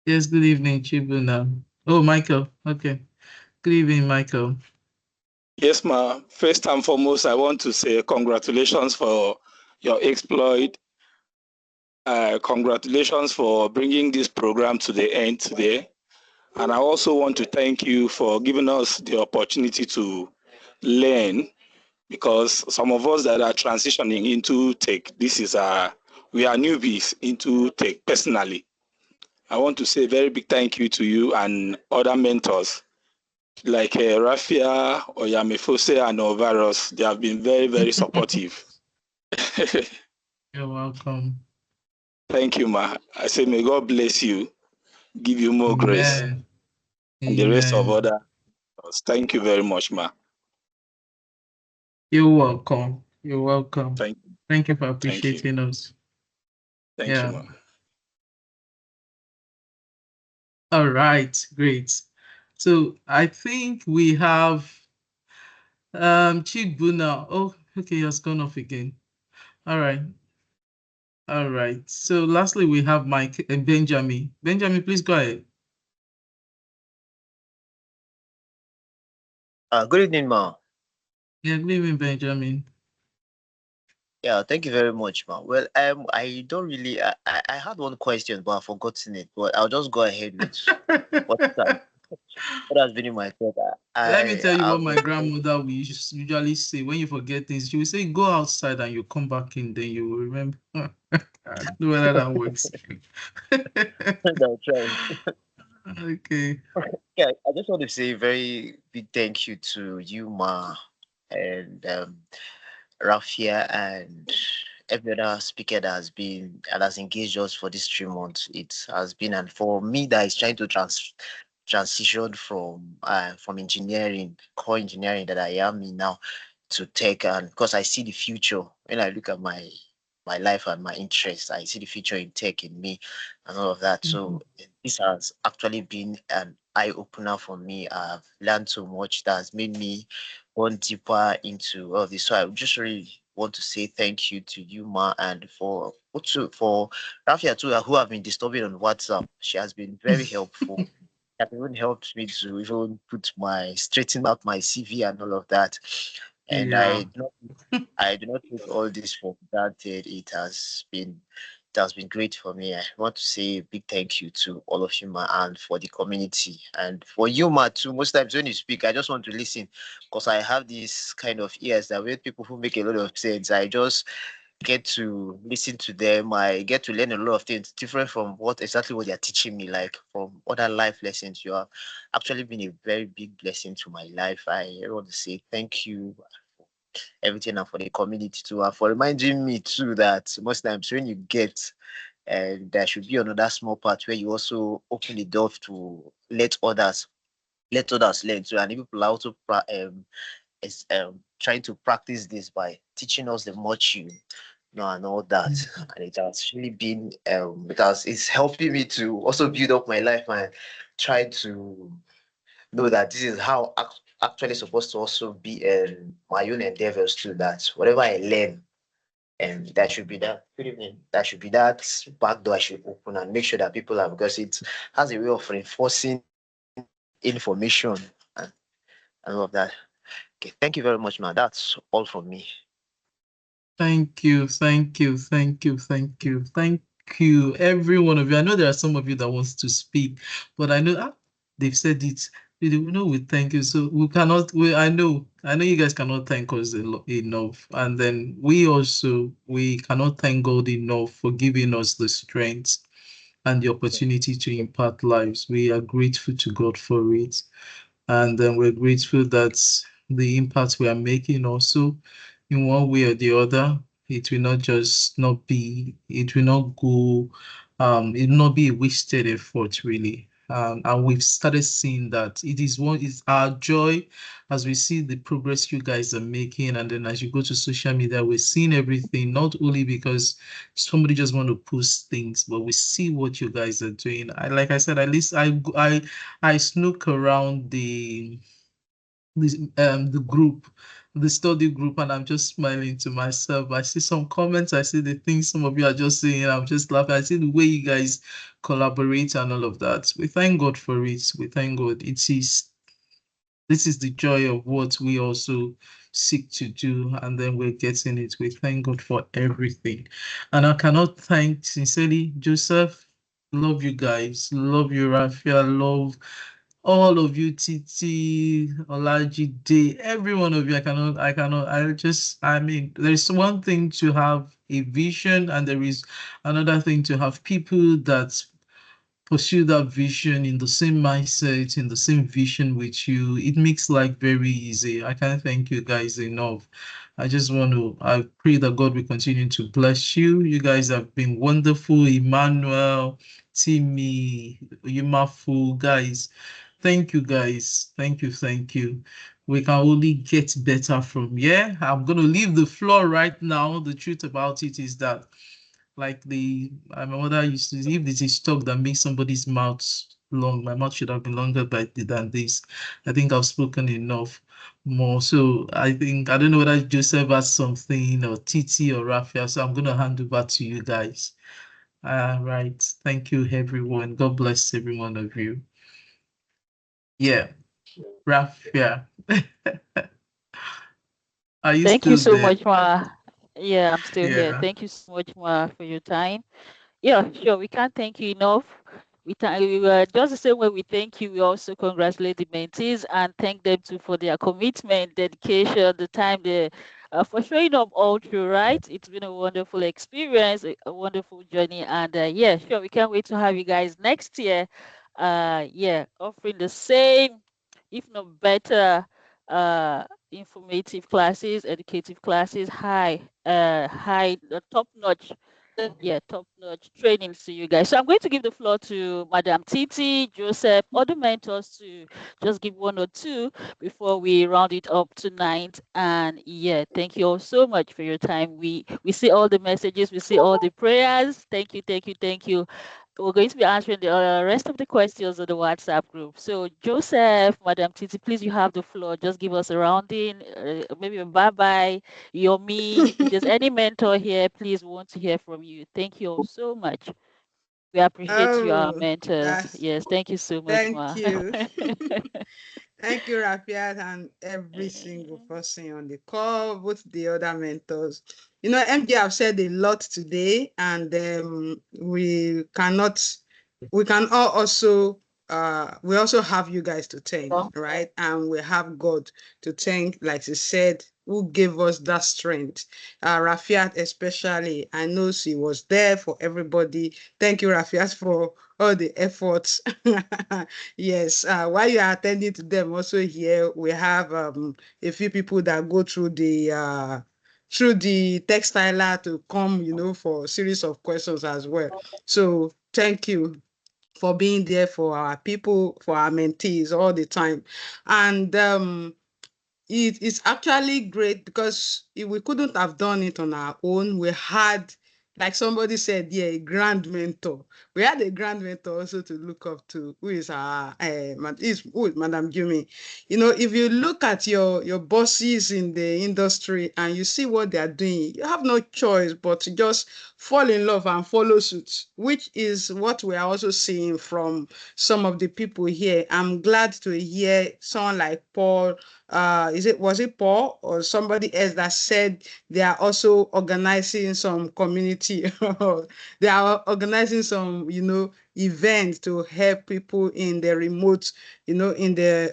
Yes, good evening, Chibu now. Oh, Michael. Okay. Good evening, Michael. Yes, ma. First and foremost, I want to say congratulations for your exploit. Congratulations for bringing this program to the end today. And I also want to thank you for giving us the opportunity to learn, because some of us that are transitioning into tech, we are newbies into tech personally. I want to say a very big thank you to you and other mentors like Rafiah, Oyimafu, and Ovaros. They have been very, very supportive. You're welcome. Thank you, ma. I say, may God bless you, give you more grace, Amen. and the rest of Amen. other. Thank you very much, ma. You're welcome. You're welcome. Thank you. Thank you for Thank you. appreciating us. Thank you, Yeah. ma. All right. Great. So I think we have Chibu now. Oh, okay, he has gone off again. All right. All right. So lastly, we have Mike and Benjamin. Benjamin, please go ahead. Good evening, ma. Yeah, good evening, Benjamin. Yeah, thank you very much, ma. Well, I don't really. I had one question, but I've forgotten it. But I'll just go ahead with what has, what has been in my thought. Let me tell you what I've my been, grandmother will usually say when you forget things. She will say, "Go outside and you come back in, then you will remember." I don't know whether that works. I'll try. Okay. Yeah, I just want to say a very big thank you to you, ma, and Rafiah, and every other speaker that has been and has engaged us for these 3 months. It has been, and for me that is trying to transition from engineering, core engineering that I am in now, to tech, and because I see the future when I look at my life and my interests, I see the future in tech in me and all of that. So this has actually been an eye opener for me. I've learned so much that has made me gone deeper into all this. So I just really want to say thank you to you, Ma, and for Rafia too, who have been disturbing on WhatsApp. She has been very helpful. It even helped me to even straighten out my CV and all of that. And Yeah. I do not take all this for granted. It has been great for me. I want to say a big thank you to all of you, ma, and for the community, and for you, ma, too. Most times when you speak, I just want to listen, because I have these kind of ears that with people who make a lot of sense. I just get to listen to them. I get to learn a lot of things different from what they're teaching me, like from other life lessons. You have actually been a very big blessing to my life. I want to say thank you for everything, and for the community too, and for reminding me too that most times when you get, and there should be another small part where you also open the door to let others learn too, and if people are also trying to practice this by teaching us the much you know and all that. And it has really been it's helping me to also build up my life and try to know that this is how actually supposed to also be my own endeavors too, that whatever I learn, and that should be that good evening, that should be that back door I should open and make sure that people are, because it has a way of reinforcing information and, and all of that. Okay, thank you very much, man. That's all from me. Thank you. Thank you. Thank you. Thank you. you, every one of you. I know there are some of you that wants to speak, but I know they've said it. You know, we thank you. So we cannot. I know you guys cannot thank us enough, and then we cannot thank God enough for giving us the strength and the opportunity to impact lives. We are grateful to God for it, and then we're grateful that the impact we are making also, in one way or the other, it will not just not be, it will not go, it will not be a wasted effort, really. And we've started seeing that it's our joy as we see the progress you guys are making. And then as you go to social media, we're seeing everything, not only because somebody just want to post things, but we see what you guys are doing. Like I said, at least I snook around the group, the study group, and I'm just smiling to myself. I see some comments, I see the things some of you are just saying, I'm just laughing. I see the way you guys collaborate and all of that. We thank God for it. We thank God. This is the joy of what we also seek to do, and then we're getting it. We thank God for everything. And I cannot thank sincerely Joseph. Love you guys. Love you, Rafiah. Love all of you, Titi, Olajide, every one of you. I mean, there's one thing to have a vision, and there is another thing to have people that pursue that vision in the same mindset, in the same vision with you. It makes life very easy. I can't thank you guys enough. I pray that God will continue to bless you. You guys have been wonderful. Emmanuel, Timmy, Oyimafu, guys. Thank you, guys. Thank you. Thank you. We can only get better from here. I'm going to leave the floor right now. The truth about it is that, like my mother used to say, if this is talk that makes somebody's mouth long, my mouth should have been longer than this. I think I've spoken enough more. So I don't know whether Joseph has something, or Titi or Rafiah. So I'm going to hand over to you guys. Right. Thank you, everyone. God bless every one of you. Yeah. Rafiah. Are you Thank you still so there? much, Ma. Yeah, I'm still here. Yeah. Thank you so much, Ma, for your time. Yeah, sure. We can't thank you enough. We just the same way we thank you, we also congratulate the mentees and thank them too for their commitment, dedication, the time they for showing up all through, right? It's been a wonderful experience, a wonderful journey, and yeah, sure, we can't wait to have you guys next year. Yeah, offering the same, if not better, informative classes, educative classes, top notch, yeah, top-notch training to you guys. So I'm going to give the floor to Madam Titi, Joseph, other mentors to just give one or two before we round it up tonight. And yeah, thank you all so much for your time. We see all the messages, we see all the prayers. Thank you, thank you, thank you. We're going to be answering the rest of the questions on the WhatsApp group. So Joseph, Madam Titi, please, you have the floor. Just give us a rounding, maybe a bye-bye, your me. If there's any mentor here, please, we want to hear from you. Thank you all so much. We appreciate you, our Oh, mentors. that's Yes, thank you so much, thank Ma. you. Thank you, Rafiat, and every single person on the call, both the other mentors. You know, MJ have said a lot today, and we can all also, we also have you guys to thank, right? And we have God to thank, like she said, who gave us that strength. Rafiat especially, I know she was there for everybody. Thank you, Rafiat, for all the efforts. Yes, while you are attending to them, also here we have a few people that go through the textiler to come, for a series of questions as well. So thank you for being there for our people, for our mentees all the time. And it is actually great because if we couldn't have done it on our own. We had, like somebody said, yeah, a grand mentor. We had a grand mentor also to look up to, who is who is Madam Jimmy. If you look at your bosses in the industry and you see what they are doing, you have no choice but to just fall in love and follow suit, which is what we are also seeing from some of the people here. I'm glad to hear someone like Paul, was it Paul or somebody else that said they are also organizing some community, they are organizing some, events to help people in the remote, in the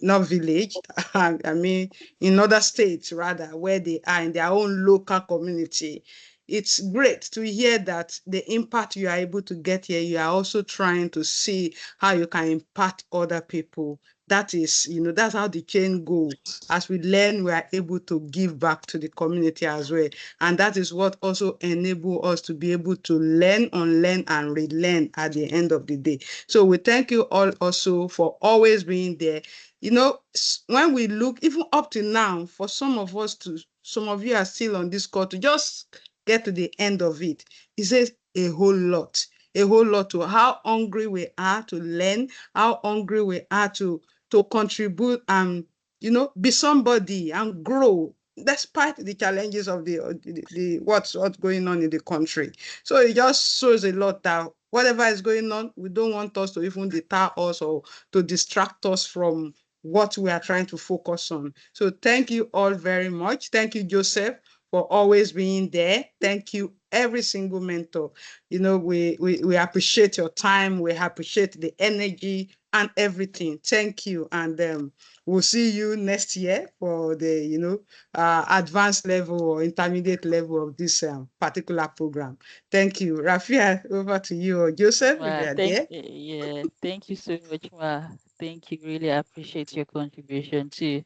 not village, I mean, in other states rather, where they are in their own local community. It's great to hear that the impact you are able to get here, you are also trying to see how you can impact other people. That is, that's how the chain go. As we learn, we are able to give back to the community as well. And that is what also enable us to be able to learn, unlearn, and relearn at the end of the day. So we thank you all also for always being there. When we look, even up to now, for some of of you are still on this call, to just get to the end of it, it says a whole lot to how hungry we are to learn, how hungry we are to contribute and be somebody and grow despite the challenges of the what's going on in the country. So it just shows a lot that whatever is going on, we don't want us to even deter us or to distract us from what we are trying to focus on. So thank you all very much. Thank you, Joseph, for always being there. Thank you, every single mentor. We appreciate your time. We appreciate the energy and everything. Thank you. And we'll see you next year for the, advanced level or intermediate level of this particular program. Thank you. Rafiah, over to you, or Joseph, if you are there. Thank you so much, Ma. Thank you. Really appreciate your contribution too.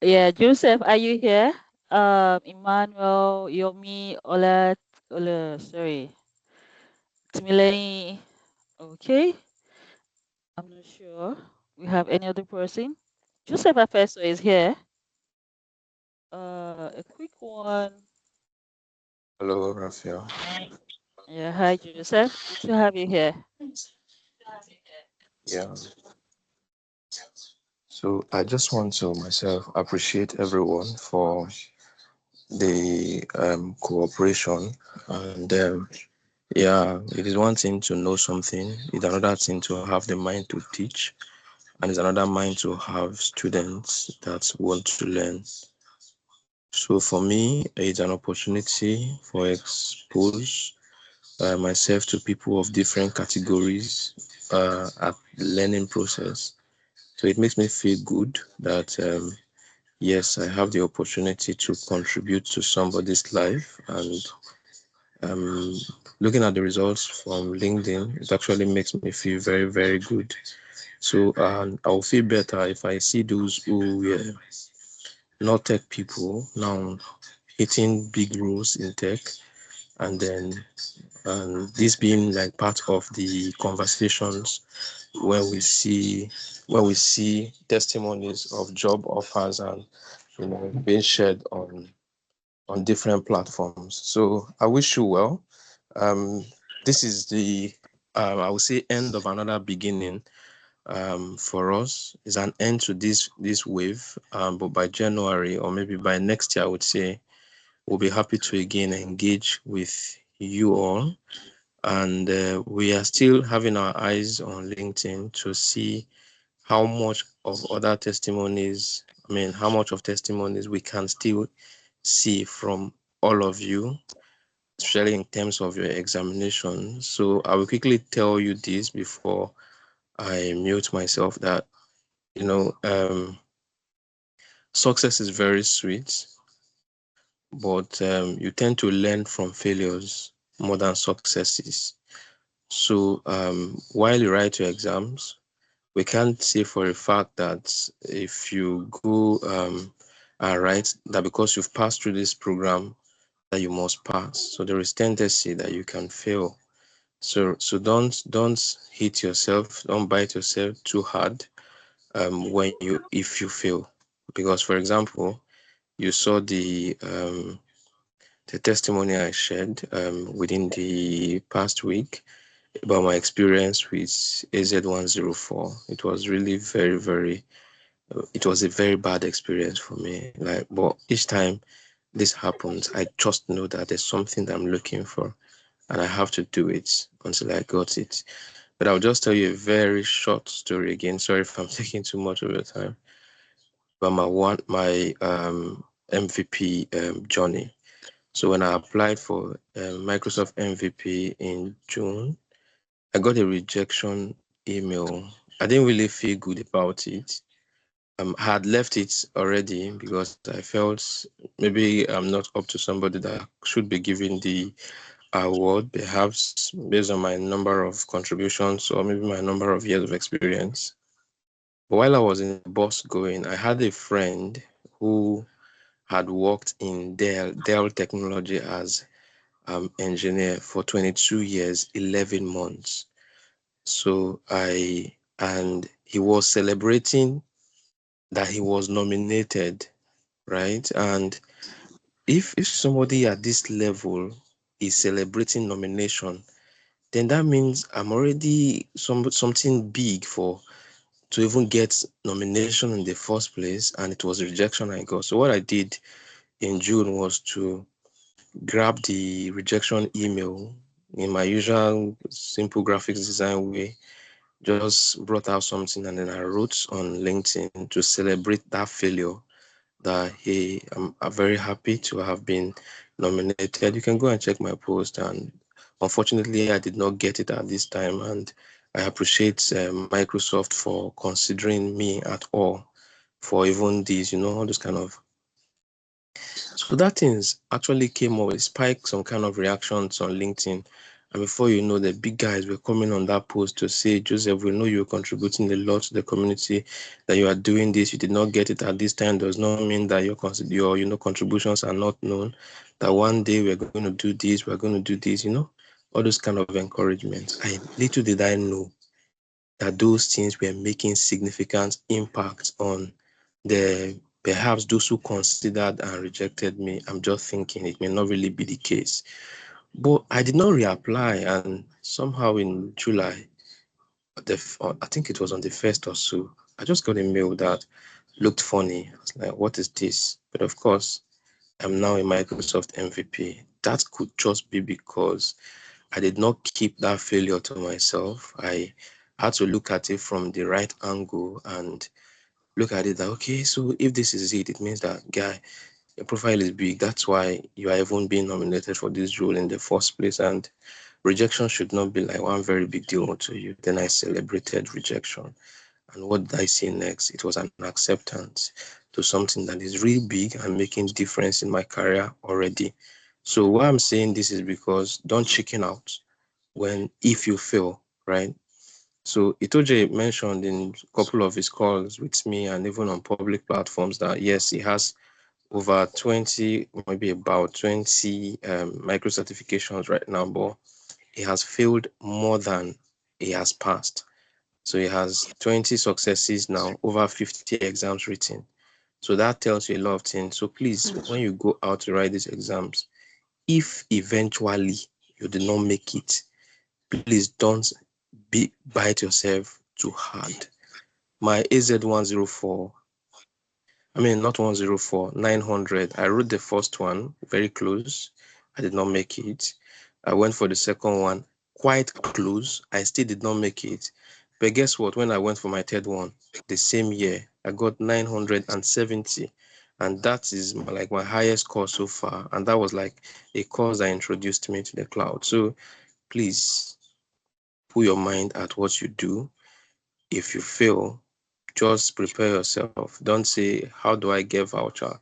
Yeah, Joseph, are you here? Emmanuel, Yomi, sorry, Timileni. Okay, I'm not sure. We have any other person? Joseph Afeso is here. A quick one. Hello, Rafiah. Yeah, hi, Joseph. Good to have you here. Yeah. So I just want to myself appreciate everyone for the cooperation, and yeah, it is one thing to know something, it's another thing to have the mind to teach, and it's another mind to have students that want to learn. So for me, it's an opportunity for expose myself to people of different categories at the learning process. So it makes me feel good that yes, I have the opportunity to contribute to somebody's life, and looking at the results from LinkedIn, it actually makes me feel very, very good. So I'll feel better if I see those who were not tech people now hitting big roles in tech, and then this being like part of the conversations where we see testimonies of job offers and being shared on different platforms. So I wish you well. This is the I would say end of another beginning. For us, is an end to this wave. But by January or maybe by next year, I would say we'll be happy to again engage with you all. And we are still having our eyes on LinkedIn to see how much of other testimonies, how much of testimonies we can still see from all of you, especially in terms of your examination. So I will quickly tell you this before I mute myself, that success is very sweet, but you tend to learn from failures more than successes. So while you write your exams, we can't say for a fact that if you go and write that because you've passed through this program that you must pass. So there is tendency that you can fail. So don't hit yourself, don't bite yourself too hard if you fail. Because for example, you saw the testimony I shared within the past week about my experience with AZ104. It was really very, very, it was a very bad experience for me. But each time this happens, I just know that there's something that I'm looking for, and I have to do it until I got it. But I'll just tell you a very short story again. Sorry if I'm taking too much of your time. my MVP journey. So when I applied for Microsoft MVP in June, I got a rejection email. I didn't really feel good about it. I had left it already because I felt maybe I'm not up to somebody that should be given the award, perhaps based on my number of contributions or maybe my number of years of experience. But while I was in the bus going, I had a friend who had worked in Dell Technology as engineer for 22 years, 11 months. So and he was celebrating that he was nominated, right? And if somebody at this level is celebrating nomination, then that means I'm already something big to even get nomination in the first place, and it was rejection I got. So what I did in June was to grab the rejection email in my usual simple graphics design way, just brought out something, and then I wrote on LinkedIn to celebrate that failure, that hey, I'm very happy to have been nominated. You can go and check my post, and unfortunately I did not get it at this time, and I appreciate Microsoft for considering me at all for even these, all those kind of. So that things actually came up, it spiked some kind of reactions on LinkedIn. And before you know, the big guys were coming on that post to say, Joseph, we know you're contributing a lot to the community, that you are doing this, you did not get it at this time, does not mean that your contributions are not known, that one day we're going to do this, we're going to do this, all those kind of encouragements. Little did I know that those things were making significant impact on perhaps those who considered and rejected me. I'm just thinking it may not really be the case. But I did not reapply, and somehow in July, I think it was on the 1st or so, I just got a mail that looked funny. I was like, what is this? But of course, I'm now a Microsoft MVP. That could just be because I did not keep that failure to myself. I had to look at it from the right angle and look at it that, okay, so if this is it, it means that, guy, your profile is big. That's why you are even being nominated for this role in the first place. And rejection should not be like one very big deal to you. Then I celebrated rejection. And what did I see next? It was an acceptance to something that is really big and making difference in my career already. So why I'm saying this is because don't chicken out if you fail, right? So Itoje mentioned in a couple of his calls with me and even on public platforms that yes, he has over 20, maybe about 20 micro certifications right now, but he has failed more than he has passed. So he has 20 successes now, over 50 exams written. So that tells you a lot of things. So please, when you go out to write these exams, if eventually you did not make it, please don't bite yourself too hard. My AZ104, not 104, 900. I wrote the first one very close. I did not make it. I went for the second one, quite close. I still did not make it. But guess what? When I went for my third one, the same year, I got 970. And that is like my highest score so far. And that was like a course that introduced me to the cloud. So please put your mind at what you do. If you fail, just prepare yourself. Don't say, how do I get voucher?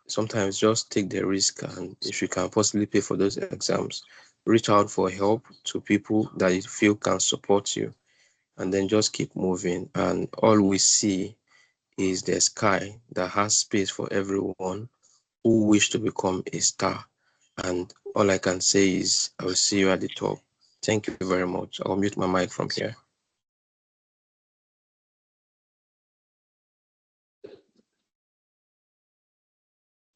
Sometimes just take the risk, and if you can possibly pay for those exams, reach out for help to people that you feel can support you, and then just keep moving. And all we see is the sky that has space for everyone who wish to become a star. And all I can say is I will see you at the top. Thank you very much. I'll mute my mic from here.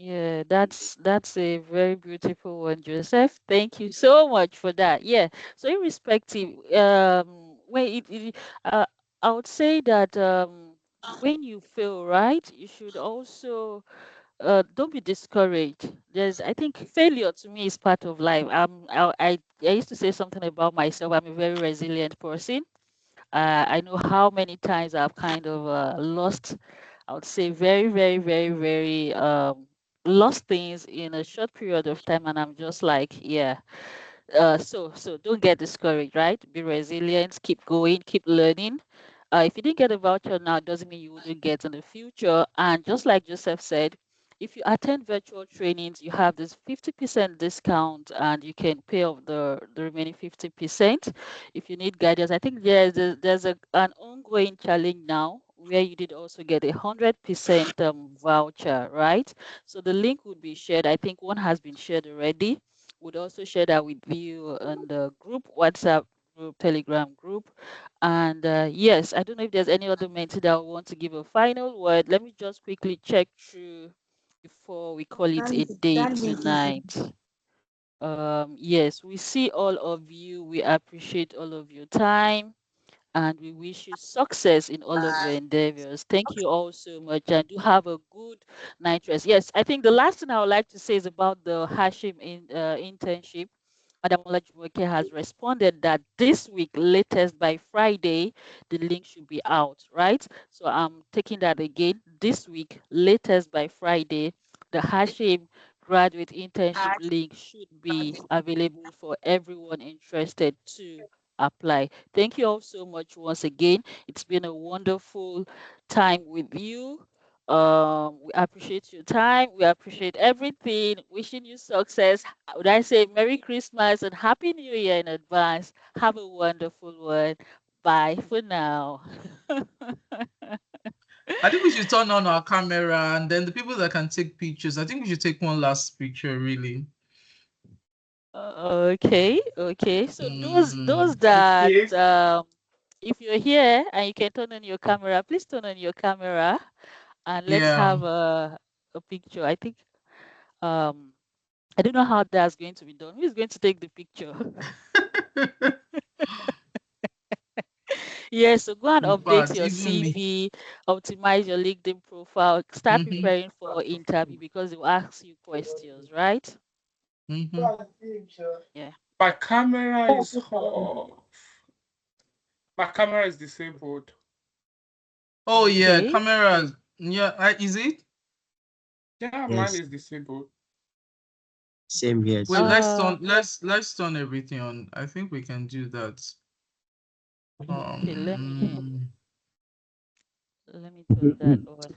Yeah, that's a very beautiful one, Joseph. Thank you so much for that. Yeah. So irrespective, when I would say that when you fail, right, you should also don't be discouraged. I think failure to me is part of life. I used to say something about myself. I'm a very resilient person. I know how many times I've kind of lost I would say very, very, very, very lost things in a short period of time, and I'm just like, yeah. So don't get discouraged, right? Be resilient, keep going, keep learning. If you didn't get a voucher now, it doesn't mean you wouldn't get in the future. And just like Joseph said, if you attend virtual trainings, you have this 50% discount and you can pay off the remaining 50%. If you need guidance, I think an ongoing challenge now where you did also get 100% voucher, right? So the link would be shared. I think one has been shared already. Would also share that with you on the group, WhatsApp group, Telegram group. And yes, I don't know if there's any other mentee that want to give a final word. Let me just quickly check through before we call it a day tonight. Yes, we see all of you. We appreciate all of your time and we wish you success in all of your endeavors. Thank you all so much and do have a good night rest. Yes, I think the last thing I would like to say is about the internship. Madam Olajumoke has responded that this week, latest by Friday, the link should be out, right? So I'm taking that again. This week, latest by Friday, the Hashim graduate internship link should be available for everyone interested to apply. Thank you all so much once again. It's been a wonderful time with you. We appreciate your time. We appreciate everything. Wishing you success. Would I say Merry Christmas and Happy New Year in advance? Have a wonderful one. Bye for now. I think we should turn on our camera and then the people that can take pictures. I think we should take one last picture, really. Okay. So those that Okay. if you're here and you can turn on your camera, please turn on your camera and let's Yeah. have a picture. I think I don't know how that's going to be done. Who is going to take the picture? Yes, so go and In update fact, your even me. CV, optimize your LinkedIn profile, start Mm-hmm. preparing for interview because they'll ask you questions, right? Mm-hmm. Yeah. My camera is off. My camera is disabled. Oh yeah, Okay. cameras. Yeah, is it? Yeah, mine Yes, is disabled. same here Wait, too. let's turn everything on. I think we can do that. Okay, let me Um turn that on.